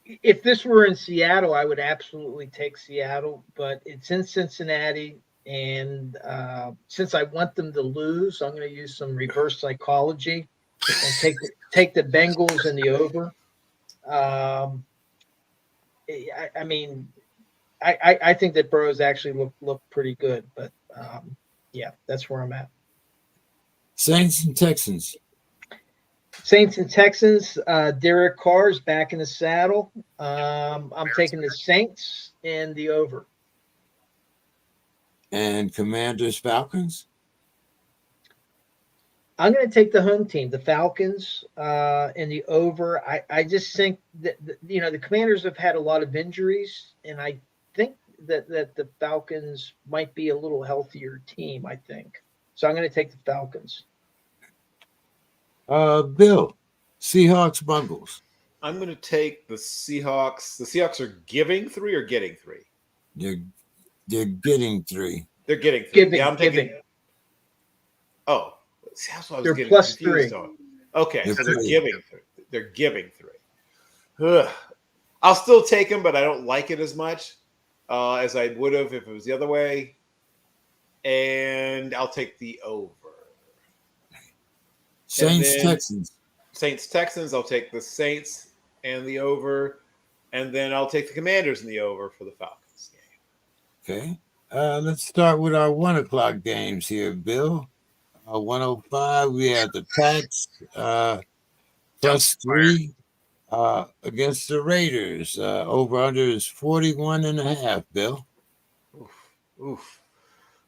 If this were in Seattle, I would absolutely take Seattle, but it's in Cincinnati. And since I want them to lose, I'm going to use some reverse psychology and take the Bengals in the over. I think that Burrow's actually look pretty good, but that's where I'm at.
Saints and Texans.
Saints and Texans. Derek Carr's back in the saddle. I'm taking the Saints and the over.
And Commanders Falcons.
I'm going to take the home team, the Falcons, in the over. I just think that the Commanders have had a lot of injuries, and I think that the Falcons might be a little healthier team. I think so. I'm going to take the Falcons.
Bill, Seahawks Bungles.
I'm going to take the Seahawks. The Seahawks are giving 3 or getting 3?
They're getting 3.
They're getting 3.
Giving,
Yeah, I'm thinking.
giving.
Oh, see, that's what I was
They're
getting
plus
confused
3.
on. Okay,
They're
so they're
three.
giving 3. They're giving 3. Ugh. I'll still take them, but I don't like it as much as I would have if it was the other way. And I'll take the over.
Saints,
then-
Texans.
Saints Texans. I'll take the Saints and the over, and then I'll take the Commanders in the over for the Falcons game.
Okay. Let's start with our 1 o'clock games here, Bill. 105, we have the Pats plus 3 against the Raiders. Over under is 41.5, Bill.
Oof.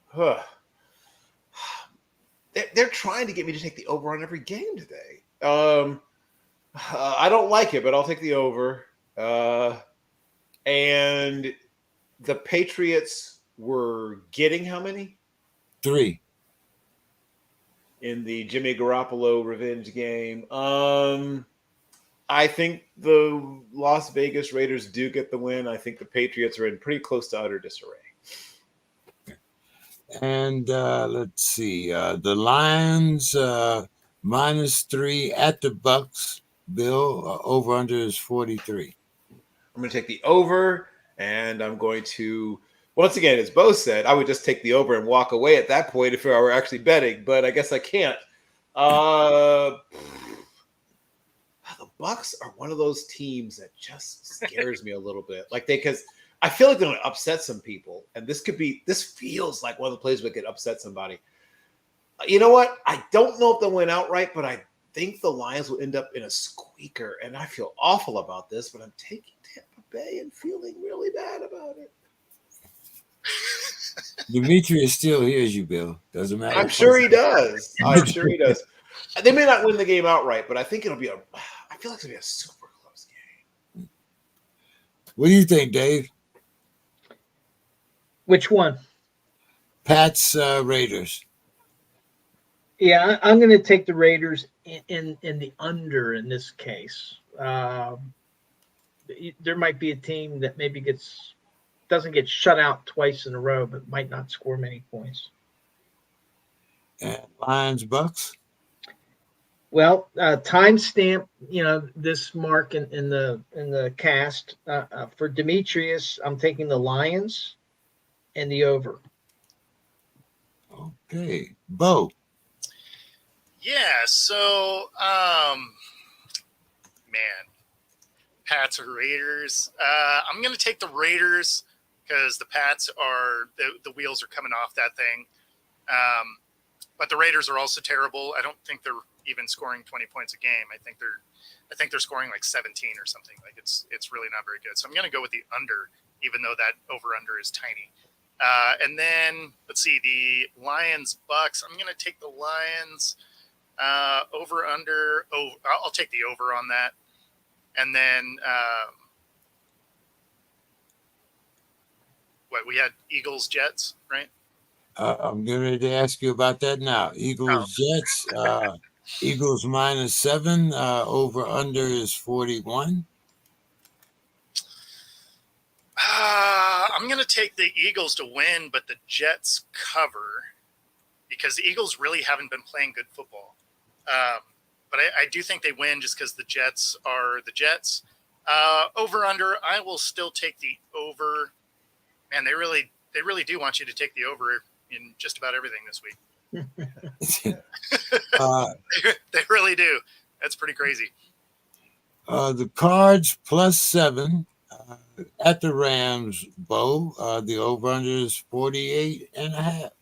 Huh. They're trying to get me to take the over on every game today. I don't like it, but I'll take the over. And the Patriots were getting how many
3.
in the Jimmy Garoppolo revenge game? I think the Las Vegas Raiders do get the win. I think the Patriots are in pretty close to utter disarray.
And let's see. The Lions minus 3 at the Bucks. Bill, over under is 43.
I'm going to take the over, and I'm going to, once again, as Bo said, I would just take the over and walk away at that point if I were actually betting, but I guess I can't. The Bucks are one of those teams that just scares me a little bit. Because I feel like they're going to upset some people, and this feels like one of the plays that could upset somebody. You know what? I don't know if they'll win outright, but I think the Lions will end up in a squeaker, and I feel awful about this, but I'm taking Tampa Bay and feeling really bad about it.
Demetrius still hears you, Bill. Doesn't matter.
I'm sure he does. I'm sure he does. They may not win the game outright, but I think it'll be I feel like it's going to be a super close game.
What do you think, Dave?
Which one?
Pats, Raiders.
Yeah, I'm going to take the Raiders in the under in this case. There might be a team that maybe doesn't get shut out twice in a row, but might not score many points.
And Lions, Bucks.
Well, timestamp, this mark in the cast for Demetrius. I'm taking the Lions and the over.
Okay, Bo.
Yeah, so Pats or Raiders. I'm gonna take the Raiders because the Pats are the wheels are coming off that thing. But the Raiders are also terrible. I don't think they're even scoring 20 points a game. I think they're scoring like 17 or something. Like it's really not very good. So I'm gonna go with the under, even though that over under is tiny. And then let's see, the Lions Bucks. I'm gonna take the Lions. Over under. Oh, I'll take the over on that. And then we had Eagles Jets, right?
I'm getting ready to ask you about that now. Eagles, Jets. Eagles minus 7. Over under is 41.
I'm going to take the Eagles to win, but the Jets cover because the Eagles really haven't been playing good football. But I do think they win just because the Jets are the Jets. Over under, I will still take the over. Man, they really do want you to take the over in just about everything this week. They really do. That's pretty crazy.
The Cards plus 7 at the Rams, Bo. The over under is 48.5.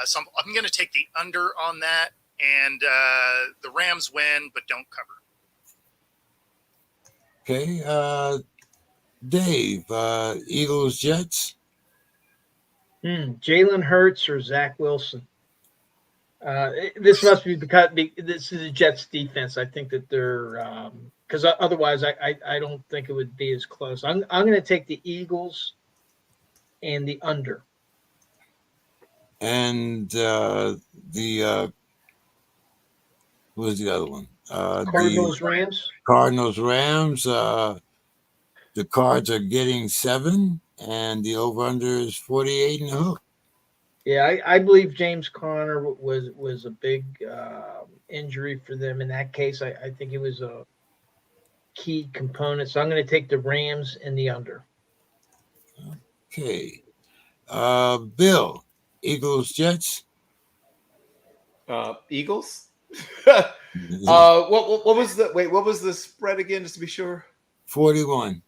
So I'm going to take the under on that. And the Rams win, but don't cover.
Okay. Dave, Eagles, Jets.
Jalen Hurts or Zach Wilson. This must be because this is a Jets defense. I think that they're because otherwise I don't think it would be as close. I'm going to take the Eagles and the under.
And the what was the other one?
Cardinals, Rams.
Cardinals, Rams. The Cards are getting 7. and the over-under is 48 and a hook.
Yeah, I believe James Conner was a big injury for them in that case. I think it was a key component. So I'm going to take the Rams in the under.
Okay. Bill, Eagles, Jets.
Eagles. What was the spread again? Just to be sure.
41.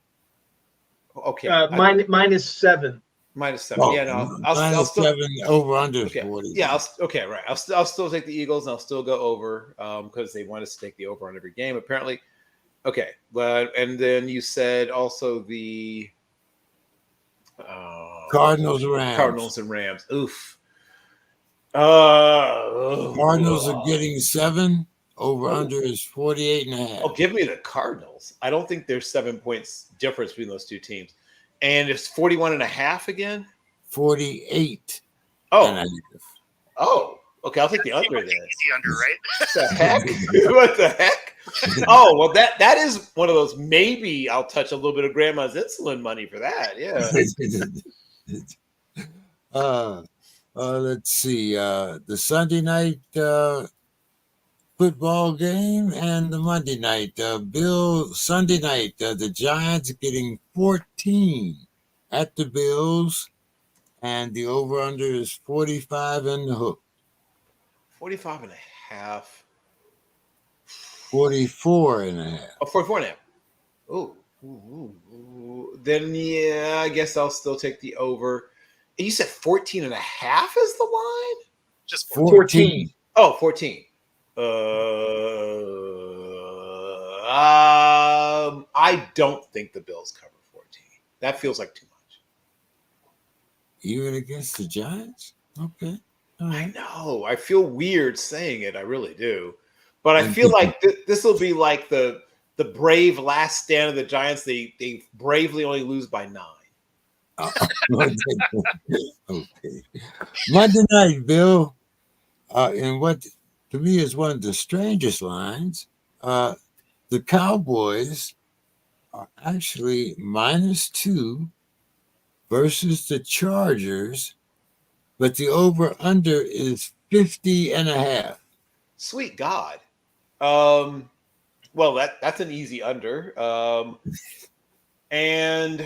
Okay.
-7.
-7.
Oh,
Yeah, no, I'll still.
-7, over-under is
Okay.
40.
Yeah. Okay. Right. I'll still take the Eagles, and I'll still go over because they want us to take the over on every game. Apparently. Okay. But and then you said also the
Cardinals, Rams.
Cardinals and Rams. Oof.
Cardinals are getting 7. Over-under is 48 and a half.
Oh, give me the Cardinals. I don't think there's 7 points difference between those two teams. And it's 41 and a half again?
48
Oh.
and a half.
Oh. Okay, I'll take the under then.
The under, right?
What the heck? What the heck? Oh, well, that is one of those. Maybe I'll touch a little bit of grandma's insulin money for that. Yeah.
Let's see. The Sunday night football game and the Monday night. Bill, Sunday night, the Giants getting 14 at the Bills, and the over-under is 45 and the hook.
45 and a half.
44 and a half.
Oh, 44 and a half. Oh. Then, yeah, I guess I'll still take the over. And you said 14 and a half is the line?
Just
14.
Oh, 14. I don't think the Bills cover 14. That feels like too much.
Even against the Giants? Okay. All
I
right.
know. I feel weird saying it. I really do. But I feel like this will be like the brave last stand of the Giants. They bravely only lose by 9.
Okay. Monday night, Bill, and what to me is one of the strangest lines, the Cowboys are actually -2 versus the Chargers, but the over-under is 50 and a half.
Sweet God. Well, that's an easy under. And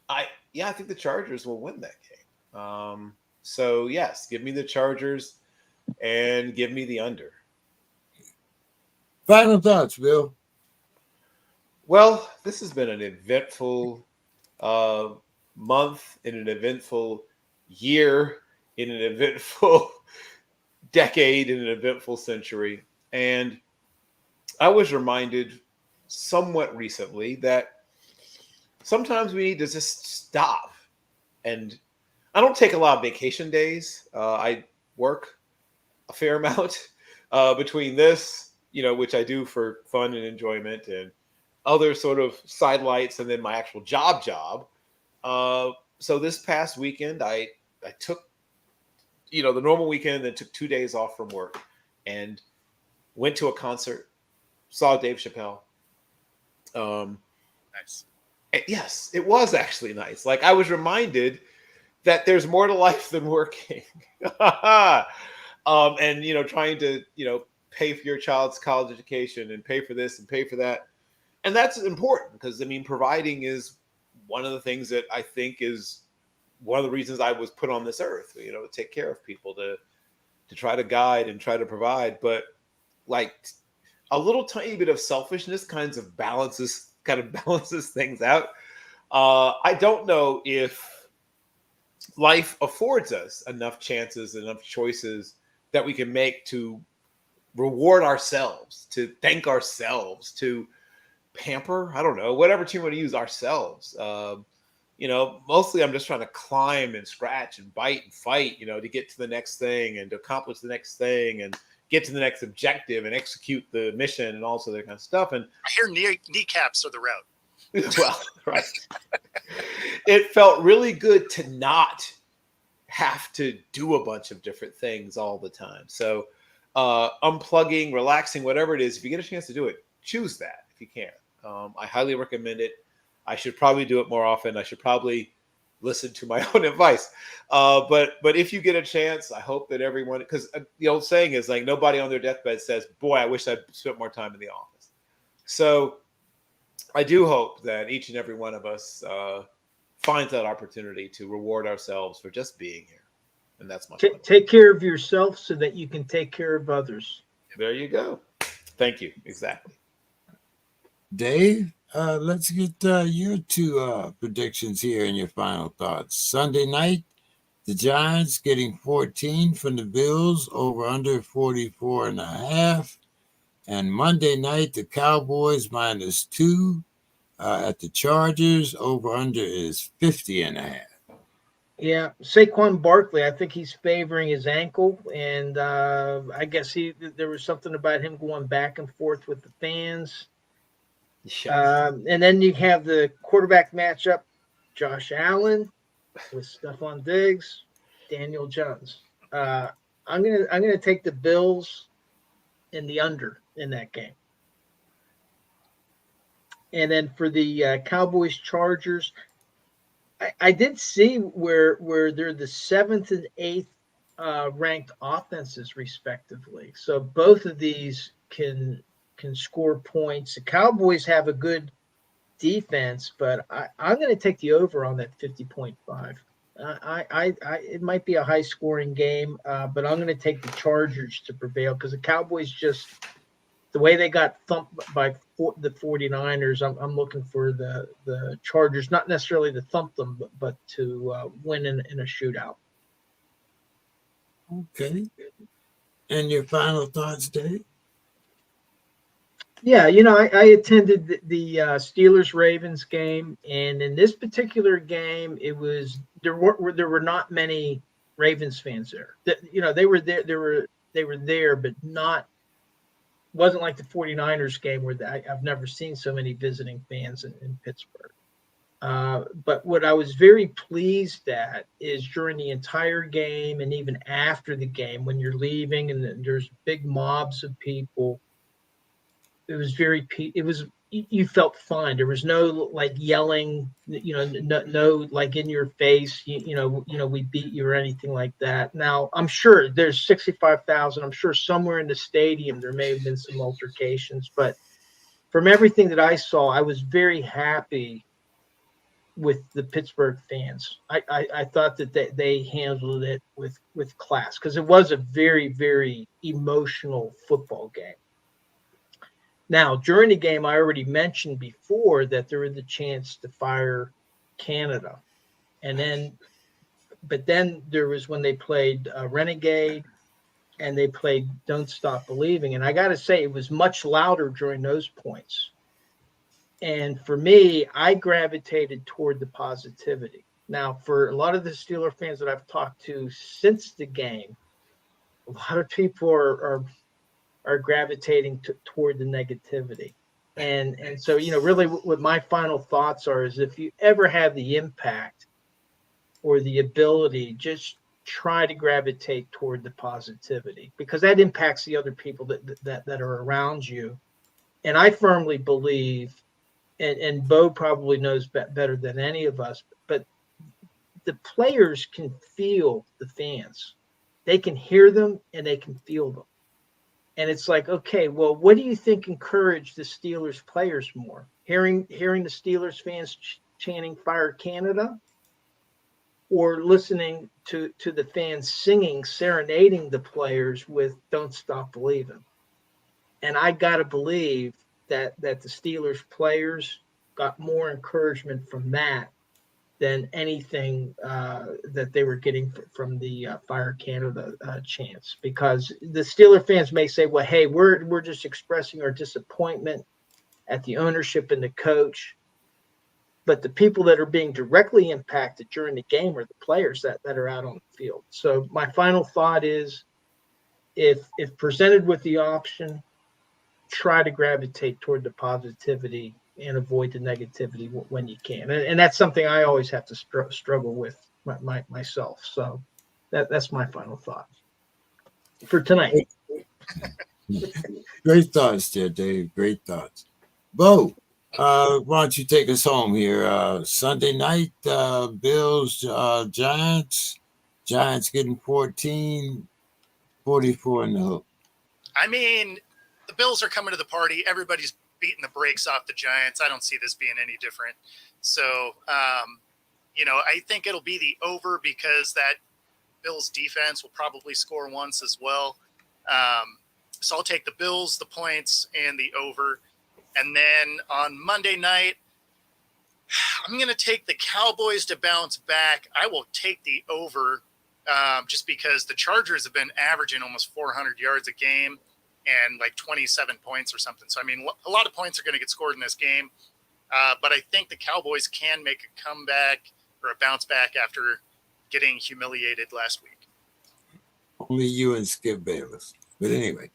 I think the Chargers will win that game. So yes, give me the Chargers and give me the under.
Final thoughts, Bill.
Well, this has been an eventful month, in an eventful year, in an eventful decade, in an eventful century. And I was reminded somewhat recently that sometimes we need to just stop. And I don't take a lot of vacation days. I work a fair amount between this, which I do for fun and enjoyment, and other sort of sidelights, and then my actual job. So this past weekend, I took, the normal weekend, and then took 2 days off from work and went to a concert, saw Dave Chappelle.
Nice.
Yes, it was actually nice. Like, I was reminded that there's more to life than working. And, trying to, pay for your child's college education and pay for this and pay for that. And that's important because, providing is one of the things that I think is one of the reasons I was put on this earth, to take care of people, to try to guide and try to provide. But like a little tiny bit of selfishness kind of balances things out. I don't know if life affords us enough chances, enough choices that we can make to reward ourselves, to thank ourselves, to pamper, I don't know, whatever term you want to use, ourselves. Mostly I'm just trying to climb and scratch and bite and fight, to get to the next thing and to accomplish the next thing and get to the next objective and execute the mission and also that kind of stuff. And
I hear kneecaps are the route.
well, right. It felt really good to not have to do a bunch of different things all the time. So unplugging, relaxing, whatever it is, if you get a chance to do it, choose that if you can. I highly recommend it. I should probably do it more often. I should probably listen to my own advice. But if you get a chance, I hope that everyone, because the old saying is like nobody on their deathbed says, boy, I wish I'd spent more time in the office. So I do hope that each and every one of us finds that opportunity to reward ourselves for just being here. And that's my
take care of yourself so that you can take care of others.
There you go. Thank you. Exactly.
Dave, let's get your two predictions here and your final thoughts. Sunday night, the Giants getting 14 from the Bills, over under 44.5. And Monday night, the Cowboys -2 at the Chargers, over under is 50.5.
Yeah, Saquon Barkley, I think he's favoring his ankle, and I guess there was something about him going back and forth with the fans. And then you have the quarterback matchup, Josh Allen with Stephon Diggs, Daniel Jones. I'm gonna take the Bills in the under in that game. And then for the Cowboys Chargers, I did see where they're the 7th and 8th ranked offenses respectively. So both of these can score points. The Cowboys have a good defense, but I'm going to take the over on that 50.5. It might be a high scoring game, but I'm going to take the Chargers to prevail because the Cowboys just the way they got thumped by the 49ers. I'm looking for the Chargers, not necessarily to thump them, but to win in a shootout.
Okay. And your final thoughts, Dave?
Yeah, I attended the Steelers-Ravens game, and in this particular game, there were not many Ravens fans there. They were there, but wasn't like the 49ers game where I've never seen so many visiting fans in Pittsburgh. But what I was very pleased at is during the entire game and even after the game, when you're leaving and there's big mobs of people, you felt fine. There was no like yelling, no like in your face, we beat you or anything like that. Now I'm sure there's 65,000. I'm sure somewhere in the stadium there may have been some altercations, but from everything that I saw, I was very happy with the Pittsburgh fans. I thought that they handled it with class because it was a very, very emotional football game. Now, during the game, I already mentioned before that there was the chance to fire Canada. But then there was when they played Renegade and they played Don't Stop Believing. And I got to say, it was much louder during those points. And for me, I gravitated toward the positivity. Now, for a lot of the Steeler fans that I've talked to since the game, a lot of people are gravitating toward the negativity. And so, really what my final thoughts are is if you ever have the impact or the ability, just try to gravitate toward the positivity because that impacts the other people that are around you. And I firmly believe, and Bo probably knows better than any of us, but the players can feel the fans. They can hear them and they can feel them. And it's like, okay, well, what do you think encouraged the Steelers players more? Hearing the Steelers fans chanting "Fire Canada," or listening to the fans singing, serenading the players with "Don't Stop Believing"? And I gotta believe that the Steelers players got more encouragement from that than anything that they were getting from the Fire Canada chants, because the Steeler fans may say, well, hey, we're just expressing our disappointment at the ownership and the coach. But the people that are being directly impacted during the game are the players that are out on the field. So my final thought is if presented with the option, try to gravitate toward the positivity and avoid the negativity when you can. And that's something I always have to struggle with myself. So that's my final thought for tonight.
Great thoughts there, Dave. Great thoughts. Bo, Why don't you take us home here? Sunday night, Bills, Giants. Giants getting 14, 44 in the hook.
I mean, the Bills are coming to the party. Everybody's beating the brakes off the Giants. I don't see this being any different. So, I think it'll be the over because that Bills defense will probably score once as well. So I'll take the Bills, the points, and the over. And then on Monday night, I'm going to take the Cowboys to bounce back. I will take the over just because the Chargers have been averaging almost 400 yards a game and like 27 points or something. So, I mean, a lot of points are going to get scored in this game. But I think the Cowboys can make a comeback or a bounce back after getting humiliated last week.
Only you and Skip Bayless. But anyway.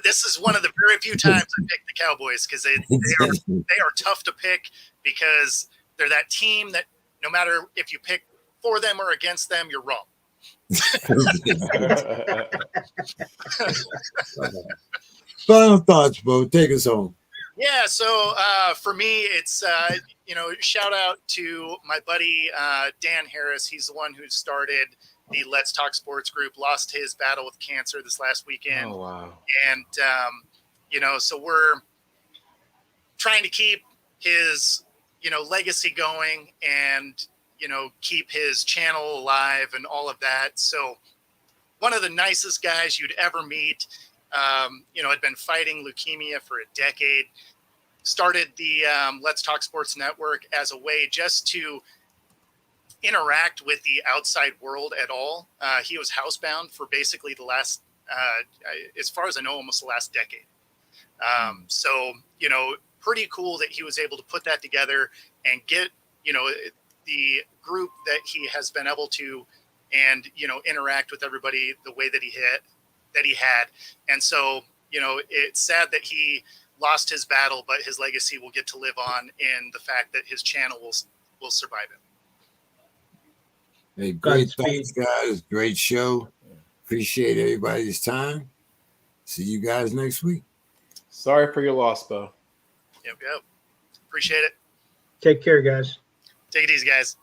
This is one of the very few times I pick the Cowboys because they are tough to pick because they're that team that no matter if you pick for them or against them, you're wrong.
Final thoughts, Bo. Take us home.
Yeah, so for me, it's, shout out to my buddy Dan Harris. He's the one who started the Let's Talk Sports group, lost his battle with cancer this last weekend.
Oh, wow.
And, so we're trying to keep his, legacy going and, keep his channel alive and all of that. So one of the nicest guys you'd ever meet, had been fighting leukemia for a decade, started the Let's Talk Sports Network as a way just to interact with the outside world at all. He was housebound for basically the last, as far as I know, almost the last decade. So, pretty cool that he was able to put that together and get, the group that he has been able to and, interact with everybody the way that he had. And so, it's sad that he lost his battle, but his legacy will get to live on in the fact that his channel will survive it.
Hey, great. Thanks, guys. Great show. Appreciate everybody's time. See you guys next week.
Sorry for your loss, Bo.
Yep. Appreciate it.
Take care, guys.
Take it easy, guys.